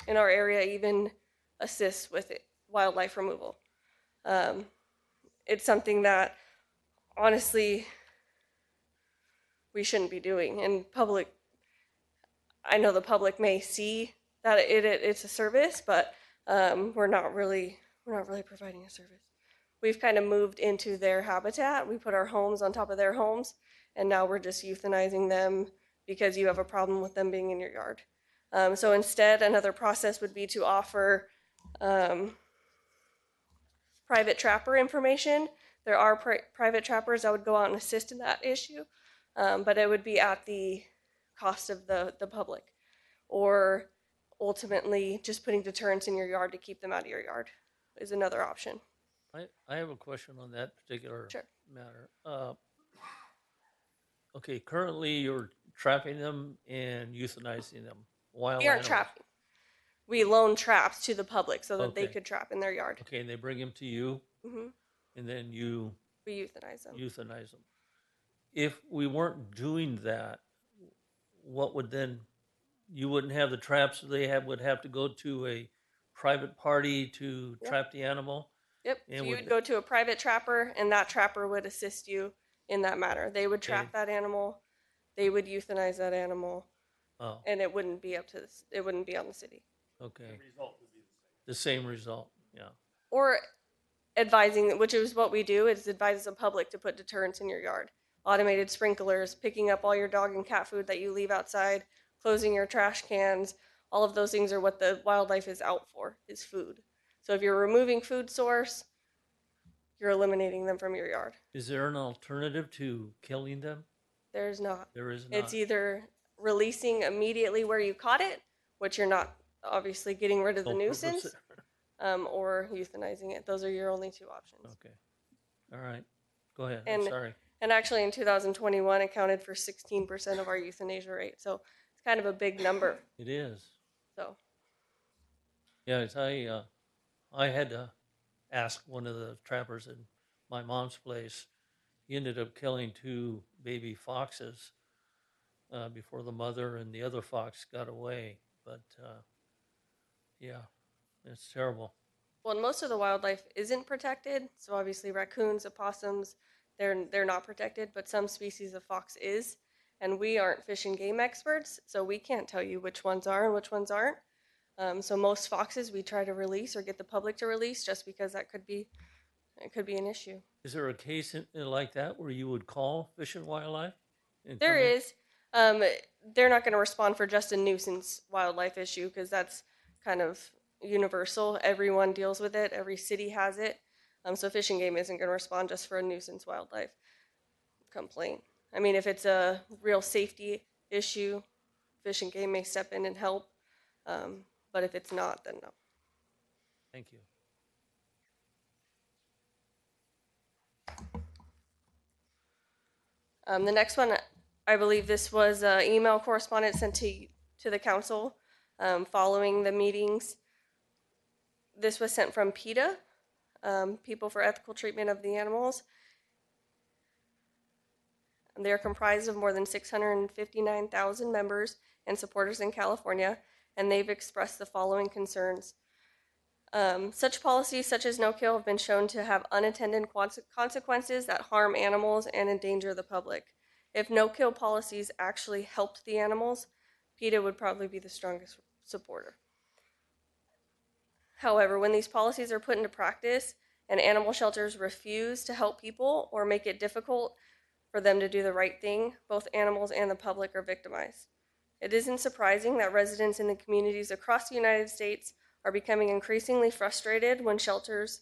in our area even assists with it, wildlife removal. It's something that honestly we shouldn't be doing. And public, I know the public may see that it's a service, but we're not really providing a service. We've kind of moved into their habitat. We put our homes on top of their homes, and now we're just euthanizing them because you have a problem with them being in your yard. So instead, another process would be to offer private trapper information. There are private trappers that would go out and assist in that issue, but it would be at the cost of the public, or ultimately just putting deterrents in your yard to keep them out of your yard is another option. I have a question on that particular Sure. matter. Okay, currently you're trapping them and euthanizing them. Wild We aren't animals. trapping. We loan traps to the public so that they Okay. could trap in their yard. Okay, and they bring them to you, Hmm. and then you We euthanize them. euthanize them. If we weren't doing that, what would then, you wouldn't have the traps, they would have to go to a private party to Yep. trap the animal? Yep. And So you would- would go to a private trapper, and that trapper would assist you in that matter. They would trap Okay. that animal, they would euthanize that animal, Oh, and it wouldn't be up to this. It wouldn't be on the city. okay. The same result, yeah. Or advising, which is what we do, is advise the public to put deterrents in your yard. Automated sprinklers, picking up all your dog and cat food that you leave outside, closing your trash cans. All of those things are what the wildlife is out for, is food. So if you're removing food source, you're eliminating them from your yard. Is there an alternative to killing them? There's not. There is It's not. either releasing immediately where you caught it, which you're not obviously getting rid of the No purpose. nuisance, or euthanizing it. Those are your only two options. Okay. All right. Go ahead. I'm sorry. And actually in 2021 accounted for 16% of our euthanasia rate. So it's kind of a big number. It is. So Yeah, I had to ask one of the trappers at my mom's place. He ended up killing 2 baby foxes before the mother and the other fox got away. But yeah, it's terrible. well, most of the wildlife isn't protected. So obviously raccoons, opossums, they're not protected, but some species of fox is. And we aren't fish and game experts, so we can't tell you which ones are and which ones aren't. So most foxes we try to release or get the public to release, just because it could be an issue. Is there a case like that where you would call Fish and Wildlife? There is. They're not going to respond for just a nuisance wildlife issue because that's kind of universal. Everyone deals with it. Every city has it. So Fish and Game isn't going to respond just for a nuisance wildlife complaint. I mean, if it's a real safety issue, Fish and Game may step in and help. But if it's not, then no. Thank you. The next one, I believe this was an email correspondence sent to the council following the meetings. This was sent from PETA, People for Ethical Treatment of the Animals. And they are comprised of more than 659,000 members and supporters in California, and they've expressed the following concerns. Such policies, such as no-kill, have been shown to have unintended consequences that harm animals and endanger the public. If no-kill policies actually helped the animals, PETA would probably be the strongest supporter. However, when these policies are put into practice and animal shelters refuse to help people or make it difficult for them to do the right thing, both animals and the public are victimized. It isn't surprising that residents in the communities across the United States are becoming increasingly frustrated when shelters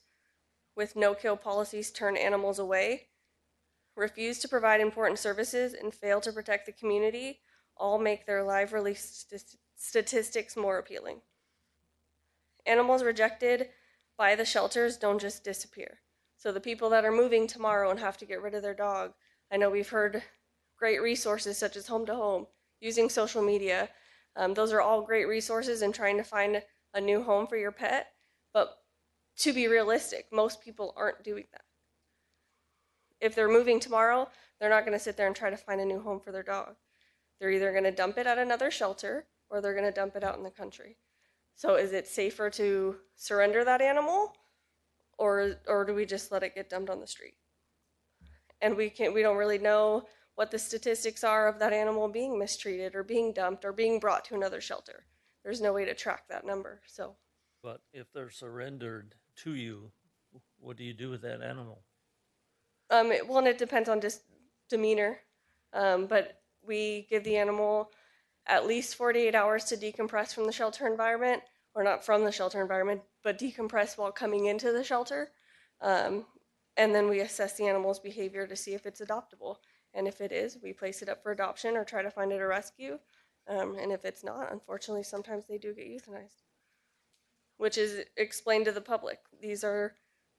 with no-kill policies turn animals away, refuse to provide important services, and fail to protect the community, all make their live release statistics more appealing. Animals rejected by the shelters don't just disappear. So the people that are moving tomorrow and have to get rid of their dog, I know we've heard great resources such as Home to Home, using social media. Those are all great resources in trying to find a new home for your pet. But to be realistic, most people aren't doing that. If they're moving tomorrow, they're not going to sit there and try to find a new home for their dog. They're either going to dump it at another shelter or they're going to dump it out in the country. So is it safer to surrender that animal, or do we just let it get dumped on the street? And we don't really know what the statistics are of that animal being mistreated or being dumped or being brought to another shelter. There's no way to track that number. So, but if they're surrendered to you, what do you do with that animal? and it depends on just demeanor. But we give the animal at least 48 hours to decompress from the shelter environment, or not from the shelter environment, but decompress while coming into the shelter. And then we assess the animal's behavior to see if it's adoptable. And if it is, we place it up for adoption or try to find it a rescue. And if it's not, unfortunately, sometimes they do get euthanized, which is explained to the public. These are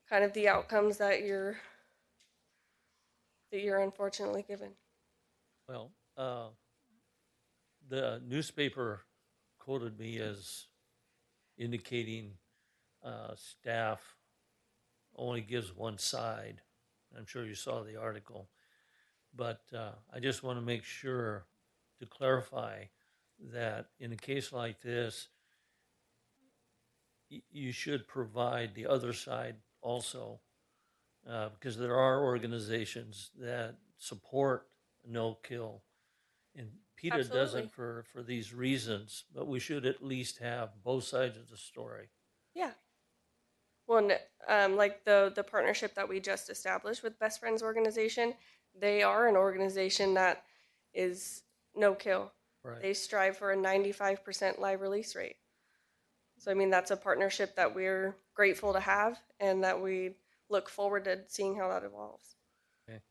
kind of the outcomes that you're unfortunately given. Well, the newspaper quoted me as indicating staff only gives one side. I'm sure you saw the article. But I just want to make sure to clarify that in a case like this, you should provide the other side also, because there are organizations that support no kill. And PETA Absolutely. doesn't for these reasons, but we should at least have both sides of the story. Yeah. Well, like the partnership that we just established with Best Friends Organization, they are an organization that is no kill. Right. They strive for a 95% live release rate. So, I mean, that's a partnership that we're grateful to have, and that we look forward to seeing how that evolves. Okay.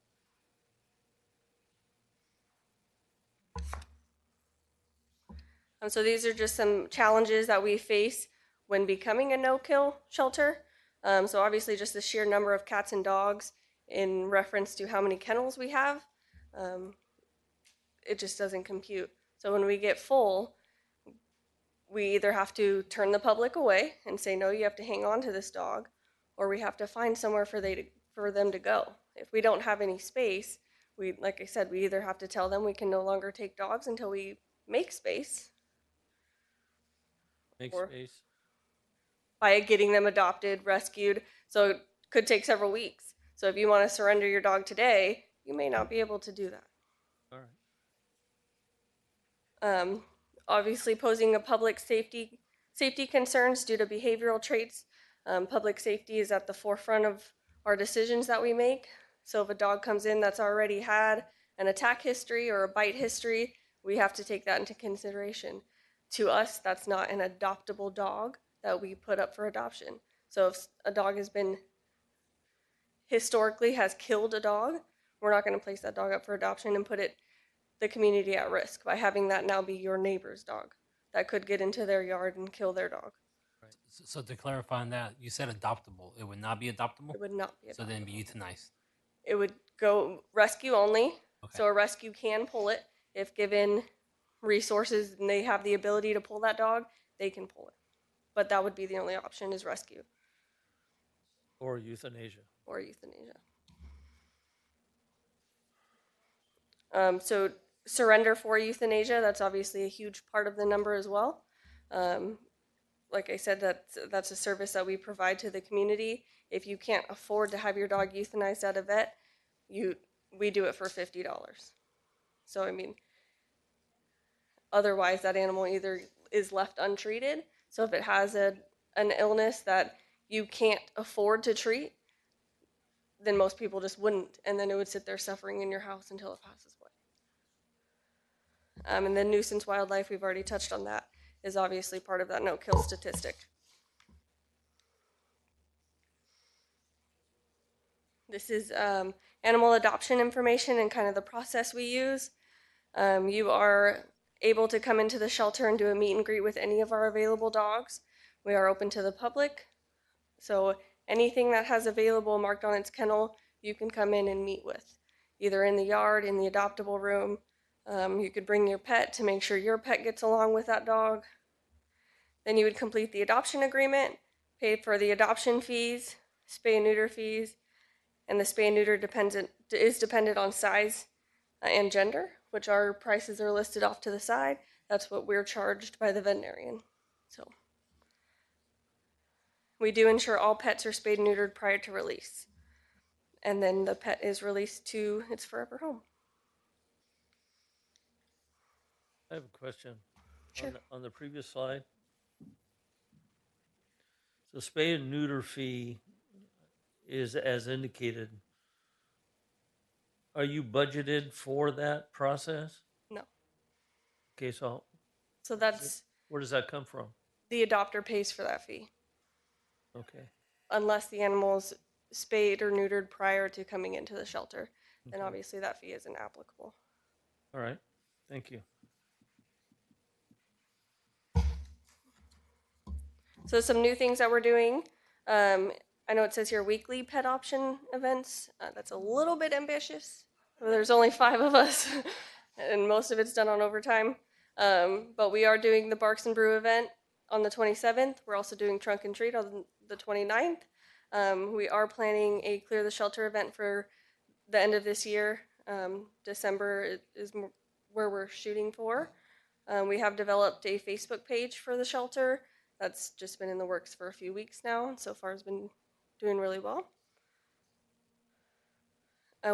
So these are just some challenges that we face when becoming a no-kill shelter. So obviously just the sheer number of cats and dogs in reference to how many kennels we have, it just doesn't compute. So when we get full, we either have to turn the public away and say, no, you have to hang on to this dog, or we have to find somewhere for them to go. If we don't have any space, like I said, we either have to tell them we can no longer take dogs until we make space, Make or space. by getting them adopted, rescued. So it could take several weeks. So if you want to surrender your dog today, you may not be able to do that. All right. Obviously posing a public safety concerns due to behavioral traits. Public safety is at the forefront of our decisions that we make. So if a dog comes in that's already had an attack history or a bite history, we have to take that into consideration. To us, that's not an adoptable dog that we put up for adoption. So if a dog historically has killed a dog, we're not going to place that dog up for adoption and put the community at risk by having that now be your neighbor's dog that could get into their yard and kill their dog. Right. So to clarify on that, you said adoptable. It would not be adoptable? It would not be adoptable. So then be euthanized. It would go rescue only. Okay. So a rescue can pull it if given resources and they have the ability to pull that dog, they can pull it. But that would be the only option, is rescue. Or euthanasia. Or euthanasia. So surrender for euthanasia, that's obviously a huge part of the number as well. Like I said, that's a service that we provide to the community. If you can't afford to have your dog euthanized at a vet, we do it for $50. So, I mean, otherwise that animal either is left untreated. So if it has an illness that you can't afford to treat, then most people just wouldn't. And then it would sit there suffering in your house until it passes away. And then nuisance wildlife, we've already touched on that, is obviously part of that no-kill statistic. This is animal adoption information and kind of the process we use. You are able to come into the shelter and do a meet and greet with any of our available dogs. We are open to the public. So anything that has available marked on its kennel, you can come in and meet with, either in the yard, in the adoptable room. You could bring your pet to make sure your pet gets along with that dog. Then you would complete the adoption agreement, pay for the adoption fees, spay and neuter fees, and the spay and neuter is dependent on size and gender, which our prices are listed off to the side. That's what we're charged by the veterinarian. So we do ensure all pets are spayed and neutered prior to release. And then the pet is released to its forever home. I have a question. Sure. On the previous slide. So spay and neuter fee is as indicated. Are you budgeted for that process? No. Okay, so that's where does that come from? The adopter pays for that fee. Okay. Unless the animal's spayed or neutered prior to coming into the shelter, then obviously that fee isn't applicable. All right. Thank you. So some new things that we're doing. I know it says here weekly pet option events. That's a little bit ambitious. There's only 5 of us, and most of it's done on overtime. But we are doing the Barks and Brew event on the 27th. We're also doing Trunk and Treat on the 29th. We are planning a Clear the Shelter event for the end of this year. December is where we're shooting for. We have developed a Facebook page for the shelter. That's just been in the works for a few weeks now, and so far has been doing really well.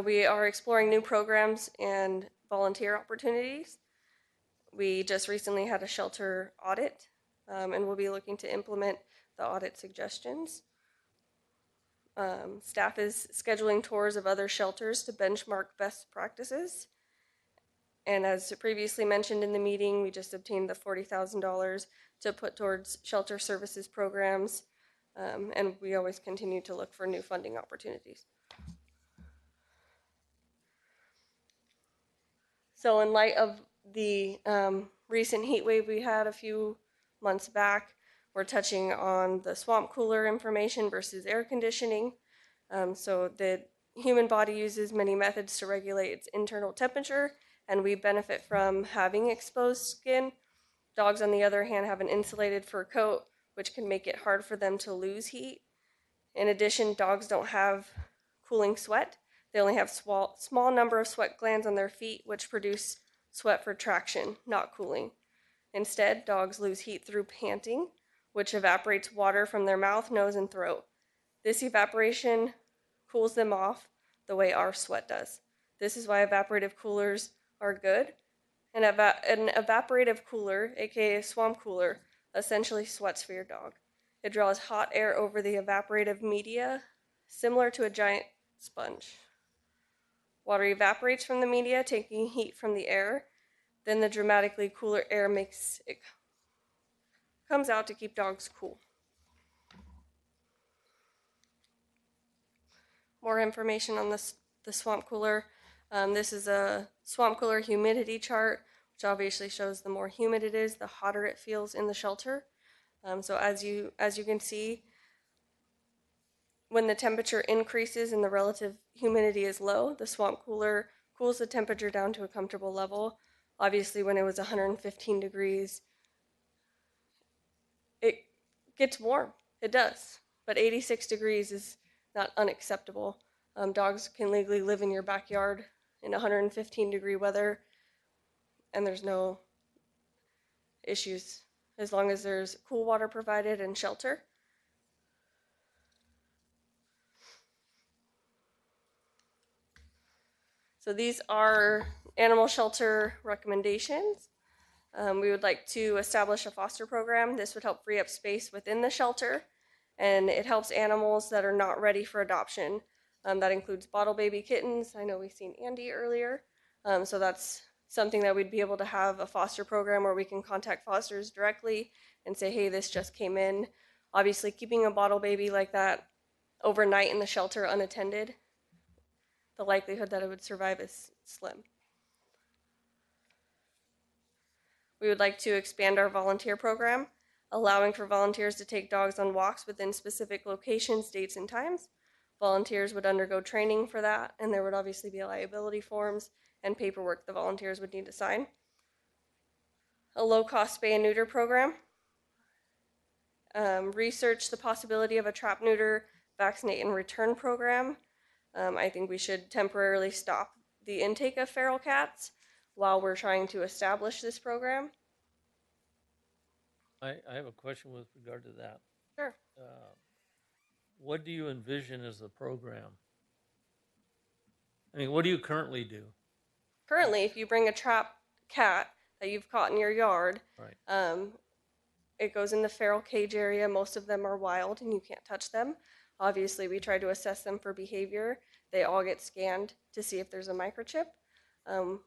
We are exploring new programs and volunteer opportunities. We just recently had a shelter audit, and we'll be looking to implement the audit suggestions. Staff is scheduling tours of other shelters to benchmark best practices. And as previously mentioned in the meeting, we just obtained the $40,000 to put towards shelter services programs And we always continue to look for new funding opportunities. So in light of the recent heat wave we had a few months back, we're touching on the swamp cooler information versus air conditioning. So the human body uses many methods to regulate its internal temperature, and we benefit from having exposed skin. Dogs, on the other hand, have an insulated fur coat, which can make it hard for them to lose heat. In addition, dogs don't have cooling sweat. They only have small number of sweat glands on their feet, which produce sweat for traction, not cooling. Instead, dogs lose heat through panting, which evaporates water from their mouth, nose, and throat. This evaporation cools them off the way our sweat does. This is why evaporative coolers are good. An evaporative cooler, aka a swamp cooler, essentially sweats for your dog. It draws hot air over the evaporative media, similar to a giant sponge. Water evaporates from the media, taking heat from the air. Then the dramatically cooler air comes out to keep dogs cool. More information on the swamp cooler. This is a swamp cooler humidity chart, which obviously shows the more humid it is, the hotter it feels in the shelter. So as you can see, when the temperature increases and the relative humidity is low, the swamp cooler cools the temperature down to a comfortable level. Obviously, when it was 115 degrees, it gets warm. It does. But 86 degrees is not unacceptable. Dogs can legally live in your backyard in 115-degree weather, and there's no issues as long as there's cool water provided and shelter. So these are animal shelter recommendations. We would like to establish a foster program. This would help free up space within the shelter, and it helps animals that are not ready for adoption. That includes bottle baby kittens. I know we've seen Andy earlier. So that's something that we'd be able to have a foster program where we can contact fosters directly and say, hey, this just came in. Obviously, keeping a bottle baby like that overnight in the shelter unattended, the likelihood that it would survive is slim. We would like to expand our volunteer program, allowing for volunteers to take dogs on walks within specific locations, dates, and times. Volunteers would undergo training for that, and there would obviously be liability forms and paperwork the volunteers would need to sign. A low-cost spay and neuter program. Research the possibility of a trap, neuter, vaccinate, and return program. I think we should temporarily stop the intake of feral cats while we're trying to establish this program. I have a question with regard to that. Sure. What do you envision as the program? I mean, what do you currently do? Currently, if you bring a trapped cat that you've caught in your yard, right. It goes in the feral cage area. Most of them are wild and you can't touch them. Obviously, we try to assess them for behavior. They all get scanned to see if there's a microchip.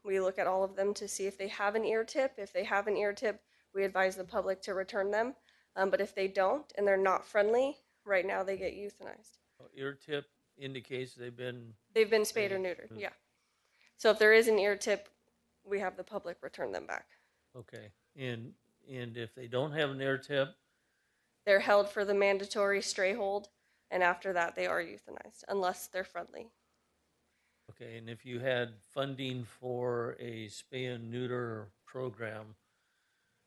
We look at all of them to see if they have an ear tip. If they have an ear tip, we advise the public to return them. But if they don't and they're not friendly, right now they get euthanized. Ear tip indicates they've been spayed or neutered, yeah. So if there is an ear tip, we have the public return them back. Okay, and if they don't have an ear tip, they're held for the mandatory stray hold, and after that they are euthanized unless they're friendly. Okay, and if you had funding for a spay and neuter program,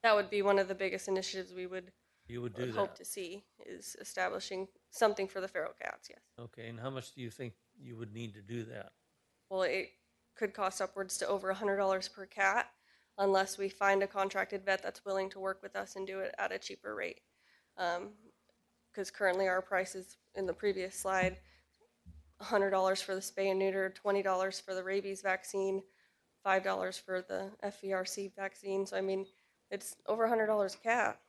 that would be one of the biggest initiatives we would hope that. to see, is establishing something for the feral cats, yes. Okay, and how much do you think you would need to do that? Well, it could cost upwards to over $100 per cat unless we find a contracted vet that's willing to work with us and do it at a cheaper rate. Because currently our price is, in the previous slide, $100 for the spay and neuter, $20 for the rabies vaccine, $5 for the FVRC vaccine. So I mean, it's over $100 a cat.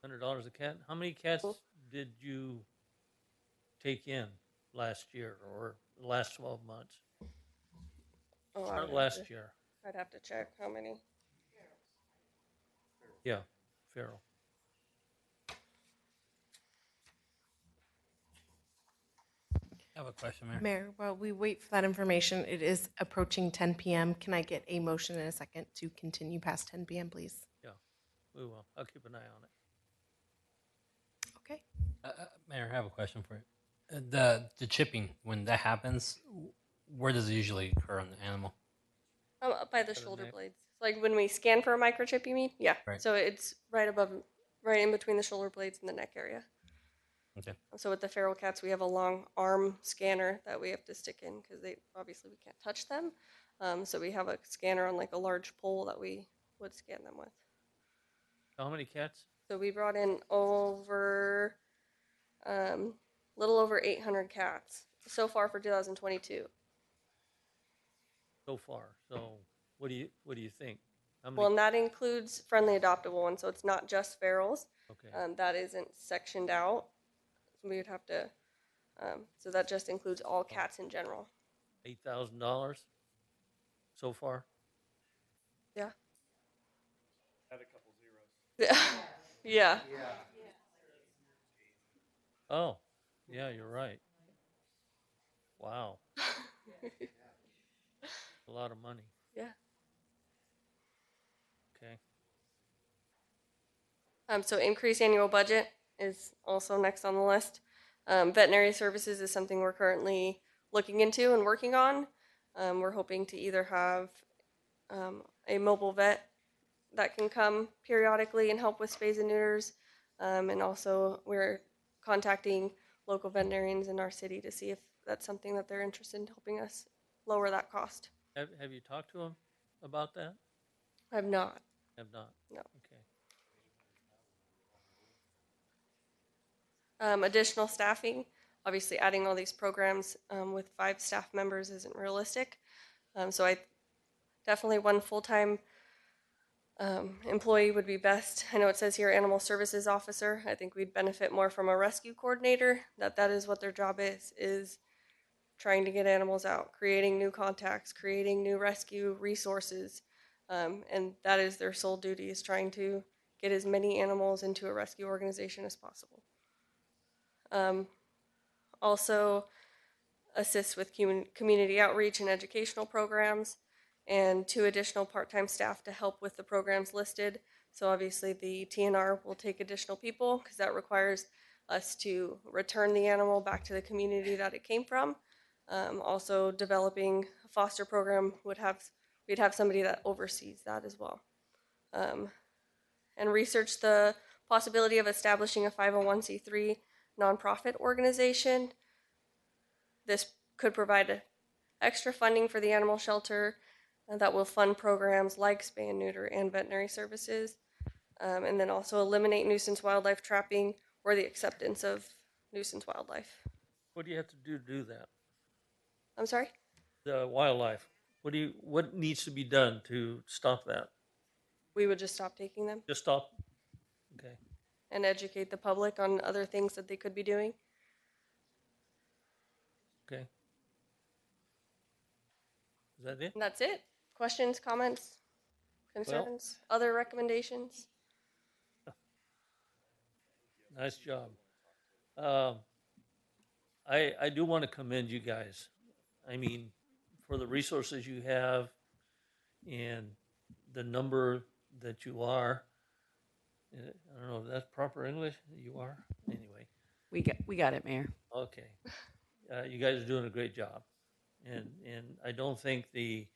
$100 a cat? How many cats did you take in last year or the last 12 months? Or last year? I'd have to check how many. Yeah, feral. I have a question, Mayor. Mayor, while we wait for that information, it is approaching 10 p.m. Can I get a motion in a second to continue past 10 p.m., please? Yeah, we will. I'll keep an eye on it. Okay. Mayor, I have a question for you. The chipping, when that happens, where does it usually occur on the animal? Up by the Got a shoulder neck. blades. Like when we scan for a microchip, you mean? Yeah. Right. So it's right above, right in between the shoulder blades and the neck area. Okay. So with the feral cats, we have a long arm scanner that we have to stick in because they obviously we can't touch them. So we have a scanner on like a large pole that we would scan them with. How many cats So we brought in over, little over 800 cats so far for 2022. so far? So what do you think? How many? Well, and that includes friendly adoptable ones, so it's not just ferals. Okay. That isn't sectioned out. We would have to, so that just includes all cats in general. $8,000 so far. Yeah. Add a couple zeros. Yeah. Oh, yeah, you're right. Wow, a lot of money. Yeah. Okay. So increased annual budget is also next on the list. Veterinary services is something we're currently looking into and working on. We're hoping to either have a mobile vet that can come periodically and help with spays and neuters. And also we're contacting local veterinarians in our city to see if that's something that they're interested in helping us lower that cost. Have you talked to him about that? I've not. Have not. No. Okay. Additional staffing, obviously adding all these programs with 5 staff members isn't realistic. So I definitely one full-time employee would be best. I know it says here animal services officer. I think we'd benefit more from a rescue coordinator. That is what their job is trying to get animals out, creating new contacts, creating new rescue resources. And that is their sole duty, is trying to get as many animals into a rescue organization as possible. Also assist with community outreach and educational programs, and 2 additional part-time staff to help with the programs listed. So obviously the TNR will take additional people because that requires us to return the animal back to the community that it came from. Also developing a foster program we'd have somebody that oversees that as well. And research the possibility of establishing a 501c3 nonprofit organization. This could provide extra funding for the animal shelter that will fund programs like spay and neuter and veterinary services, and then also eliminate nuisance wildlife trapping or the acceptance of nuisance wildlife. What do you have to do that? I'm sorry? The wildlife. What needs to be done to stop that? We would just stop taking them Just stop. Okay. and educate the public on other things that they could be doing. Okay. Is that it? And that's it. Questions, comments, concerns, other recommendations? Nice job. I do want to commend you guys. I mean, for the resources you have and the number that you are. I don't know if that's proper English. You are anyway. We got it, Mayor. Okay, you guys are doing a great job, and I don't think the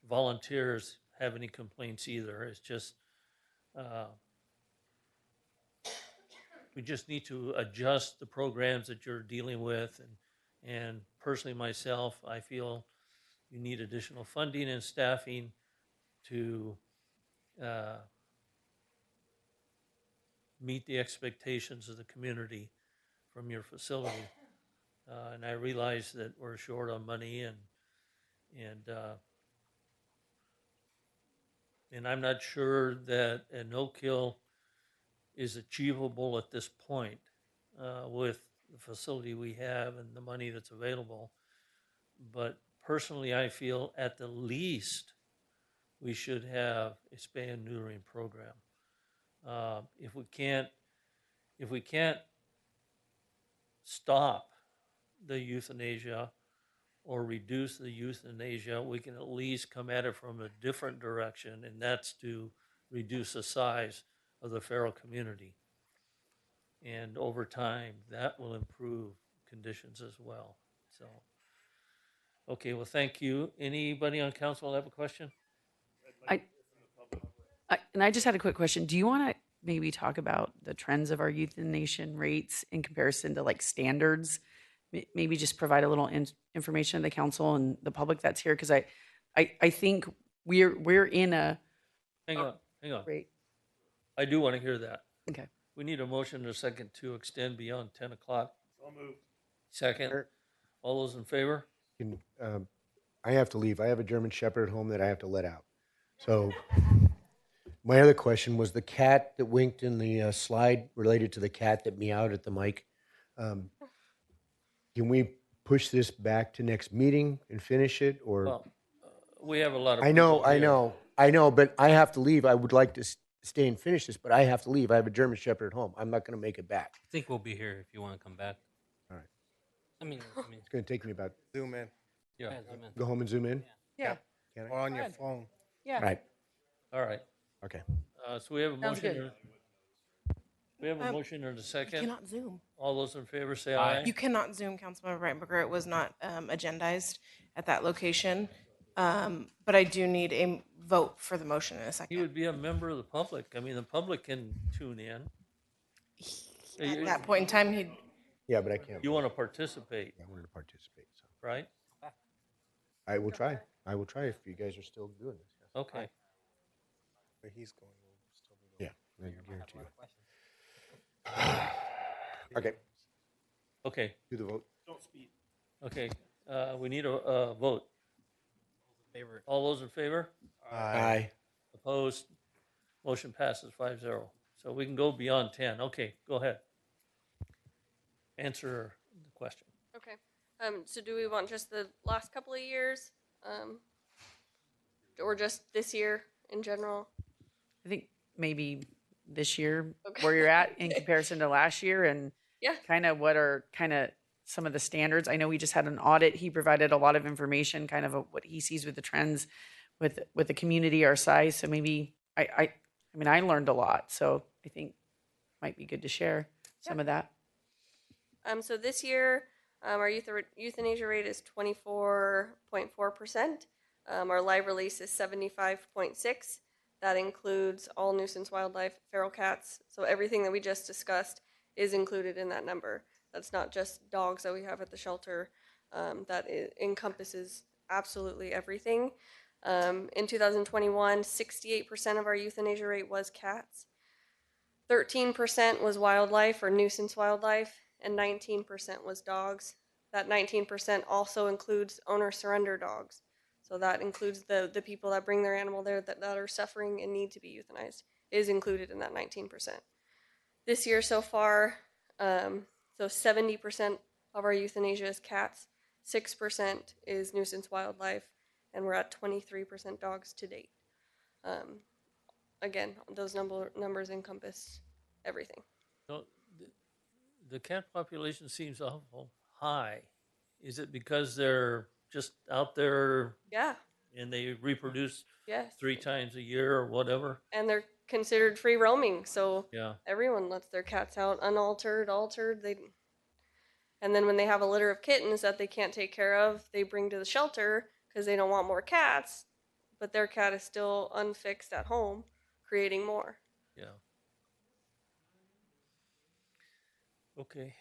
volunteers have any complaints either. It's just we just need to adjust the programs that you're dealing with, and personally myself, I feel you need additional funding and staffing to meet the expectations of the community from your facility. And I realize that we're short on money, and I'm not sure that a no-kill is achievable at this point with the facility we have and the money that's available. But personally, I feel at the least we should have a spay and neutering program. If we can't stop the euthanasia or reduce the euthanasia, we can at least come at it from a different direction, and that's to reduce the size of the feral community. And over time, that will improve conditions as well. So, okay, well, thank you. Anybody on council have a question? And I just had a quick question. Do you want to maybe talk about the trends of our euthanasia rates in comparison to like standards? Maybe just provide a little information to the council and the public that's here, because I think we're in a Hang on. Great. I do want to hear that. Okay. We need a motion and a second to extend beyond 10 o'clock. So moved. Second. All those in favor? I have to leave. I have a German Shepherd at home that I have to let out. So my other question was the cat that winked in the slide related to the cat that meowed at the mic. Can we push this back to next meeting and finish it, or? Well, we have a lot of I know, people here. I know, but I have to leave. I would like to stay and finish this, but I have to leave. I have a German Shepherd at home. I'm not going to make it back. I think we'll be here if you want to come back. All right. I mean, It's going to take me about. Zoom in. Yeah. zoom in. Go home and zoom in. Yeah. Can I? Or on your phone. Yeah. Right. All right. Okay. So we have a Sounds motion. good. We have a motion and a second. You cannot Zoom. All those in favor say aye. You cannot Zoom, Councilmember Reitberger. It was not agendized at that location. But I do need a vote for the motion in a He second. would be a member of the public. I mean, the public can tune in. At that point in time, he'd. Yeah, but I can't. You want to participate, I wanted to participate. So right? I will try. I will try if you guys are still doing this. Yes. Okay. But he's going. We'll still be going. Yeah, I guarantee you. Okay. Okay. Do the vote. Don't speed. Okay. We need a vote. Favor. All those in favor? Aye. Opposed? Motion passes 5-0. So we can go beyond 10. Okay, go ahead. Answer the question. Okay. So do we want just the last couple of years? Or just this year in general? I think maybe this year Okay. where you're at in comparison to last year, and Yeah. kind of what are kind of some of the standards. I know we just had an audit. He provided a lot of information, kind of what he sees with the trends with the community our size. So maybe I mean, I learned a lot. So I think might be good to share some of that. So this year, our euthanasia rate is 24.4%. Our live release is 75.6. That includes all nuisance wildlife, feral cats. So everything that we just discussed is included in that number. That's not just dogs that we have at the shelter. That encompasses absolutely everything. In 2021, 68% of our euthanasia rate was cats. 13% was wildlife or nuisance wildlife, and 19% was dogs. That 19% also includes owner surrender dogs. So that includes the people that bring their animal there that are suffering and need to be euthanized, is included in that 19%. This year so far, so 70% of our euthanasia is cats, 6% is nuisance wildlife, and we're at 23% dogs to date. Again, those numbers encompass everything. So the cat population seems awful high. Is it because they're just out there Yeah, and they reproduce yes. 3 times a year or whatever? And they're considered free roaming, so Yeah. everyone lets their cats out unaltered, altered. And then when they have a litter of kittens that they can't take care of, they bring to the shelter because they don't want more cats, but their cat is still unfixed at home, creating more. Yeah. Okay.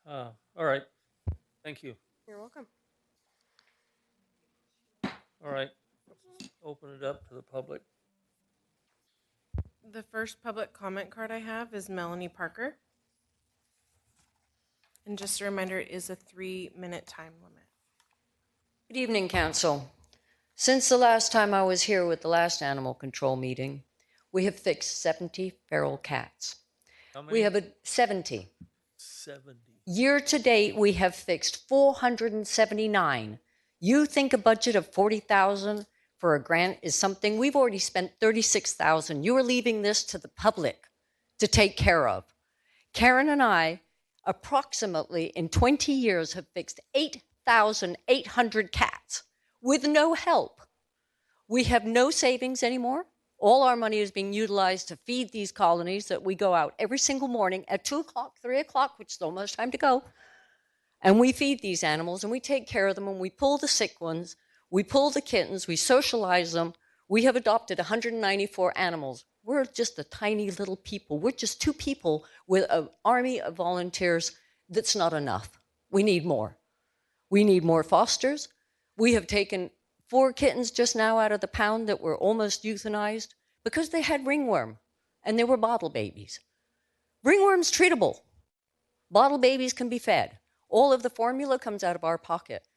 All right. Thank you. You're welcome. All right. Open it up to the public. The first public comment card I have is Melanie Parker. And just a reminder, it is a 3-minute time limit. Good evening, Council. Since the last time I was here with the last animal control meeting, we have fixed 70 feral cats. How many? We have 70. 70. Year to date, we have fixed 479. You think a budget of $40,000 for a grant is something? We've already spent $36,000. You are leaving this to the public to take care of. Karen and I approximately in 20 years have fixed 8,800 cats with no help. We have no savings anymore. All our money is being utilized to feed these colonies that we go out every single morning at 2 o'clock, 3 o'clock, which is almost time to go. And we feed these animals and we take care of them and we pull the sick ones, we pull the kittens, we socialize them. We have adopted 194 animals. We're just a tiny little people. We're just 2 people with an army of volunteers. That's not enough. We need more. We need more fosters. We have taken 4 kittens just now out of the pound that were almost euthanized because they had ringworm and they were bottle babies. Ringworm's treatable. Bottle babies can be fed. All of the formula comes out of our pocket.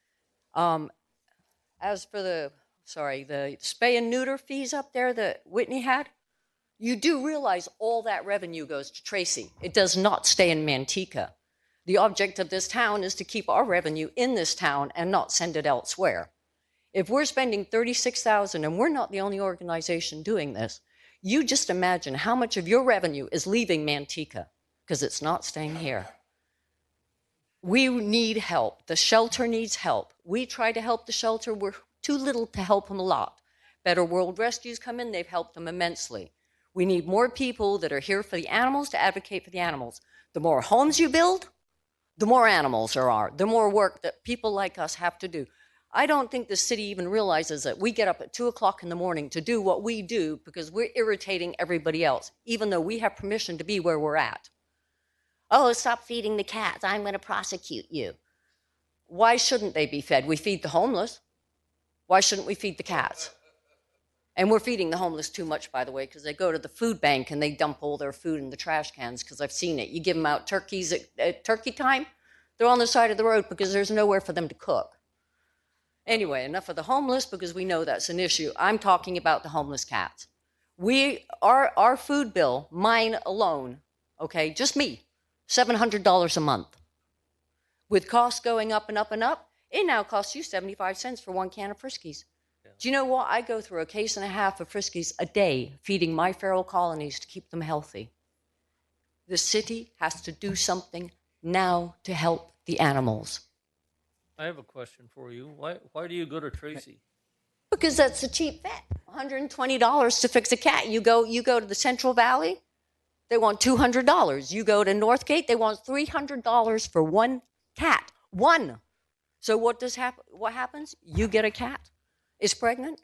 As for the spay and neuter fees up there that Whitney had, you do realize all that revenue goes to Tracy. It does not stay in Manteca. The object of this town is to keep our revenue in this town and not send it elsewhere. If we're spending $36,000 and we're not the only organization doing this, you just imagine how much of your revenue is leaving Manteca because it's not staying here. We need help. The shelter needs help. We try to help the shelter. We're too little to help them a lot. Better World Rescues come in, they've helped them immensely. We need more people that are here for the animals to advocate for the animals. The more homes you build, the more animals there are, the more work that people like us have to do. I don't think the city even realizes that we get up at 2 o'clock in the morning to do what we do because we're irritating everybody else, even though we have permission to be where we're at. Oh, stop feeding the cats. I'm going to prosecute you. Why shouldn't they be fed? We feed the homeless. Why shouldn't we feed the cats? And we're feeding the homeless too much, by the way, because they go to the food bank and they dump all their food in the trash cans, because I've seen it. You give them out turkeys at turkey time, they're on the side of the road because there's nowhere for them to cook. Anyway, enough of the homeless because we know that's an issue. I'm talking about the homeless cats. Our food bill, mine alone, okay, just me, $700 a month. With costs going up and up and up, it now costs you 75 cents for 1 can of Friskies. Do you know what? I go through a case and a half of Friskies a day feeding my feral colonies to keep them healthy. The city has to do something now to help the animals. I have a question for you. Why do you go to Tracy? Because that's a cheap vet. $120 to fix a cat. You go to the Central Valley, they want $200. You go to Northgate, they want $300 for 1 cat. 1. So what happens? You get a cat. Is pregnant?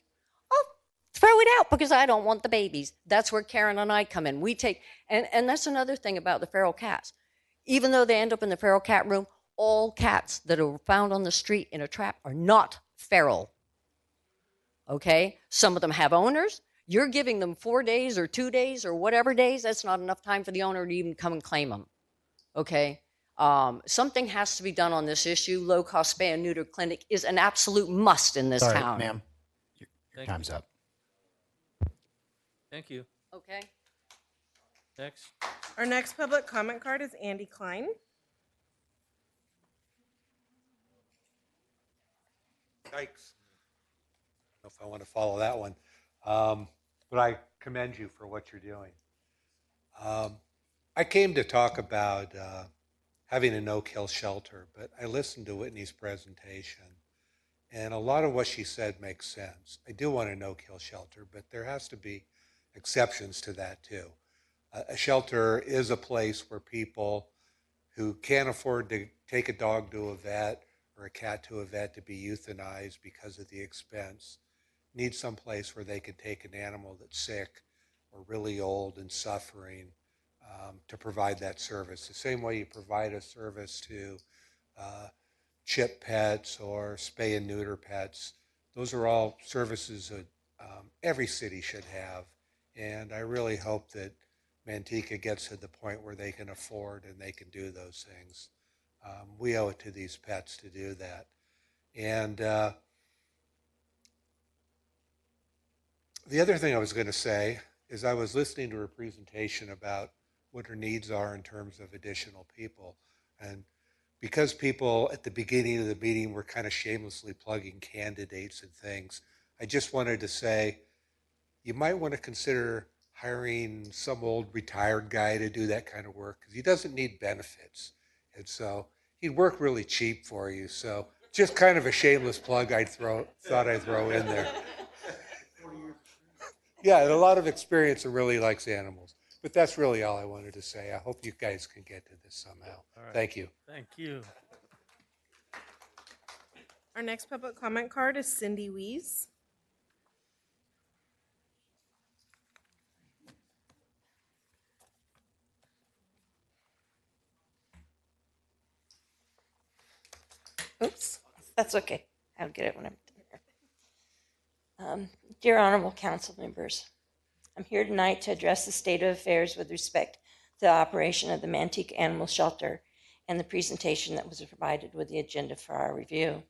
Oh, throw it out because I don't want the babies. That's where Karen and I come in. We take, and that's another thing about the feral cats. Even though they end up in the feral cat room, all cats that are found on the street in a trap are not feral. Okay? Some of them have owners. You're giving them 4 days or 2 days or whatever days. That's not enough time for the owner to even come and claim them. Okay? Something has to be done on this issue. Low-cost spay and neuter clinic is an absolute must in this Sorry, town. ma'am. Your time's up. Thank you. Okay. Next. Our next public comment card is Andy Klein. Yikes. I don't know if I want to follow that one. But I commend you for what you're doing. I came to talk about having a no-kill shelter, but I listened to Whitney's presentation, and a lot of what she said makes sense. I do want a no-kill shelter, but there has to be exceptions to that too. A shelter is a place where people who can't afford to take a dog to a vet or a cat to a vet to be euthanized because of the expense need some place where they can take an animal that's sick or really old and suffering to provide that service. The same way you provide a service to chip pets or spay and neuter pets. Those are all services that every city should have. And I really hope that Manteca gets to the point where they can afford and they can do those things. We owe it to these pets to do that. And the other thing I was going to say is I was listening to her presentation about what her needs are in terms of additional people. And because people at the beginning of the meeting were kind of shamelessly plugging candidates and things, I just wanted to say, you might want to consider hiring some old retired guy to do that kind of work because he doesn't need benefits. And so he'd work really cheap for you. So just kind of a shameless plug thought I'd throw in there. Yeah, and a lot of experience and really likes animals. But that's really all I wanted to say. I hope you guys can get to this somehow. Thank you. Thank you. Our next public comment card is Cindy Wees. Oops, that's okay. I'll get it when I'm done. Dear Honorable Council members, I'm here tonight to address the state of affairs with respect to the operation of the Manteca Animal Shelter and the presentation that was provided with the agenda for our review.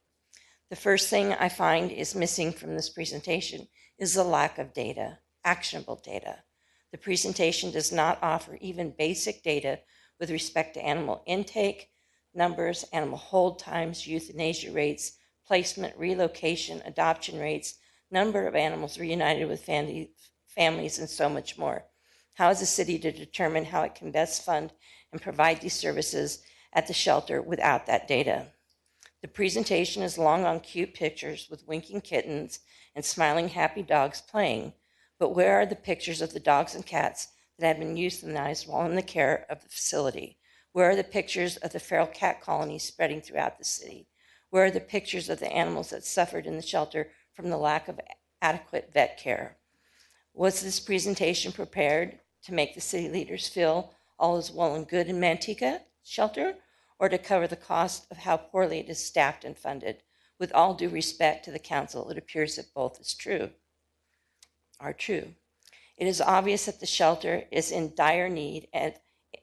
The first thing I find is missing from this presentation is the lack of data, actionable data. The presentation does not offer even basic data with respect to animal intake, numbers, animal hold times, euthanasia rates, placement, relocation, adoption rates, number of animals reunited with families, and so much more. How is the city to determine how it can best fund and provide these services at the shelter without that data? The presentation is long on cute pictures with winking kittens and smiling happy dogs playing, but where are the pictures of the dogs and cats that have been euthanized while in the care of the facility? Where are the pictures of the feral cat colonies spreading throughout the city? Where are the pictures of the animals that suffered in the shelter from the lack of adequate vet care? Was this presentation prepared to make the city leaders feel all is well and good in Manteca shelter, or to cover the cost of how poorly it is staffed and funded? With all due respect to the council, it appears that both are true. It is obvious that the shelter is in dire need and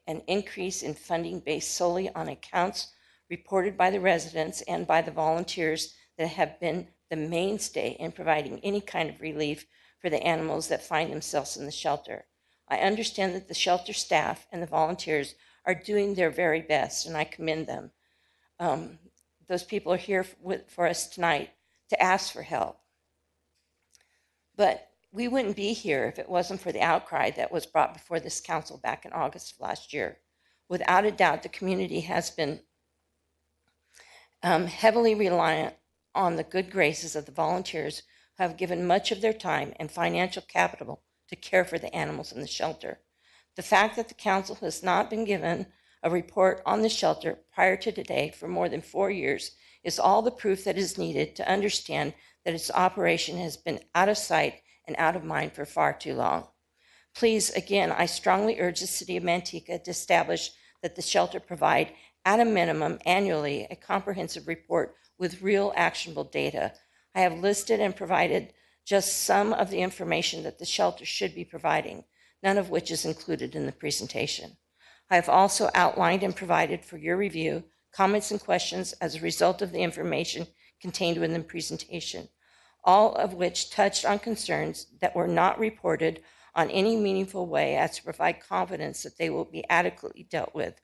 an increase in funding based solely on accounts reported by the residents and by the volunteers that have been the mainstay in providing any kind of relief for the animals that find themselves in the shelter. I understand that the shelter staff and the volunteers are doing their very best, and I commend them. Those people are here for us tonight to ask for help. But we wouldn't be here if it wasn't for the outcry that was brought before this council back in August of last year. Without a doubt, the community has been heavily reliant on the good graces of the volunteers who have given much of their time and financial capital to care for the animals in the shelter. The fact that the council has not been given a report on the shelter prior to today for more than 4 years is all the proof that is needed to understand that its operation has been out of sight and out of mind for far too long. Please, again, I strongly urge the city of Manteca to establish that the shelter provide, at a minimum, annually, a comprehensive report with real actionable data. I have listed and provided just some of the information that the shelter should be providing, none of which is included in the presentation. I have also outlined and provided for your review comments and questions as a result of the information contained within the presentation, all of which touched on concerns that were not reported on any meaningful way as to provide confidence that they will be adequately dealt with.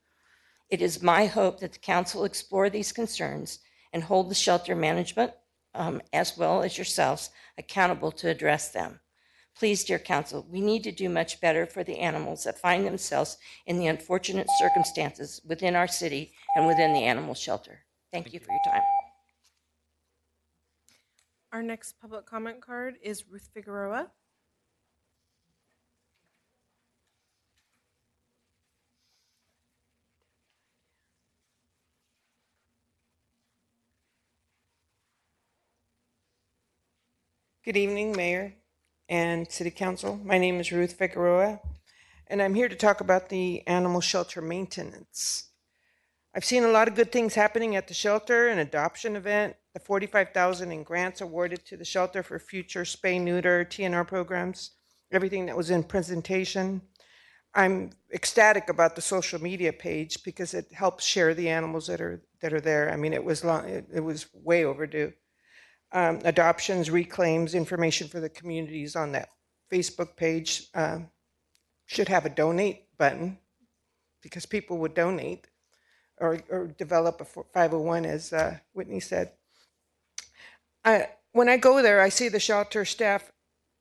It is my hope that the council explore these concerns and hold the shelter management, as well as yourselves, accountable to address them. Please, dear council, we need to do much better for the animals that find themselves in the unfortunate circumstances within our city and within the animal shelter. Thank you for your time. Our next public comment card is Ruth Figueroa. Good evening, Mayor and City Council. My name is Ruth Figueroa, and I'm here to talk about the animal shelter maintenance. I've seen a lot of good things happening at the shelter, an adoption event, the $45,000 in grants awarded to the shelter for future spay-neuter TNR programs, everything that was in presentation. I'm ecstatic about the social media page because it helps share the animals that are there. I mean, it was way overdue. Adoptions, reclaims, information for the communities on that Facebook page should have a donate button because people would donate or develop a 501, as Whitney said. When I go there, I see the shelter staff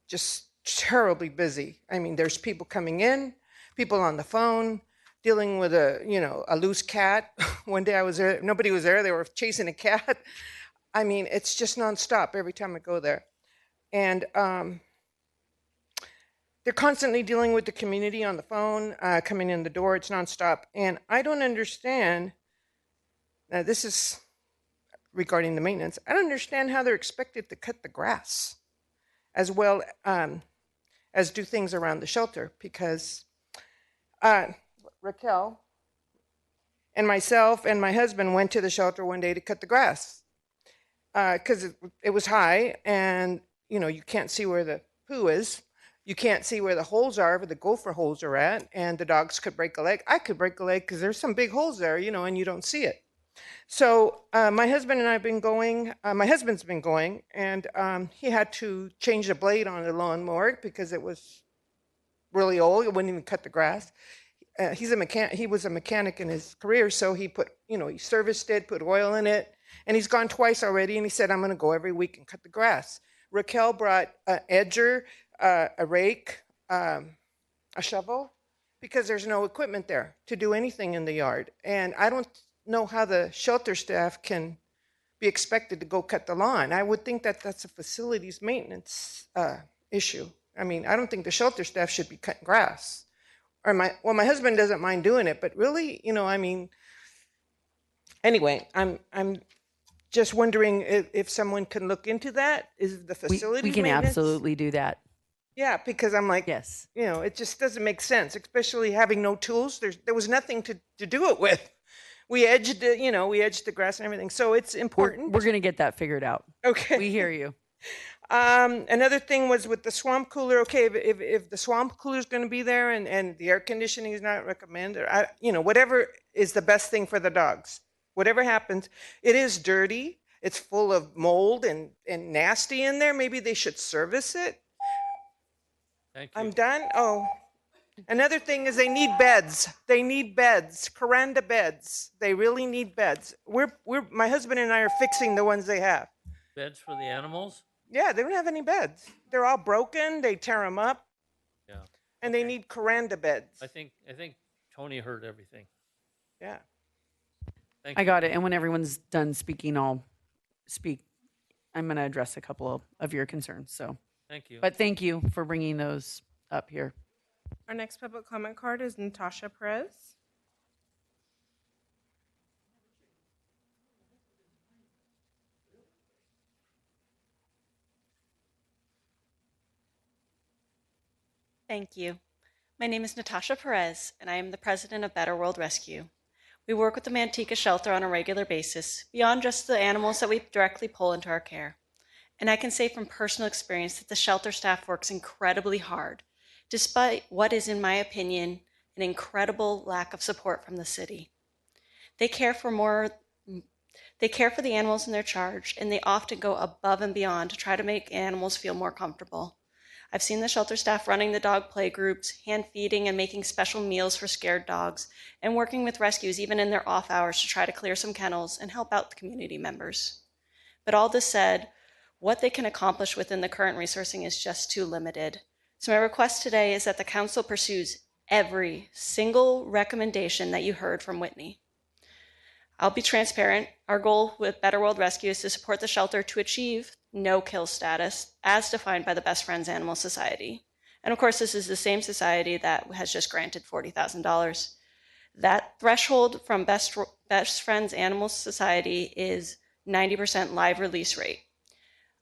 just terribly busy. I mean, there's people coming in, people on the phone, dealing with a loose cat. One day I was there, nobody was there. They were chasing a cat. I mean, it's just nonstop every time I go there. And they're constantly dealing with the community on the phone, coming in the door. It's nonstop. And I don't understand. Now, this is regarding the maintenance. I don't understand how they're expected to cut the grass as well as do things around the shelter, because Raquel and myself and my husband went to the shelter one day to cut the grass because it was high, and you can't see where the poo is. You can't see where the holes are, where the gopher holes are at, and the dogs could break a leg. I could break a leg because there's some big holes there, and you don't see it. So my husband and I have been going. My husband's been going, and he had to change the blade on the lawnmower because it was really old. It wouldn't even cut the grass. He's a mechanic. He was a mechanic in his career, so he put, he serviced it, put oil in it, and he's gone twice already. And he said, "I'm going to go every week and cut the grass." Raquel brought an edger, a rake, a shovel, because there's no equipment there to do anything in the yard. And I don't know how the shelter staff can be expected to go cut the lawn. I would think that that's a facilities maintenance issue. I mean, I don't think the shelter staff should be cutting grass. Or my husband doesn't mind doing it, but really, I mean, anyway, I'm just wondering if someone can look into that. Is the facilities We can maintenance? absolutely do that. Yeah, because I'm like, yes, it just doesn't make sense, especially having no tools. There was nothing to do it with. We edged the grass and everything. So it's important. We're going to get that figured out. Okay. We hear you. Another thing was with the swamp cooler. Okay, if the swamp cooler is going to be there and the air conditioning is not recommended, whatever is the best thing for the dogs. Whatever happens, it is dirty. It's full of mold and nasty in there. Maybe they should service it. Thank you. I'm done. Oh, another thing is they need beds. They need beds, Coranda beds. They really need beds. My husband and I are fixing the ones they have. Beds for the animals? Yeah, they don't have any beds. They're all broken. They tear them up. Yeah. And they need Coranda beds. I think Tony heard everything. Yeah. Thank I you. got it. And when everyone's done speaking, I'll speak. I'm going to address a couple of your concerns. So Thank you. But thank you for bringing those up here. Our next public comment card is Natasha Perez. Thank you. My name is Natasha Perez, and I am the president of Better World Rescue. We work with the Manteca shelter on a regular basis, beyond just the animals that we directly pull into our care. And I can say from personal experience that the shelter staff works incredibly hard, despite what is, in my opinion, an incredible lack of support from the city. They care for the animals in their charge, and they often go above and beyond to try to make animals feel more comfortable. I've seen the shelter staff running the dog play groups, hand feeding and making special meals for scared dogs, and working with rescues even in their off hours to try to clear some kennels and help out the community members. But all this said, what they can accomplish within the current resourcing is just too limited. So my request today is that the council pursues every single recommendation that you heard from Whitney. I'll be transparent. Our goal with Better World Rescue is to support the shelter to achieve no-kill status as defined by the Best Friends Animal Society. And of course, this is the same society that has just granted $40,000. That threshold from Best Friends Animal Society is 90% live release rate.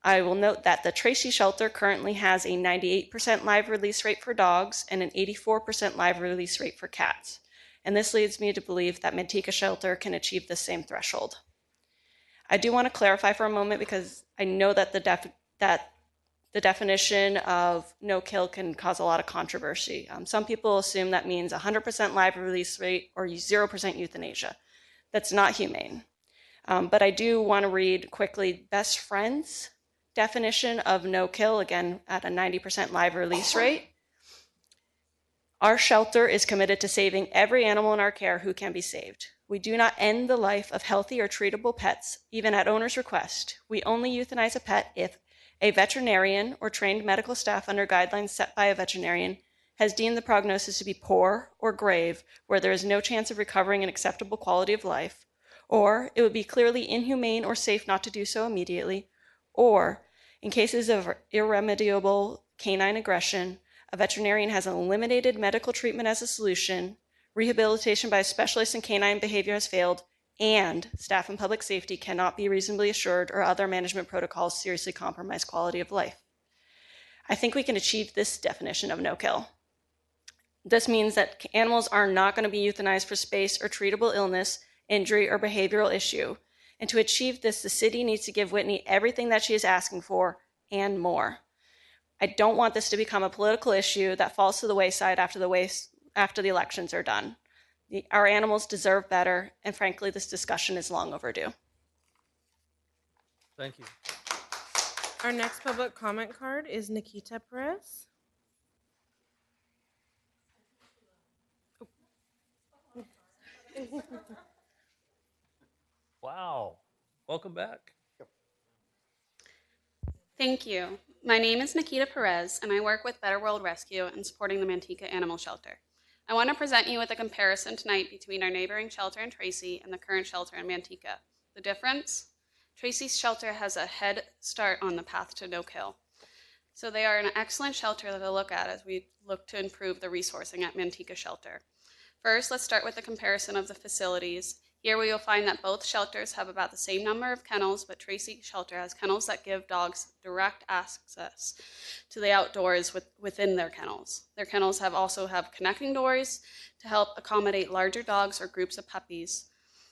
I will note that the Tracy shelter currently has a 98% live release rate for dogs and an 84% live release rate for cats. And this leads me to believe that Manteca shelter can achieve the same threshold. I do want to clarify for a moment because I know that the definition of no-kill can cause a lot of controversy. Some people assume that means 100% live release rate or 0% euthanasia. That's not humane. But I do want to read quickly Best Friends' definition of no-kill, again at a 90% live release rate. Our shelter is committed to saving every animal in our care who can be saved. We do not end the life of healthy or treatable pets, even at owner's request. We only euthanize a pet if a veterinarian or trained medical staff under guidelines set by a veterinarian has deemed the prognosis to be poor or grave, where there is no chance of recovering an acceptable quality of life, or it would be clearly inhumane or safe not to do so immediately, or in cases of irremediable canine aggression, a veterinarian has eliminated medical treatment as a solution, rehabilitation by a specialist in canine behavior has failed, and staff and public safety cannot be reasonably assured or other management protocols seriously compromise quality of life. I think we can achieve this definition of no-kill. This means that animals are not going to be euthanized for space or treatable illness, injury, or behavioral issue. And to achieve this, the city needs to give Whitney everything that she is asking for and more. I don't want this to become a political issue that falls to the wayside after the elections are done. Our animals deserve better, and frankly, this discussion is long overdue. Thank you. Our next public comment card is Nikita Perez. Wow. Welcome back. Thank you. My name is Nikita Perez, and I work with Better World Rescue and supporting the Manteca Animal Shelter. I want to present you with a comparison tonight between our neighboring shelter in Tracy and the current shelter in Manteca. The difference? Tracy's shelter has a head start on the path to no-kill. So they are an excellent shelter to look at as we look to improve the resourcing at Manteca Shelter. First, let's start with the comparison of the facilities. Here we will find that both shelters have about the same number of kennels, but Tracy Shelter has kennels that give dogs direct access to the outdoors within their kennels. Their kennels also have connecting doors to help accommodate larger dogs or groups of puppies.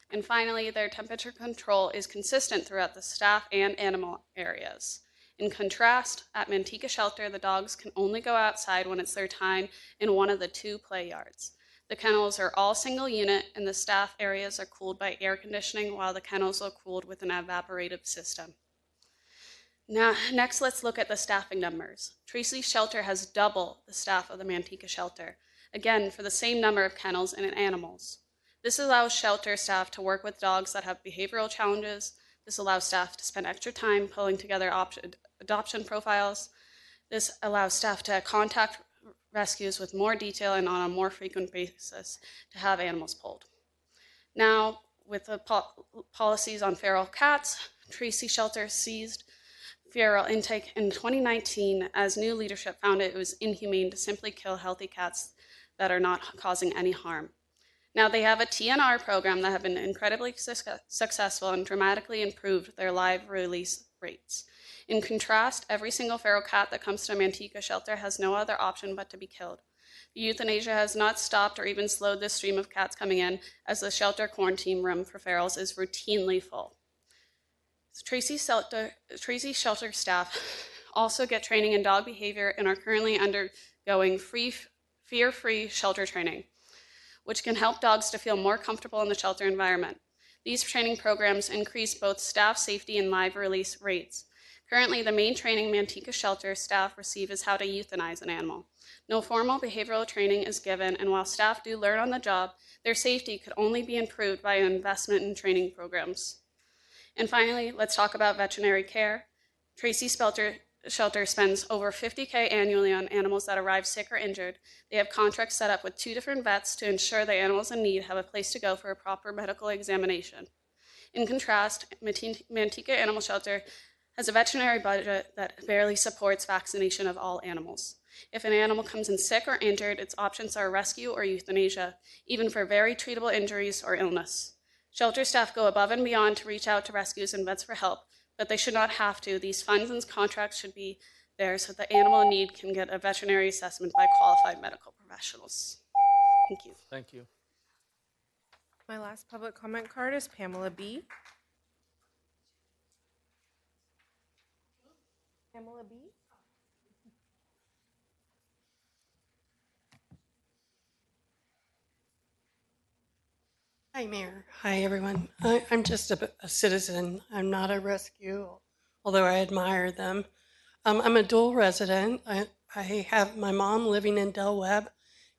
And finally, their temperature control is consistent throughout the staff and animal areas. In contrast, at Manteca Shelter, the dogs can only go outside when it's their time in one of the 2 play yards. The kennels are all single unit, and the staff areas are cooled by air conditioning, while the kennels are cooled with an evaporative system. Now, next, let's look at the staffing numbers. Tracy Shelter has double the staff of the Manteca Shelter, again, for the same number of kennels and animals. This allows shelter staff to work with dogs that have behavioral challenges. This allows staff to spend extra time pulling together adoption profiles. This allows staff to contact rescues with more detail and on a more frequent basis to have animals pulled. Now, with the policies on feral cats, Tracy Shelter ceased feral intake in 2019 as new leadership found it was inhumane to simply kill healthy cats that are not causing any harm. Now, they have a TNR program that have been incredibly successful and dramatically improved their live release rates. In contrast, every single feral cat that comes to Manteca Shelter has no other option but to be killed. The euthanasia has not stopped or even slowed the stream of cats coming in, as the shelter quarantine room for ferals is routinely full. Tracy Shelter staff also get training in dog behavior and are currently undergoing fear-free shelter training, which can help dogs to feel more comfortable in the shelter environment. These training programs increase both staff safety and live release rates. Currently, the main training Manteca Shelter staff receive is how to euthanize an animal. No formal behavioral training is given, and while staff do learn on the job, their safety could only be improved by an investment in training programs. And finally, let's talk about veterinary care. Tracy Shelter spends over $50,000 annually on animals that arrive sick or injured. They have contracts set up with 2 different vets to ensure the animals in need have a place to go for a proper medical examination. In contrast, Manteca Animal Shelter has a veterinary budget that barely supports vaccination of all animals. If an animal comes in sick or injured, its options are rescue or euthanasia, even for very treatable injuries or illness. Shelter staff go above and beyond to reach out to rescues and vets for help, but they should not have to. These funds and contracts should be there so the animal in need can get a veterinary assessment by qualified medical professionals. Thank you. Thank you. My last public comment card is Pamela B. Pamela B. Hi, Mayor. Hi, everyone. I'm just a citizen. I'm not a rescue, although I admire them. I'm a dual resident. I have my mom living in Del Webb,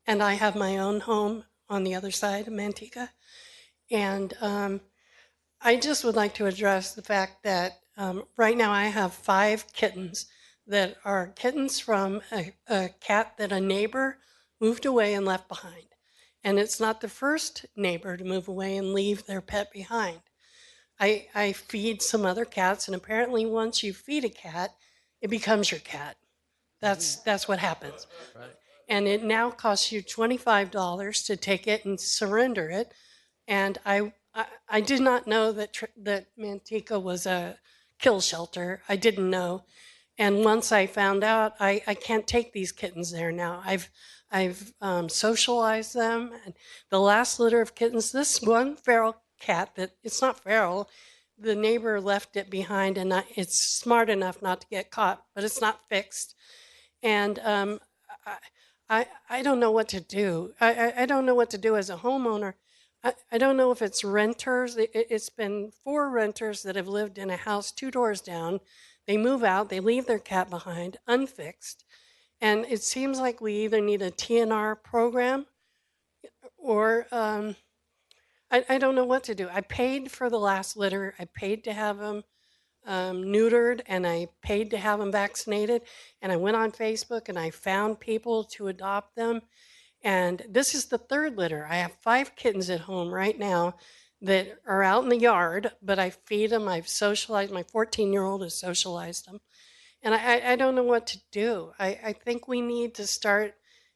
and I have my own home on the other side of Manteca. And I just would like to address the fact that right now I have 5 kittens that are kittens from a cat that a neighbor moved away and left behind. And it's not the first neighbor to move away and leave their pet behind. I feed some other cats, and apparently once you feed a cat, it becomes your cat. That's what happens. Right. And it now costs you $25 to take it and surrender it. And I did not know that Manteca was a kill shelter. I didn't know. And once I found out, I can't take these kittens there now. I've socialized them. And the last litter of kittens, this one feral cat that it's not feral, the neighbor left it behind, and it's smart enough not to get caught, but it's not fixed. And I don't know what to do. I don't know what to do as a homeowner. I don't know if it's renters. It's been 4 renters that have lived in a house 2 doors down. They move out, they leave their cat behind, unfixed. And it seems like we either need a TNR program or I don't know what to do. I paid for the last litter. I paid to have them neutered, and I paid to have them vaccinated. And I went on Facebook and I found people to adopt them. And this is the 3rd litter. I have 5 kittens at home right now that are out in the yard, but I feed them. I've socialized. My 14-year-old has socialized them. And I don't know what to do. I think we need to start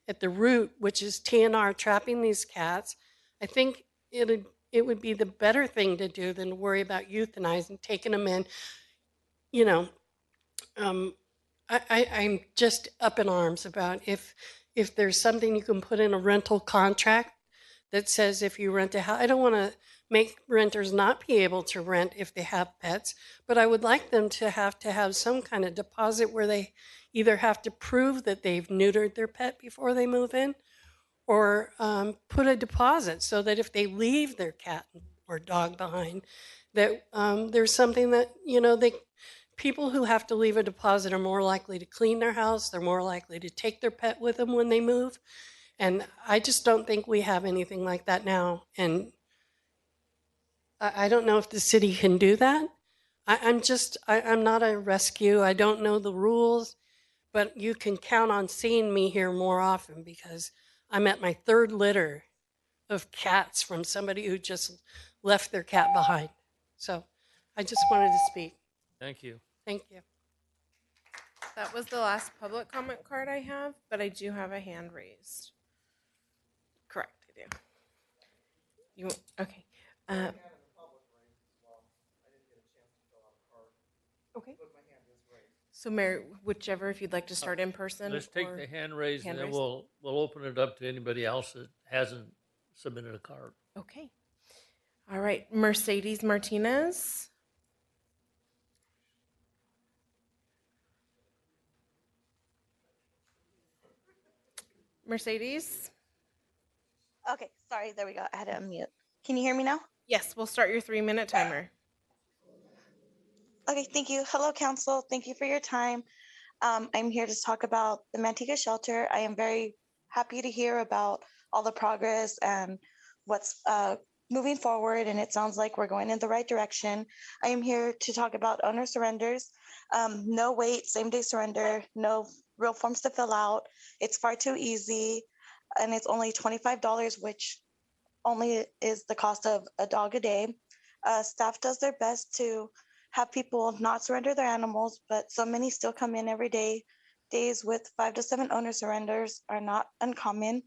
at the root, which is TNR, trapping these cats. I think it would be the better thing to do than to worry about euthanizing, taking them in. You know, I'm just up in arms about if there's something you can put in a rental contract that says if you rent a house. I don't want to make renters not be able to rent if they have pets, but I would like them to have some kind of deposit where they either have to prove that they've neutered their pet before they move in, or put a deposit so that if they leave their cat or dog behind, that there's something that people who have to leave a deposit are more likely to clean their house. They're more likely to take their pet with them when they move. And I just don't think we have anything like that now. And I don't know if the city can do that. I'm not a rescue. I don't know the rules, but you can count on seeing me here more often because I'm at my 3rd litter of cats from somebody who just left their cat behind. So I just wanted to speak. Thank you. Thank you. That was the last public comment card I have, but I do have a hand raised. Correct, I do. You okay? Okay. So, Mayor, whichever, if you'd like to start in person. Let's take or the hand raised, and then raised. we'll open it up to anybody else that hasn't submitted a card. Okay. All right, Mercedes Martinez. Mercedes? Okay, sorry, there we go. I had to unmute. Can you hear me now? Yes, we'll start your 3-minute timer. Okay, thank you. Hello, Council. Thank you for your time. I'm here to talk about the Manteca shelter. I am very happy to hear about all the progress and what's moving forward, and it sounds like we're going in the right direction. I am here to talk about owner surrenders. No wait, same-day surrender, no real forms to fill out. It's far too easy, and it's only $25, which only is the cost of a dog a day. Staff does their best to have people not surrender their animals, but so many still come in every day. Days with 5 to 7 owner surrenders are not uncommon.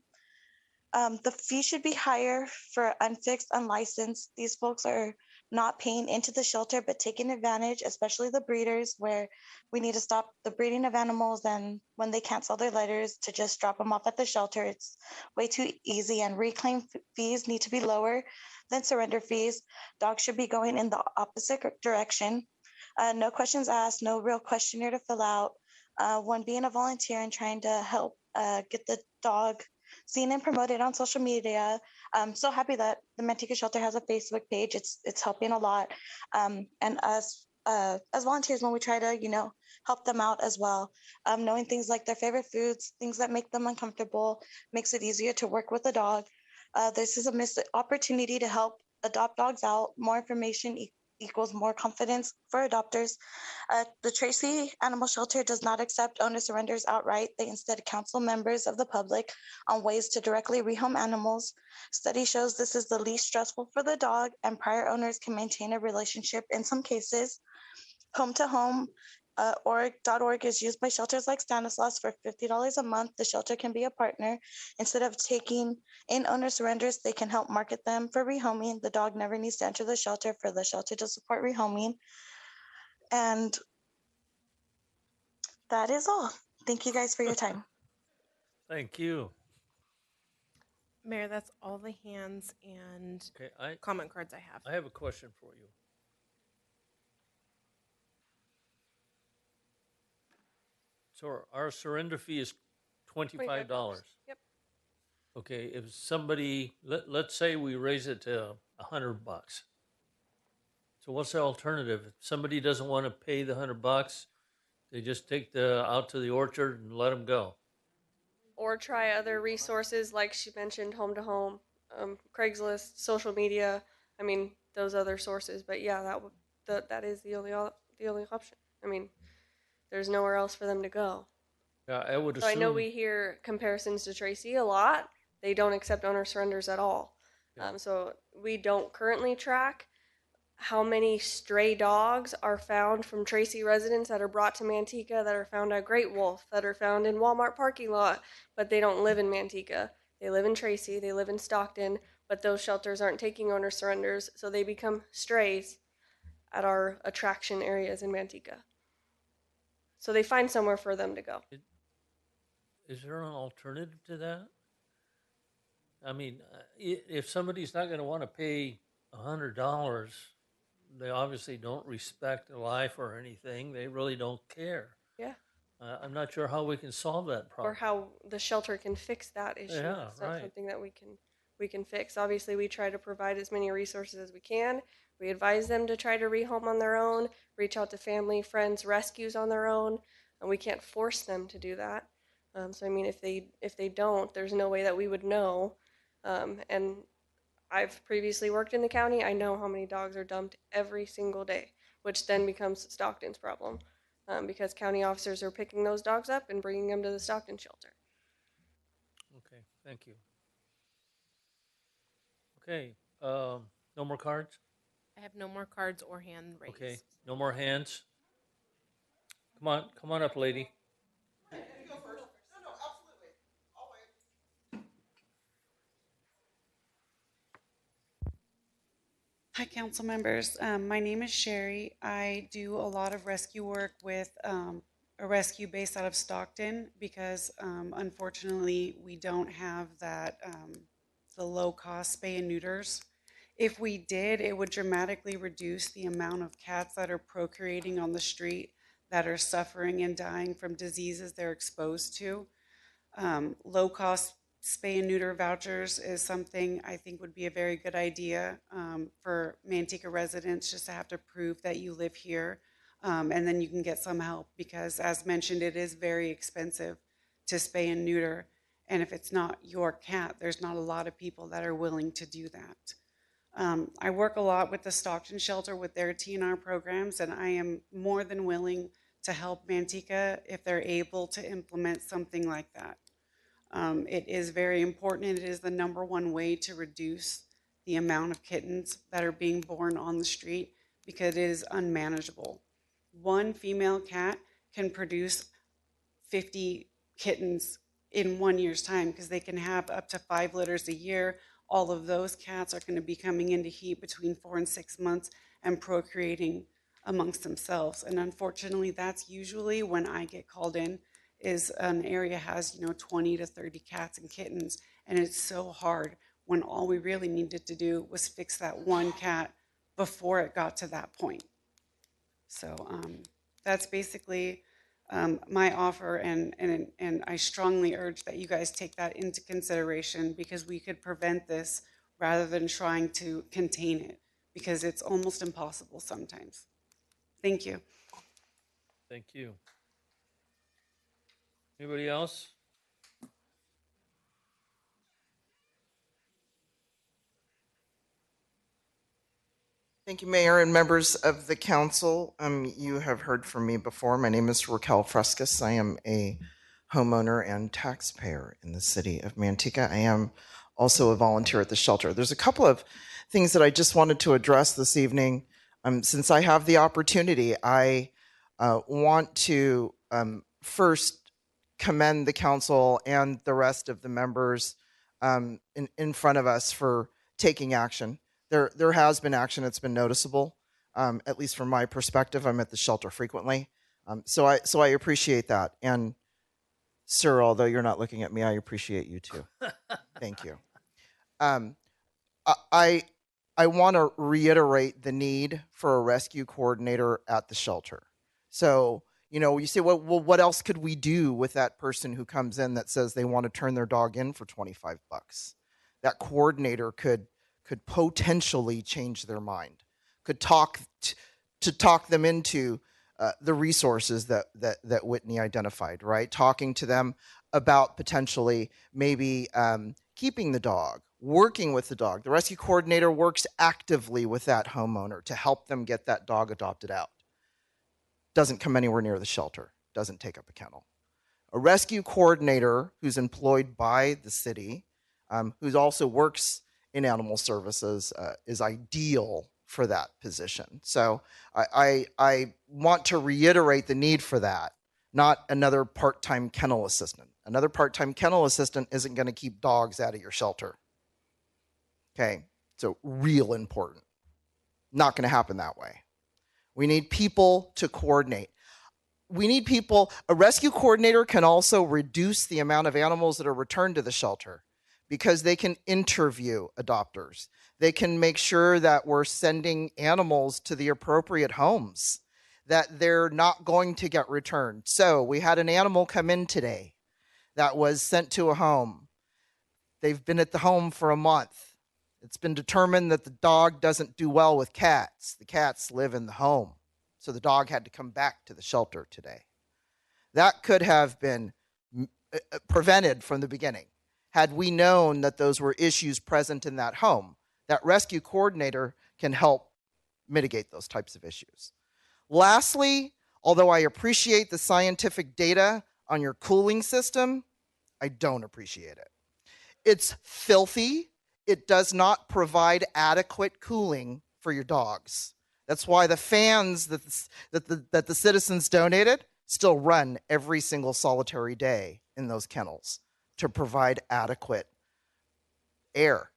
The fee should be higher for unfixed, unlicensed. These folks are not paying into the shelter, but taking advantage, especially the breeders, where we need to stop the breeding of animals. And when they cancel their litters, to just drop them off at the shelter, it's way too easy. And reclaim fees need to be lower than surrender fees. Dogs should be going in the opposite direction. No questions asked, no real questionnaire to fill out. One being a volunteer and trying to help get the dog seen and promoted on social media. I'm so happy that the Manteca Shelter has a Facebook page. It's helping a lot. And us as volunteers, when we try to, help them out as well, knowing things like their favorite foods, things that make them uncomfortable, makes it easier to work with the dog. This is a missed opportunity to help adopt dogs out. More information equals more confidence for adopters. The Tracy Animal Shelter does not accept owner surrenders outright. They instead counsel members of the public on ways to directly rehome animals. Study shows this is the least stressful for the dog, and prior owners can maintain a relationship in some cases. Home to Home org is used by shelters like Stanislaus for $50 a month. The shelter can be a partner. Instead of taking in owner surrenders, they can help market them for rehoming. The dog never needs to enter the shelter for the shelter to support rehoming. And that is all. Thank you guys for your time. Thank you. Mayor, that's all the hands and Okay, comment cards I have. I have a question for you. So our surrender fee is $25. Yep. Okay, if somebody, let's say we raise it to $100. So what's the alternative? If somebody doesn't want to pay the $100, they just take out to the orchard and let them go. Or try other resources like she mentioned, Home to Home, Craigslist, social media. I mean, those other sources. But yeah, that is the only option. I mean, there's nowhere else for them to go. Yeah, I would So I assume. know we hear comparisons to Tracy a lot. They don't accept owner surrenders at all. Yeah. So we don't currently track how many stray dogs are found from Tracy residents that are brought to Manteca, that are found at Great Wolf, that are found in Walmart parking lot, but they don't live in Manteca. They live in Tracy, they live in Stockton, but those shelters aren't taking owner surrenders, so they become strays at our attraction areas in Manteca. So they find somewhere for them to go. Is there an alternative to that? I mean, if somebody's not going to want to pay $100, they obviously don't respect life or anything. They really don't care. Yeah. I'm not sure how we can solve that problem. Or how the shelter can fix that issue. Yeah, It's not right. something that we can fix. Obviously, we try to provide as many resources as we can. We advise them to try to rehome on their own, reach out to family, friends, rescues on their own, and we can't force them to do that. So I mean, if they don't, there's no way that we would know. And I've previously worked in the county. I know how many dogs are dumped every single day, which then becomes Stockton's problem, because county officers are picking those dogs up and bringing them to the Stockton shelter. Okay, thank you. Okay, no more cards? I have no more cards or hand raised. Okay, no more hands? Come on up, lady. Hi, council members. My name is Sherry. I do a lot of rescue work with a rescue based out of Stockton because unfortunately we don't have that the low cost spay and neuters. If we did, it would dramatically reduce the amount of cats that are procreating on the street that are suffering and dying from diseases they're exposed to. Low cost spay and neuter vouchers is something I think would be a very good idea for Manteca residents, just to have to prove that you live here. And then you can get some help because, as mentioned, it is very expensive to spay and neuter. And if it's not your cat, there's not a lot of people that are willing to do that. I work a lot with the Stockton shelter with their TNR programs, and I am more than willing to help Manteca if they're able to implement something like that. It is very important, and it is the #1 way to reduce the amount of kittens that are being born on the street because it is unmanageable. One female cat can produce 50 kittens in 1 year's time because they can have up to 5 litters a year. All of those cats are going to be coming into heat between 4 and 6 months and procreating amongst themselves. And unfortunately, that's usually when I get called in, is an area has 20 to 30 cats and kittens, and it's so hard when all we really needed to do was fix that one cat before it got to that point. So that's basically my offer, and I strongly urge that you guys take that into consideration because we could prevent this rather than trying to contain it because it's almost impossible sometimes. Thank you. Thank you. Anybody else? Thank you, Mayor and members of the council. You have heard from me before. My name is Raquel Frescas. I am a homeowner and taxpayer in the city of Manteca. I am also a volunteer at the shelter. There's a couple of things that I just wanted to address this evening. Since I have the opportunity, I want to first commend the council and the rest of the members in front of us for taking action. There has been action. It's been noticeable, at least from my perspective. I'm at the shelter frequently, so I appreciate that. And sir, although you're not looking at me, I appreciate you too. Thank you. I want to reiterate the need for a rescue coordinator at the shelter. So, you say, well, what else could we do with that person who comes in that says they want to turn their dog in for $25? That coordinator could potentially change their mind, could talk them into the resources that Whitney identified, right? Talking to them about potentially maybe keeping the dog, working with the dog. The rescue coordinator works actively with that homeowner to help them get that dog adopted out. Doesn't come anywhere near the shelter, doesn't take up a kennel. A rescue coordinator who's employed by the city, who also works in animal services, is ideal for that position. So I want to reiterate the need for that, not another part-time kennel assistant. Another part-time kennel assistant isn't going to keep dogs out of your shelter. Okay, so real important. Not going to happen that way. We need people to coordinate. We need people. A rescue coordinator can also reduce the amount of animals that are returned to the shelter because they can interview adopters. They can make sure that we're sending animals to the appropriate homes, that they're not going to get returned. So we had an animal come in today that was sent to a home. They've been at the home for a month. It's been determined that the dog doesn't do well with cats. The cats live in the home. So the dog had to come back to the shelter today. That could have been prevented from the beginning had we known that those were issues present in that home. That rescue coordinator can help mitigate those types of issues. Lastly, although I appreciate the scientific data on your cooling system, I don't appreciate it. It's filthy. It does not provide adequate cooling for your dogs. That's why the fans that the citizens donated still run every single solitary day in those kennels to provide adequate air.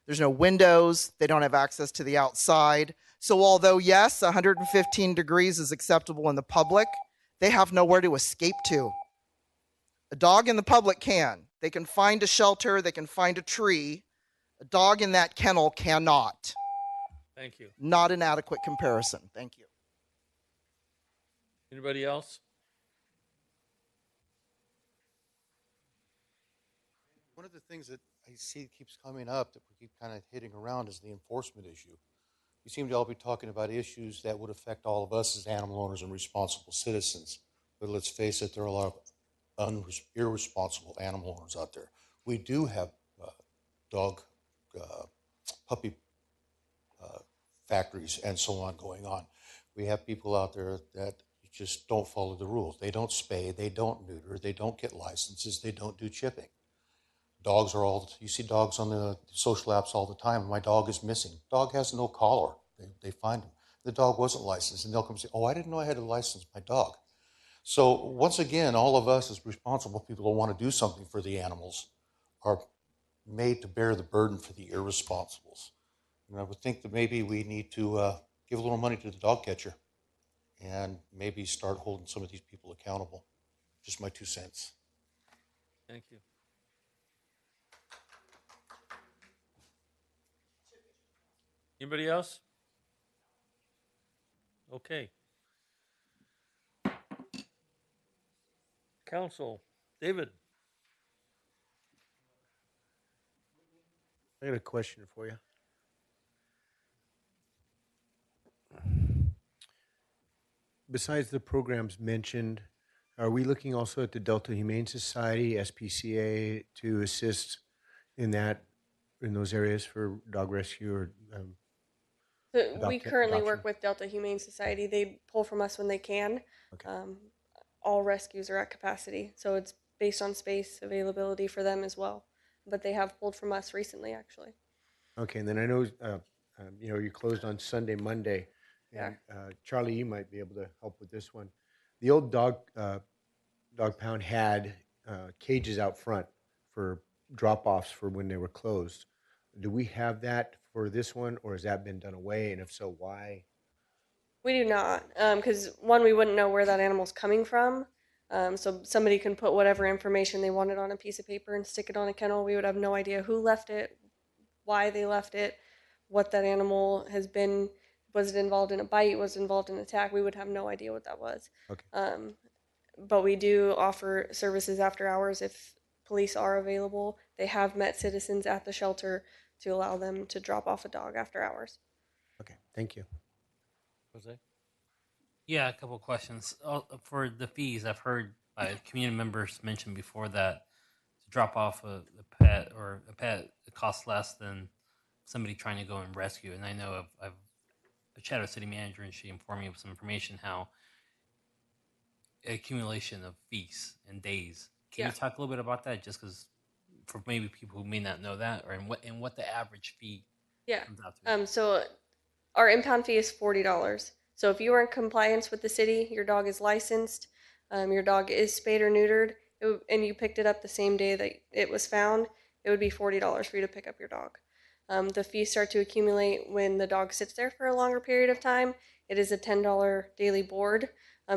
There's no windows. They don't have access to the outside. So although, yes, 115 degrees is acceptable in the public, they have nowhere to escape to. A dog in the public can. They can find a shelter. They can find a tree. A dog in that kennel cannot. Thank you. Not an adequate comparison. Thank you. Anybody else? One of the things that I see keeps coming up that we keep kind of hitting around is the enforcement issue. We seem to all be talking about issues that would affect all of us as animal owners and responsible citizens. But let's face it, there are a lot of irresponsible animal owners out there. We do have dog, puppy factories and so on going on. We have people out there that just don't follow the rules. They don't spay, they don't neuter, they don't get licenses, they don't do chipping. Dogs are all, you see dogs on the social apps all the time. My dog is missing. Dog has no collar. They find him. The dog wasn't licensed, and they'll come say, oh, I didn't know I had to license my dog. So once again, all of us as responsible people who want to do something for the animals are made to bear the burden for the irresponsibles. And I would think that maybe we need to give a little money to the dog catcher and maybe start holding some of these people accountable. Just my 2 cents. Thank you. Anybody else? Okay. Council, David. I got a question for you. Besides the programs mentioned, are we looking also at the Delta Humane Society, SPCA, to assist in those areas for dog rescue or So we Adopt- currently adoption? work with Delta Humane Society. They pull from us when they can. Okay. All rescues are at capacity, so it's based on space availability for them as well. But they have pulled from us recently, actually. Okay, and then I know, you closed on Sunday, Monday, and Charlie, you might be able to help with this one. The old dog pound had cages out front for drop-offs for when they were closed. Do we have that for this one, or has that been done away? And if so, why? We do not, because one, we wouldn't know where that animal's coming from. So somebody can put whatever information they wanted on a piece of paper and stick it on a kennel. We would have no idea who left it, why they left it, what that animal has been. Was it involved in a bite? Was it involved in an attack? We would have no idea what that was. Okay. But we do offer services after hours if police are available. They have met citizens at the shelter to allow them to drop off a dog after hours. Okay, thank you. Jose? Yeah, a couple of questions. For the fees, I've heard community members mention before that to drop off a pet or a pet, it costs less than somebody trying to go and rescue. And I know I've chatted with city manager, and she informed me of some information how accumulation of fees and days. Can you talk a little bit about that, just because for maybe people who may not know that, or in what the average fee comes out to? So our impound fee is $40. So if you are in compliance with the city, your dog is licensed, your dog is spayed or neutered, and you picked it up the same day that it was found, it would be $40 for you to pick up your dog. The fees start to accumulate when the dog sits there for a longer period of time. It is a $10 daily board.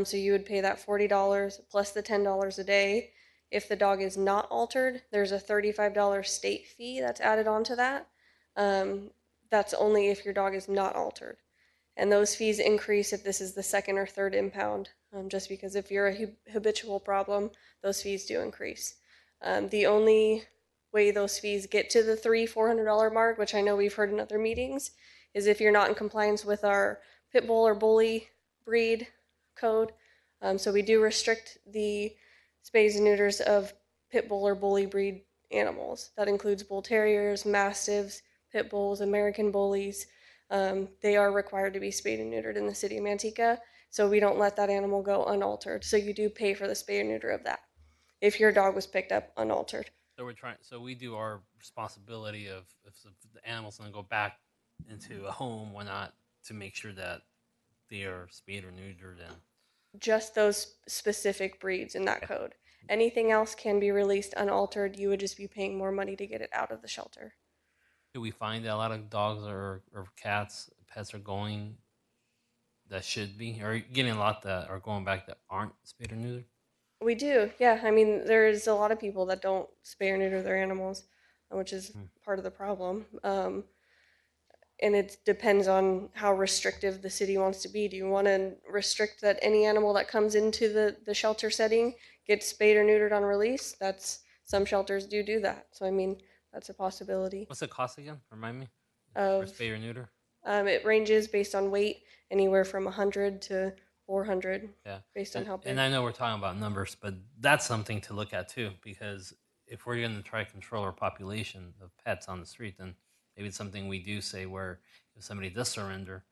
So you would pay that $40 plus the $10 a day. If the dog is not altered, there's a $35 state fee that's added onto that. That's only if your dog is not altered. And those fees increase if this is the second or third impound, just because if you're a habitual problem, those fees do increase. The only way those fees get to the $400 mark, which I know we've heard in other meetings, is if you're not in compliance with our pit bull or bully breed code. So we do restrict the spays and neuters of pit bull or bully breed animals. That includes bull terriers, mastiffs, pit bulls, American bullies. They are required to be spayed and neutered in the city of Manteca, so we don't let that animal go unaltered. So you do pay for the spay or neuter of that if your dog was picked up unaltered. So we do our responsibility of if the animal's going to go back into a home, why not to make sure that they are spayed or neutered and just those specific breeds in that code. Anything else can be released unaltered. You would just be paying more money to get it out of the shelter. do we find that a lot of dogs or cats, pets are going that should be, or getting a lot that are going back that aren't spayed or neutered? We do, yeah. I mean, there's a lot of people that don't spay or neuter their animals, which is part of the problem. And it depends on how restrictive the city wants to be. Do you want to restrict that any animal that comes into the shelter setting gets spayed or neutered on release? Some shelters do that. So I mean, that's a possibility. What's the cost again? Remind me. Of for spay or neuter? It ranges based on weight, anywhere from 100 to 400, based on and, how big. And I know we're talking about numbers, but that's something to look at too, because if we're going to try to control our population of pets on the street, then maybe it's something we do say where if somebody does surrender,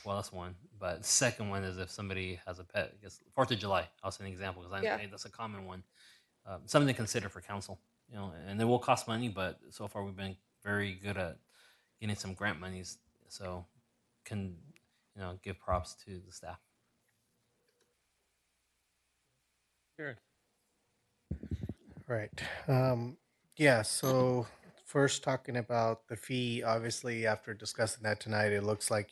well, that's one. But the second one is if somebody has a pet, I guess 4th of July, I'll say an example because I think that's a common one. Something to consider for council, and it will cost money, but so far we've been very good at getting some grant monies. So can, give props to the staff. Sure. Right. Yeah, so first talking about the fee, obviously after discussing that tonight, it looks like,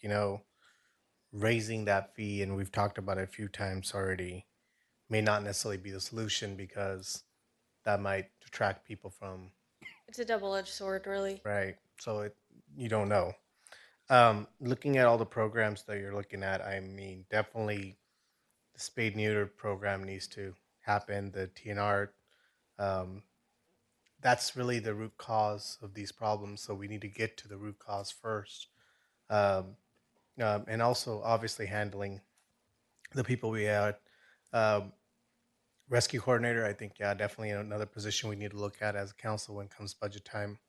raising that fee, and we've talked about it a few times already, may not necessarily be the solution because that might detract people from. It's a double-edged sword, really. Right. So you don't know. Looking at all the programs that you're looking at, I mean, definitely the spade neuter program needs to happen. The TNR, that's really the root cause of these problems. So we need to get to the root cause first. And also, obviously, handling the people we had. Rescue coordinator, I think, yeah, definitely another position we need to look at as a council when it comes budget time.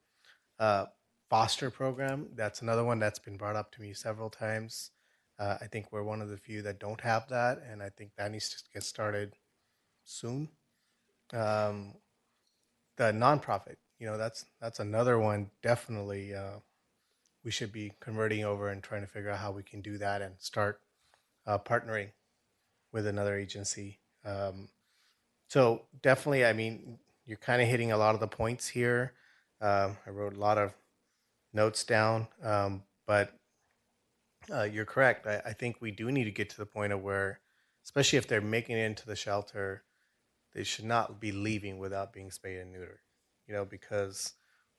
foster program. That's another one that's been brought up to me several times. I think we're one of the few that don't have that, and I think that needs to get started soon. Um, the nonprofit, that's another one. Definitely, we should be converting over and trying to figure out how we can do that and start partnering with another agency. So definitely, I mean, you're kind of hitting a lot of the points here. I wrote a lot of notes down, but you're correct. I think we do need to get to the point of where, especially if they're making it into the shelter, they should not be leaving without being spayed and neutered, because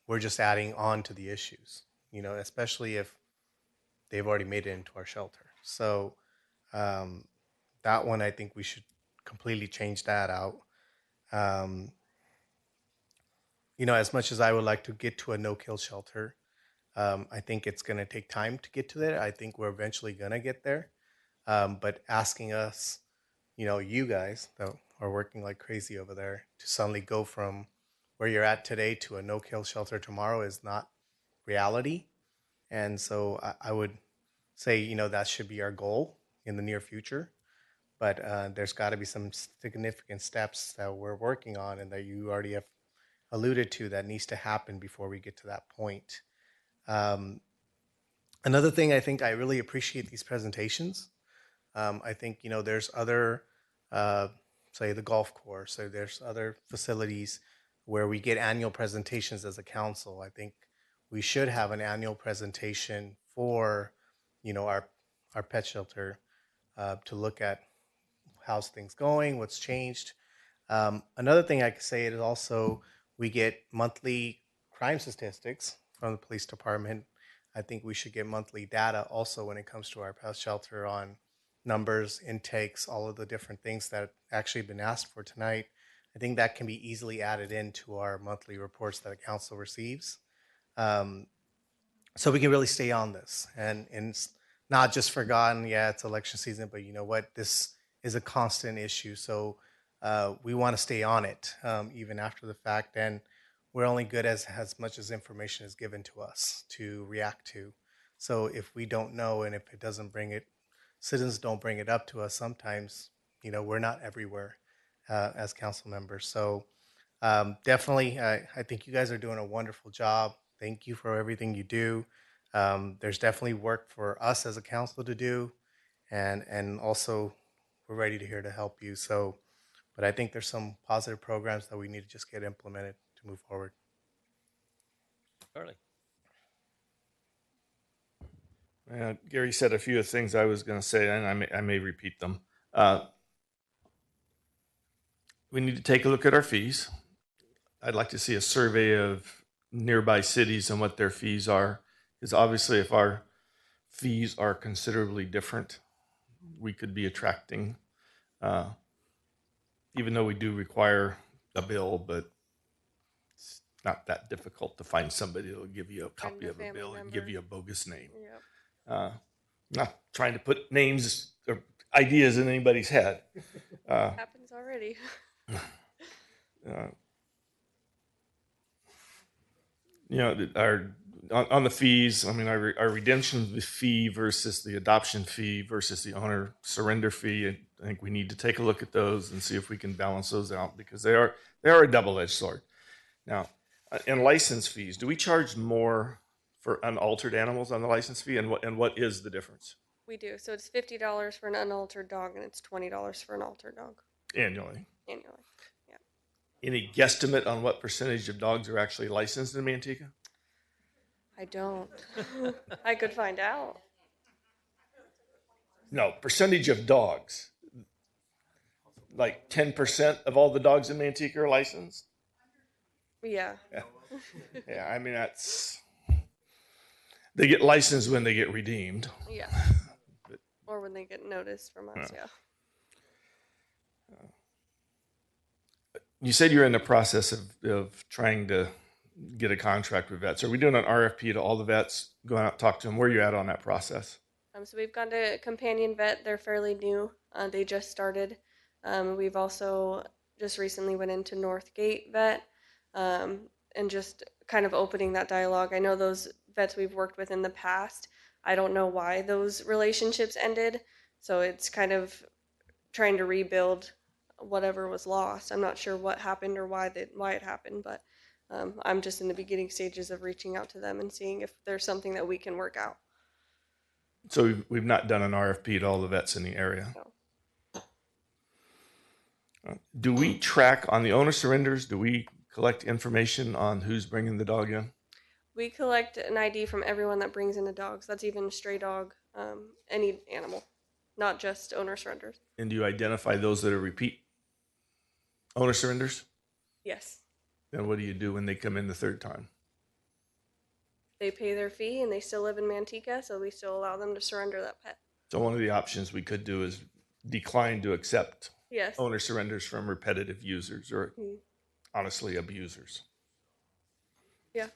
we're just adding on to the issues, especially if they've already made it into our shelter. So um, that one, I think we should completely change that out. Um, as much as I would like to get to a no-kill shelter, I think it's going to take time to get to there. I think we're eventually going to get there. But asking us, you guys that are working like crazy over there to suddenly go from where you're at today to a no-kill shelter tomorrow is not reality. And so I would say, that should be our goal in the near future. But there's got to be some significant steps that we're working on and that you already have alluded to that needs to happen before we get to that point. Um, Another thing, I think I really appreciate these presentations. I think, there's other, say the golf course, or there's other facilities where we get annual presentations as a council. I think we should have an annual presentation for, our pet shelter to look at how's things going, what's changed. Another thing I could say is also we get monthly crime statistics from the police department. I think we should get monthly data also when it comes to our pet shelter on numbers, intakes, all of the different things that actually been asked for tonight. I think that can be easily added into our monthly reports that a council receives. So we can really stay on this and it's not just forgotten. Yeah, it's election season, but you know what? This is a constant issue. So we want to stay on it even after the fact. And we're only good as much as information is given to us to react to. So if we don't know and if it doesn't bring it, citizens don't bring it up to us sometimes, we're not everywhere as council members. So definitely, I think you guys are doing a wonderful job. Thank you for everything you do. There's definitely work for us as a council to do, and also we're ready to here to help you. So, but I think there's some positive programs that we need to just get implemented to move forward. Charlie. Gary said a few of the things I was going to say, and I may repeat them. We need to take a look at our fees. I'd like to see a survey of nearby cities and what their fees are, because obviously if our fees are considerably different, we could be attracting, even though we do require a bill, but it's not that difficult to find somebody that will give you a copy of a bill and give you a bogus name. Yep. Not trying to put names or ideas in anybody's head. Happens already. On the fees, I mean, our redemption fee versus the adoption fee versus the owner surrender fee, I think we need to take a look at those and see if we can balance those out, because they are a double-edged sword. Now, in license fees, do we charge more for unaltered animals on the license fee, and what is the difference? We do. So it's $50 for an unaltered dog, and it's $20 for an altered dog. Annually. Annually. Yeah. Any guesstimate on what percentage of dogs are actually licensed in Manteca? I don't. I could find out. No, percentage of dogs. Like 10% of all the dogs in Manteca are licensed? Yeah. Yeah, I mean, they get licensed when they get redeemed. Yeah. Or when they get noticed from us, yeah. You said you're in the process of trying to get a contract with vets. Are we doing an RFP to all the vets, going out, talk to them? Where are you at on that process? So we've gone to Companion Vet. They're fairly new. They just started. We've also just recently went into Northgate Vet and just kind of opening that dialogue. I know those vets we've worked with in the past. I don't know why those relationships ended. So it's kind of trying to rebuild whatever was lost. I'm not sure what happened or why it happened, but I'm just in the beginning stages of reaching out to them and seeing if there's something that we can work out. So we've not done an RFP to all the vets in the area. No. Do we track on the owner surrenders? Do we collect information on who's bringing the dog in? We collect an ID from everyone that brings in a dog. So that's even a stray dog, any animal, not just owner surrenders. And do you identify those that are repeat owner surrenders? Yes. Then what do you do when they come in the third time? They pay their fee and they still live in Manteca, so we still allow them to surrender that pet. So one of the options we could do is decline to accept Yes. owner surrenders from repetitive users or honestly abusers. Yeah.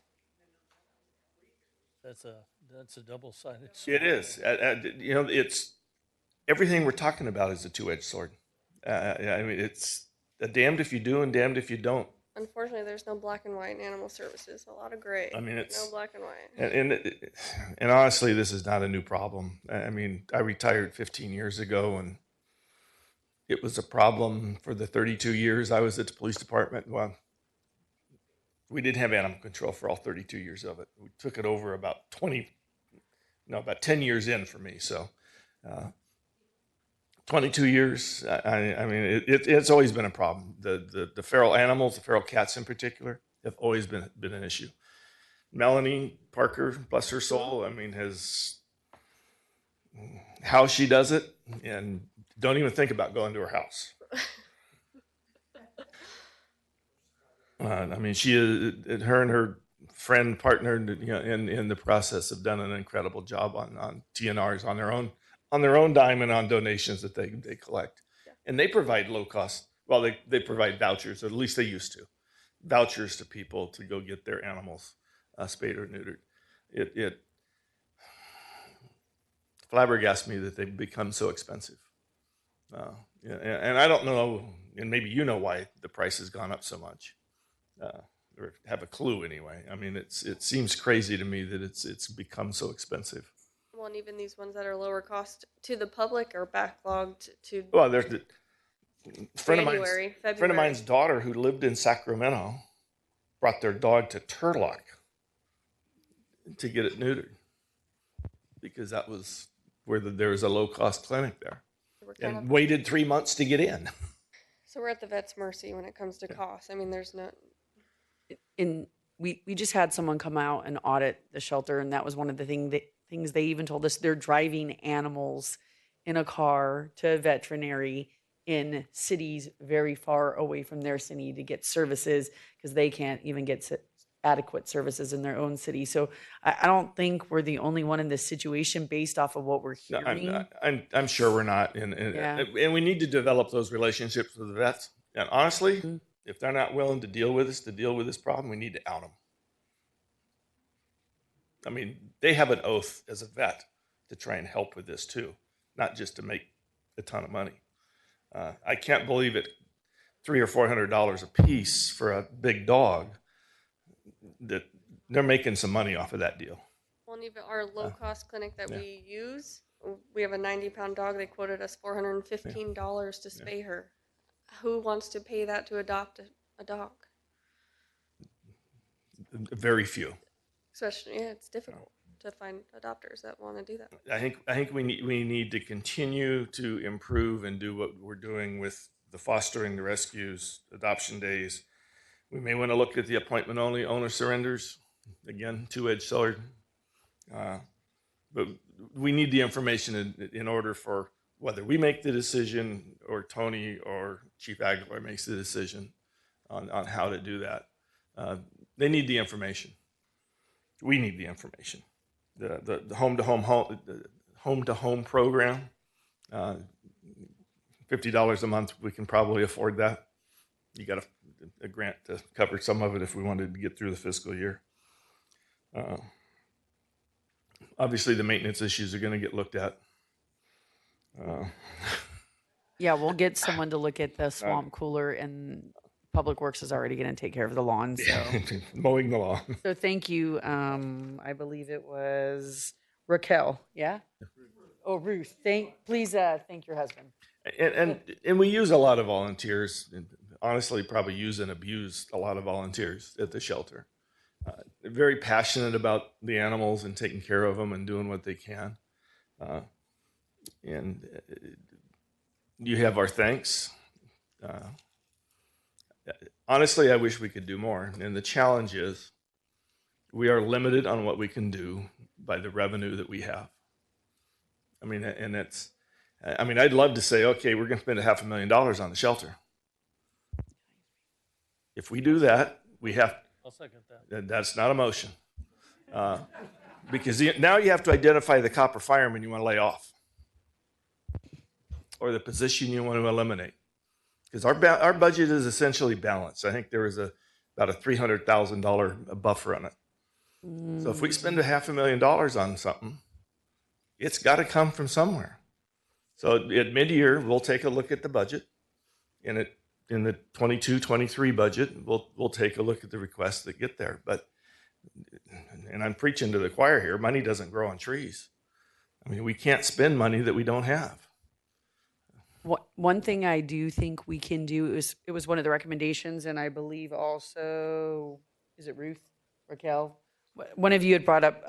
That's a double-sided sword. It is. You know, it's everything we're talking about is a two-edged sword. I mean, it's a damned if you do and damned if you don't. Unfortunately, there's no black and white in animal services. A lot of gray. I mean, it's no black and white. And honestly, this is not a new problem. I mean, I retired 15 years ago, and it was a problem for the 32 years I was at the police department. Well, we didn't have animal control for all 32 years of it. We took it over about 10 years in for me. So, 22 years. I mean, it's always been a problem. The feral animals, the feral cats in particular, have always been an issue. Melanie Parker, bless her soul, I mean, how she does it, and don't even think about going to her house. I mean, her and her friend partner, you know, in the process, have done an incredible job on TNRs on their own dime and on donations that they collect, and they provide low cost. Well, they provide vouchers, or at least they used to, vouchers to people to go get their animals spayed or neutered. It flabbergasts me that they've become so expensive. And I don't know, and maybe you know why the price has gone up so much. Or have a clue anyway. I mean, it seems crazy to me that it's become so expensive. Well, and even these ones that are lower cost to the public are backlogged to. Well, there's a friend February. of mine's daughter who lived in Sacramento brought their dog to Turlock to get it neutered because that was where there was a low cost clinic there, and waited 3 months to get in. So we're at the vet's mercy when it comes to cost. I mean, there's no. We just had someone come out and audit the shelter, and that was one of the things they even told us. They're driving animals in a car to a veterinary in cities very far away from their city to get services because they can't even get adequate services in their own city. So I don't think we're the only one in this situation based off of what we're hearing. No, I'm sure we're not, and we need to develop those relationships with the vets. And honestly, if they're not willing to deal with this problem, we need to out them. I mean, they have an oath as a vet to try and help with this too, not just to make a ton of money. I can't believe it, $300 or $400 a piece for a big dog, that they're making some money off of that deal. Well, and even our low cost clinic that we use, we have a 90-pound dog. They quoted us $415 to spay her. Who wants to pay that to adopt a dog? Very few. Especially, it's difficult to find adopters that want to do that. I think we need to continue to improve and do what we're doing with the fostering, the rescues, adoption days. We may want to look at the appointment only owner surrenders. Again, two-edged sword. But we need the information in order for whether we make the decision or Tony or Chief Aguilar makes the decision on how to do that. They need the information. We need the information. The home to home program, $50 a month, we can probably afford that. You got a grant to cover some of it if we wanted to get through the fiscal year. Obviously, the maintenance issues are going to get looked at. Yeah, we'll get someone to look at the swamp cooler and Public Works is already going to take care of the lawn. So Mowing the lawn. So thank you. I believe it was Raquel. Yeah. Oh, Ruth. Please thank your husband. And we use a lot of volunteers. And honestly, probably use and abuse a lot of volunteers at the shelter. They're very passionate about the animals and taking care of them and doing what they can. And you have our thanks. Honestly, I wish we could do more. And the challenge is we are limited on what we can do by the revenue that we have. I mean, and I'd love to say, okay, we're going to spend $500,000 on the shelter. If we do that, we have. I'll second that. That's not a motion. Because now you have to identify the copper fireman you want to lay off or the position you want to eliminate. Because our budget is essentially balanced. I think there was about a $300,000 buffer on it. So if we spend $500,000 on something, it's got to come from somewhere. So at mid-year, we'll take a look at the budget. In the 22-23 budget, we'll take a look at the requests that get there. And I'm preaching to the choir here, money doesn't grow on trees. I mean, we can't spend money that we don't have. One thing I do think we can do is, it was one of the recommendations, and I believe also, is it Ruth, Raquel? One of you had brought up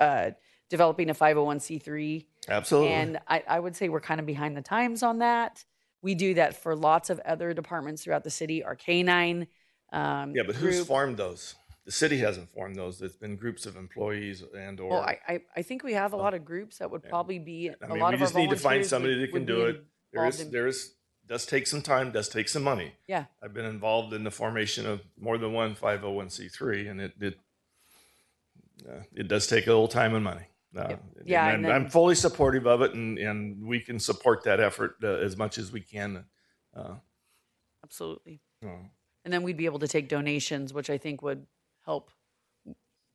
developing a 501c3. Absolutely. And I would say we're kind of behind the times on that. We do that for lots of other departments throughout the city, our canine. Yeah, but who's formed those? The city hasn't formed those. It's been groups of employees and/or. Well, I think we have a lot of groups that would probably be. I mean, we just need to find somebody that can do it. Does take some time, does take some money. Yeah. I've been involved in the formation of more than one 501c3, and it does take a little time and money. Yeah, and I'm fully supportive of it, and we can support that effort as much as we can. Absolutely. And then we'd be able to take donations, which I think would help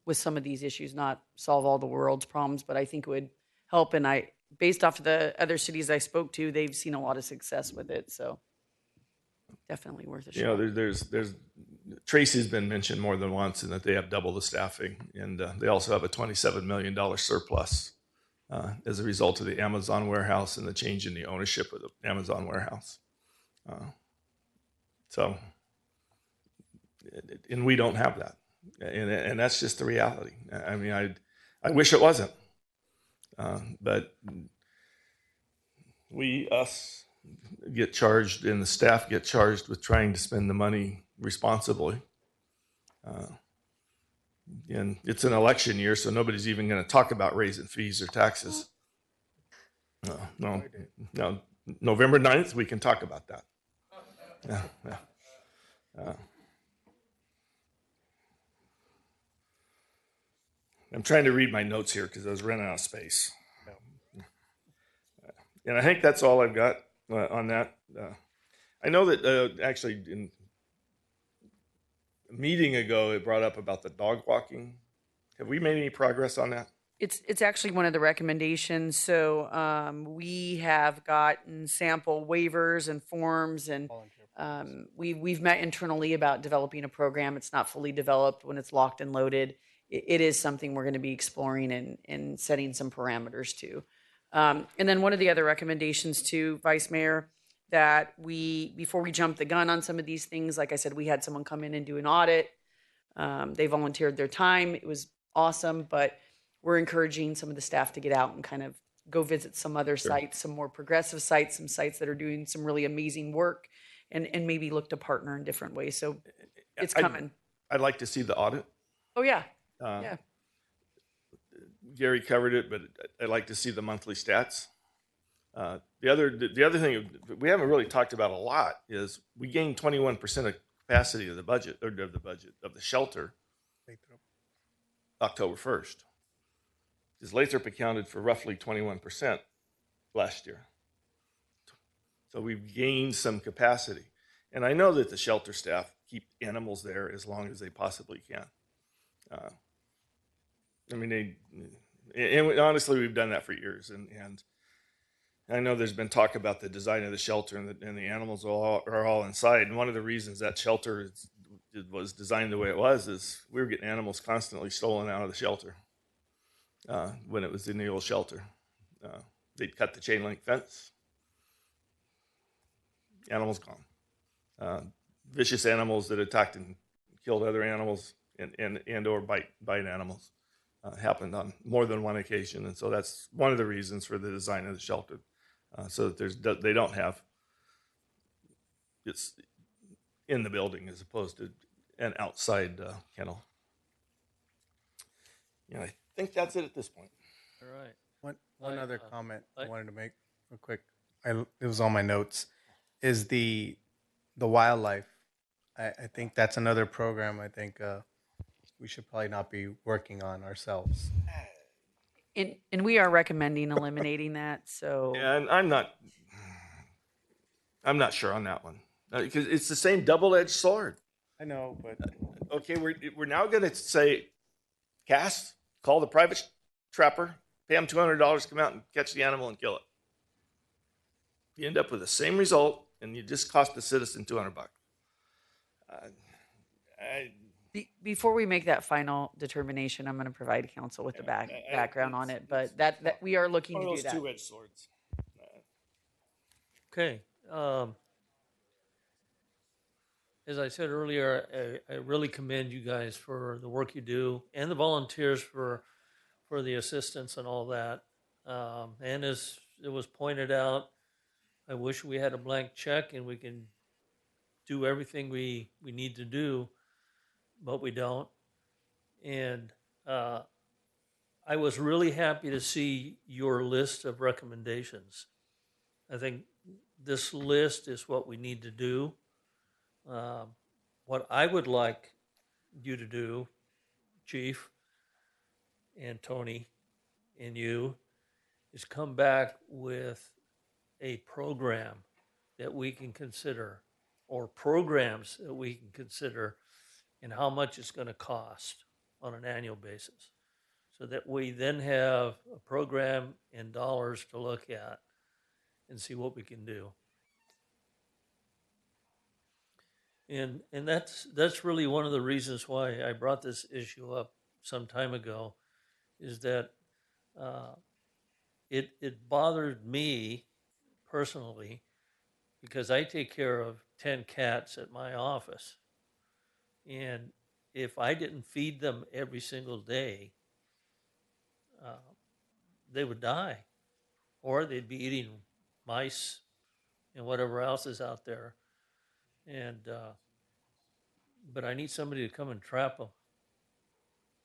with some of these issues, not solve all the world's problems, but I think it would help. And based off of the other cities I spoke to, they've seen a lot of success with it. So definitely worth a shot. You know, there's Tracy's been mentioned more than once, and that they have double the staffing, and they also have a $27 million surplus as a result of the Amazon warehouse and the change in the ownership of the Amazon warehouse. And we don't have that, and that's just the reality. I mean, I wish it wasn't, but us get charged, and the staff get charged with trying to spend the money responsibly. And it's an election year, so nobody's even going to talk about raising fees or taxes. No, November 9th, we can talk about that. I'm trying to read my notes here because I was running out of space. And I think that's all I've got on that. I know that actually in a meeting ago, it brought up about the dog walking. Have we made any progress on that? It's actually one of the recommendations. So we have gotten sample waivers and forms, and we've met internally about developing a program. It's not fully developed. When it's locked and loaded, it is something we're going to be exploring and setting some parameters to. And then one of the other recommendations too, Vice Mayor, that before we jump the gun on some of these things, like I said, we had someone come in and do an audit. They volunteered their time. It was awesome, but we're encouraging some of the staff to get out and kind of go visit some other sites, some more progressive sites, some sites that are doing some really amazing work, and maybe look to partner in different ways. So it's coming. I'd like to see the audit. Oh, yeah. Yeah. Gary covered it, but I'd like to see the monthly stats. The other thing we haven't really talked about a lot is we gained 21% of capacity of the budget, of the shelter, October 1st. Because Lathrop accounted for roughly 21% last year. So we've gained some capacity. And I know that the shelter staff keep animals there as long as they possibly can. I mean, and honestly, we've done that for years. And I know there's been talk about the design of the shelter and the animals are all inside. And one of the reasons that shelter is it was designed the way it was is we were getting animals constantly stolen out of the shelter when it was in the old shelter. They'd cut the chain link fence, animals gone. Vicious animals that attacked and killed other animals and or bite animals happened on more than one occasion, and so that's one of the reasons for the design of the shelter, so that they don't have it's in the building as opposed to an outside kennel. Yeah, I think that's it at this point. All right. One other comment I wanted to make real quick. It was on my notes. Is the wildlife. I think that's another program I think we should probably not be working on ourselves. And we are recommending eliminating that. So And I'm not sure on that one because it's the same double-edged sword. I know, but okay, we're now going to say, cast, call the private trapper, pay him $200 to come out and catch the animal and kill it. You end up with the same result, and you just cost the citizen $200. Before we make that final determination, I'm going to provide council with the background on it. But that we are looking to do that. Two-edged swords. Okay. As I said earlier, I really commend you guys for the work you do and the volunteers for the assistance and all that. And as it was pointed out, I wish we had a blank check and we can do everything we need to do, but we don't. And I was really happy to see your list of recommendations. I think this list is what we need to do. What I would like you to do, Chief and Tony and you, is come back with a program that we can consider, or programs that we can consider, and how much it's going to cost on an annual basis, so that we then have a program in dollars to look at and see what we can do. And that's really one of the reasons why I brought this issue up some time ago, is that it bothered me personally because I take care of 10 cats at my office. And if I didn't feed them every single day, they would die, or they'd be eating mice and whatever else is out there. And but I need somebody to come and trap them,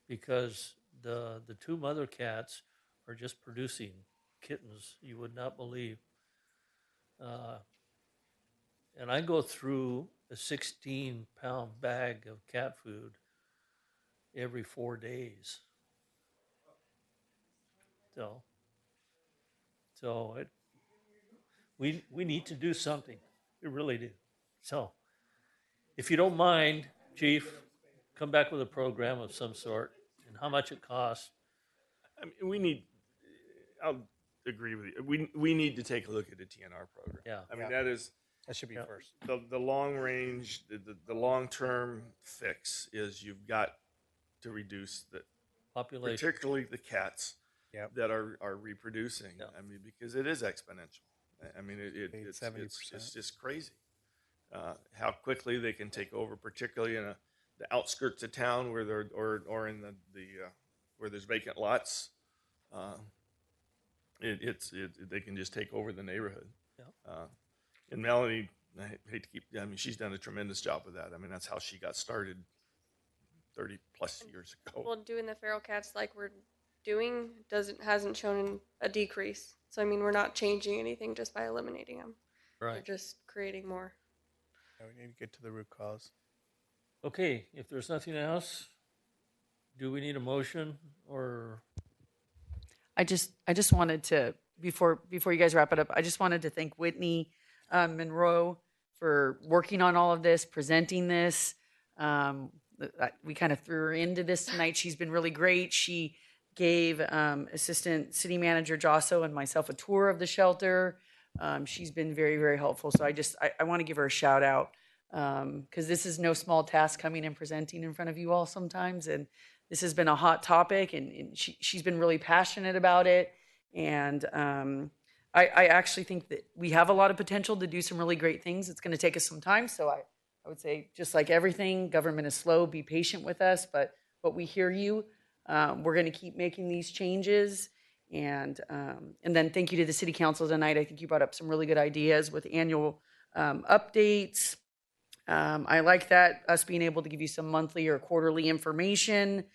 because the two mother cats are just producing kittens you would not believe. And I go through a 16-pound bag of cat food every 4 days. So we need to do something. We really do. So if you don't mind, Chief, come back with a program of some sort and how much it costs. I mean, I'll agree with you. We need to take a look at the TNR program. Yeah. I mean, that should be first. The long range, the long-term fix is you've got to reduce the population, particularly the cats that are reproducing. I mean, because it is exponential. I mean, it's just crazy how quickly they can take over, particularly in the outskirts of town where they're or in the where there's vacant lots. They can just take over the neighborhood. And Melanie, I hate to keep, I mean, she's done a tremendous job with that. I mean, that's how she got started 30 plus years ago. Well, doing the feral cats like we're doing hasn't shown a decrease. So I mean, we're not changing anything just by eliminating them. Right. We're just creating more. We need to get to the root cause. Okay, if there's nothing else, do we need a motion or? I just wanted to, before you guys wrap it up, I just wanted to thank Whitney Monroe for working on all of this, presenting this. We kind of threw her into this tonight. She's been really great. She gave Assistant City Manager Josso and myself a tour of the shelter. She's been very, very helpful. So I want to give her a shout out. because this is no small task coming and presenting in front of you all sometimes. And this has been a hot topic, and she's been really passionate about it. And I actually think that we have a lot of potential to do some really great things. It's going to take us some time. So I would say, just like everything, government is slow. Be patient with us, but we hear you. We're going to keep making these changes. And then thank you to the city council tonight. I think you brought up some really good ideas with annual updates. I like that, us being able to give you some monthly or quarterly information,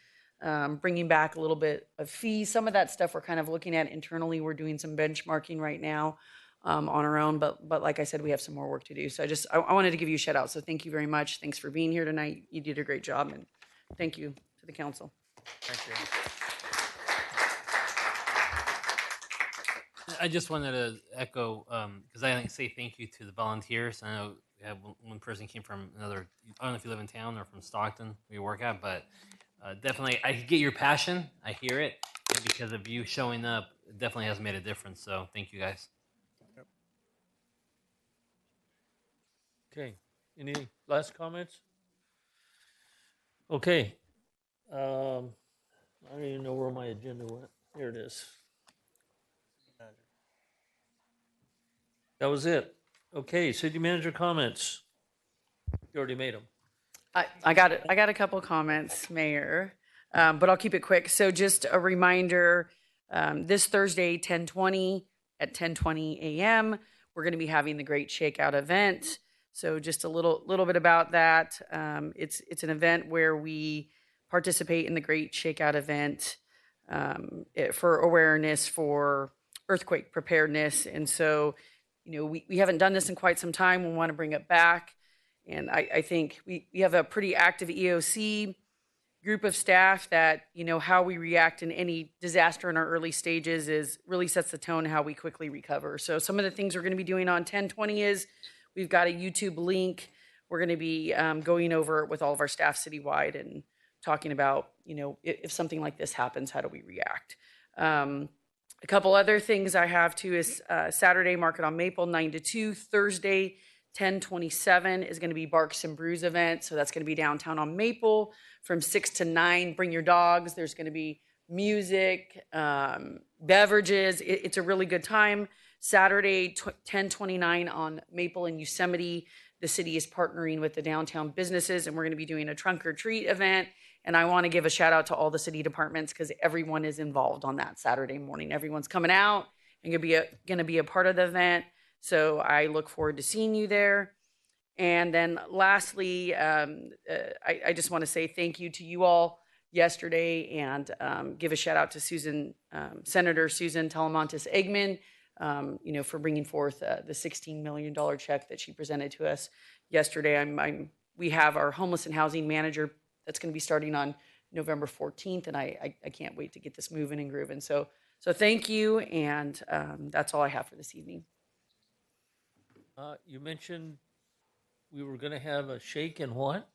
bringing back a little bit of fees. Some of that stuff we're kind of looking at internally. We're doing some benchmarking right now on our own, but like I said, we have some more work to do. So I wanted to give you a shout out. So thank you very much. Thanks for being here tonight. You did a great job, and thank you to the council. Thank you. I just wanted to echo, because I say thank you to the volunteers. I know we have one person came from another, I don't know if you live in town or from Stockton where you work at, but definitely I get your passion. I hear it. And because of you showing up, it definitely has made a difference. So thank you guys. Okay. Any last comments? Okay. I don't even know where my agenda went. Here it is. That was it. Okay, city manager comments. You already made them. I got it. I got a couple comments, Mayor, but I'll keep it quick. So just a reminder, this Thursday, 10:20 at 10:20 a.m., we're going to be having the Great Shakeout event. So just a little bit about that. It's an event where we participate in the Great Shakeout event for awareness for earthquake preparedness. And so, we haven't done this in quite some time. We want to bring it back. And I think we have a pretty active EOC group of staff that, how we react in any disaster in our early stages really sets the tone how we quickly recover. So some of the things we're going to be doing on 1020 is we've got a YouTube link. We're going to be going over it with all of our staff citywide and talking about, if something like this happens, how do we react? A couple other things I have too is Saturday Market on Maple 9 to 2, Thursday 10/27 is going to be Barks and Brews event. So that's going to be downtown on Maple from 6 to 9. Bring your dogs. There's going to be music, beverages. It's a really good time. Saturday 10/29 on Maple and Yosemite. The city is partnering with the downtown businesses, and we're going to be doing a trunk or treat event. And I want to give a shout out to all the city departments because everyone is involved on that Saturday morning. Everyone's coming out and going to be a part of the event. So I look forward to seeing you there. And then lastly, I just want to say thank you to you all yesterday and give a shout out to Senator Susan Talamantes Eggman, for bringing forth the $16 million check that she presented to us yesterday. We have our homeless and housing manager that's going to be starting on November 14th, and I can't wait to get this moving and grooving. So thank you, and that's all I have for this evening. You mentioned we were going to have a shake and what?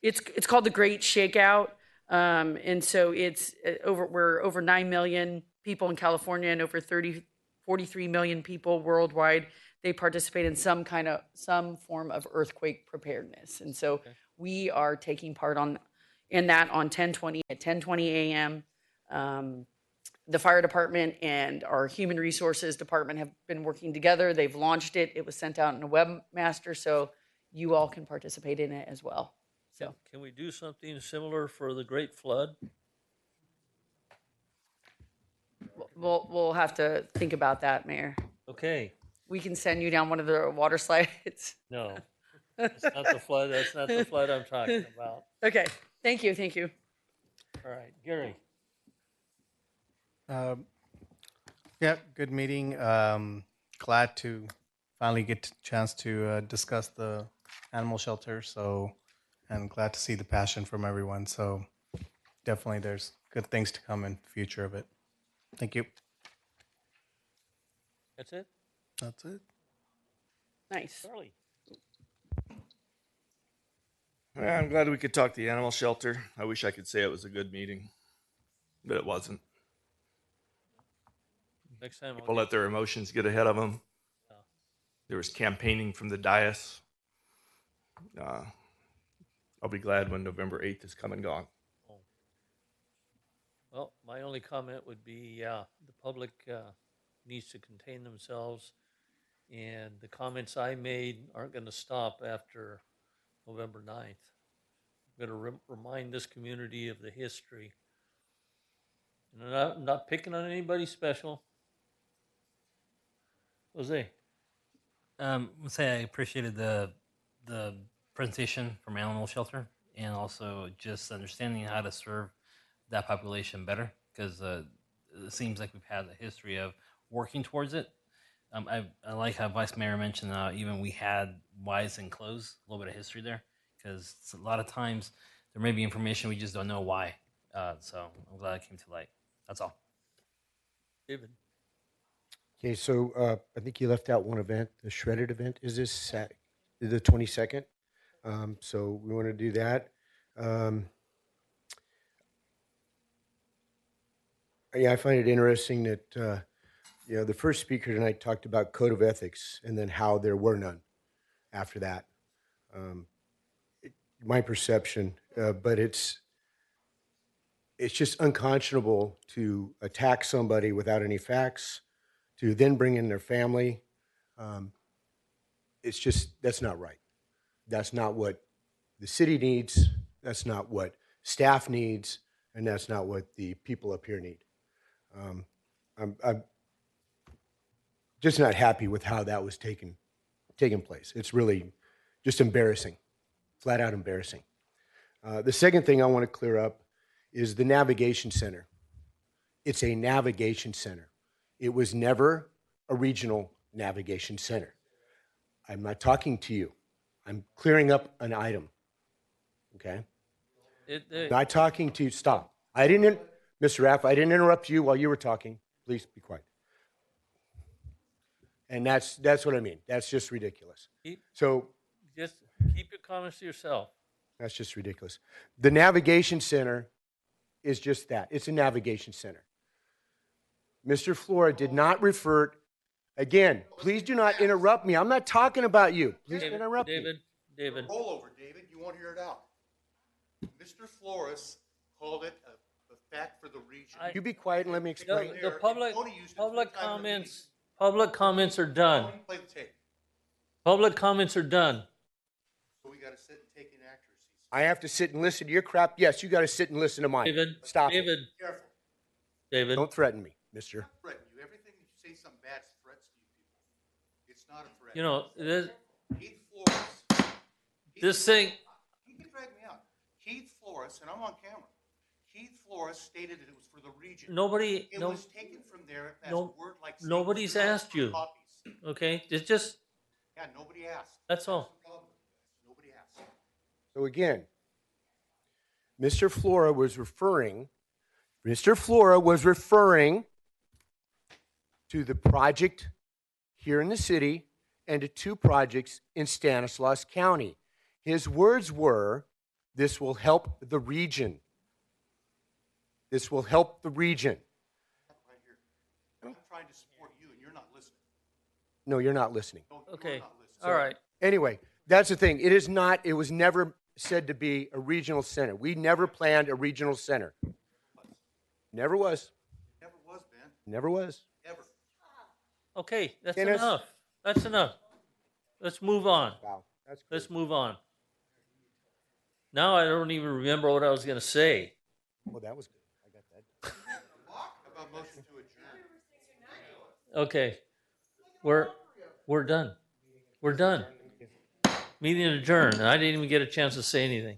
It's called the Great Shakeout, and so it's we're over 9 million people in California and over 43 million people worldwide. They participate in some form of earthquake preparedness, and so we are taking part in that on 10/20 at 10:20 a.m. The fire department and our human resources department have been working together. They've launched it. It was sent out in a webmaster, so you all can participate in it as well. So can we do something similar for the Great Flood? We'll have to think about that, Mayor. Okay. We can send you down one of the water slides. No, it's not the flood. That's not the flood I'm talking about. Okay. Thank you. Thank you. All right, Gary. Yeah, good meeting. Glad to finally get a chance to discuss the animal shelter. And glad to see the passion from everyone. So definitely there's good things to come in the future of it. Thank you. That's it? That's it. Nice. Charlie. Yeah, I'm glad we could talk the animal shelter. I wish I could say it was a good meeting, but it wasn't. Next time People let their emotions get ahead of them. There was campaigning from the dais. I'll be glad when November 8th is come and gone. Well, my only comment would be, yeah, the public needs to contain themselves, and the comments I made aren't going to stop after November 9th. I'm going to remind this community of the history. And I'm not picking on anybody special. Jose. I'll say I appreciated the presentation from Animal Shelter, and also just understanding how to serve that population better, because it seems like we've had a history of working towards it. I like how Vice Mayor mentioned even we had Wise and Close, a little bit of history there, because a lot of times there may be information we just don't know why. So I'm glad it came to light. That's all. David. Okay, so I think you left out one event, the shredded event. Is this the 22nd? So we want to do that. Yeah, I find it interesting that the first speaker tonight talked about code of ethics and then how there were none after that. My perception, but it's just unconscionable to attack somebody without any facts, to then bring in their family. It's just, that's not right. That's not what the city needs. That's not what staff needs. And that's not what the people up here need. I'm just not happy with how that was taking place. It's really just embarrassing, flat out embarrassing. The second thing I want to clear up is the navigation center. It's a navigation center. It was never a regional navigation center. I'm not talking to you. I'm clearing up an item. Okay? Not talking to you. Stop. Mr. Raff, I didn't interrupt you while you were talking. Please be quiet. And that's what I mean. That's just ridiculous. Just keep your comments to yourself. That's just ridiculous. The navigation center is just that. It's a navigation center. Mr. Flora did not refer, again, please do not interrupt me. I'm not talking about you. Please don't interrupt me. David. Roll over, David. You won't hear it out. Mr. Flores called it a fact for the region. You be quiet and let me explain. The public comments are done. Play the tape. Public comments are done. So we got to sit and take inaccuracies. I have to sit and listen to your crap. Yes, you got to sit and listen to mine. David, Stop David. it. Careful. David. Don't threaten me, mister. I'm not threatening you. Everything you say something bad is threats to you people. It's not a threat. You know, Keith Flores. this thing. You can drag me out. Keith Flores, and I'm on camera. Keith Flores stated that it was for the region. It was taken from there as a word like nobody's asked you. Copies. Okay, it's just. Yeah, nobody asked. That's all. Nobody asked. So again, Mr. Flora was referring to the project here in the city and to two projects in Stanislaus County. His words were, this will help the region. This will help the region. Right here. I'm trying to support you, and you're not listening. No, you're not listening. No, Okay. You're not listening. All right. Anyway, that's the thing. It was never said to be a regional center. We never planned a regional center. Never was. Never was, Ben. Never was. Ever. Okay, that's Dennis? enough. That's enough. Let's move on. Wow, that's good. Let's move on. Now I don't even remember what I was going to say. Well, that was good. I got that. How about motion to adjourn? Okay, we're done. We're done. Meeting adjourned. And I didn't even get a chance to say anything.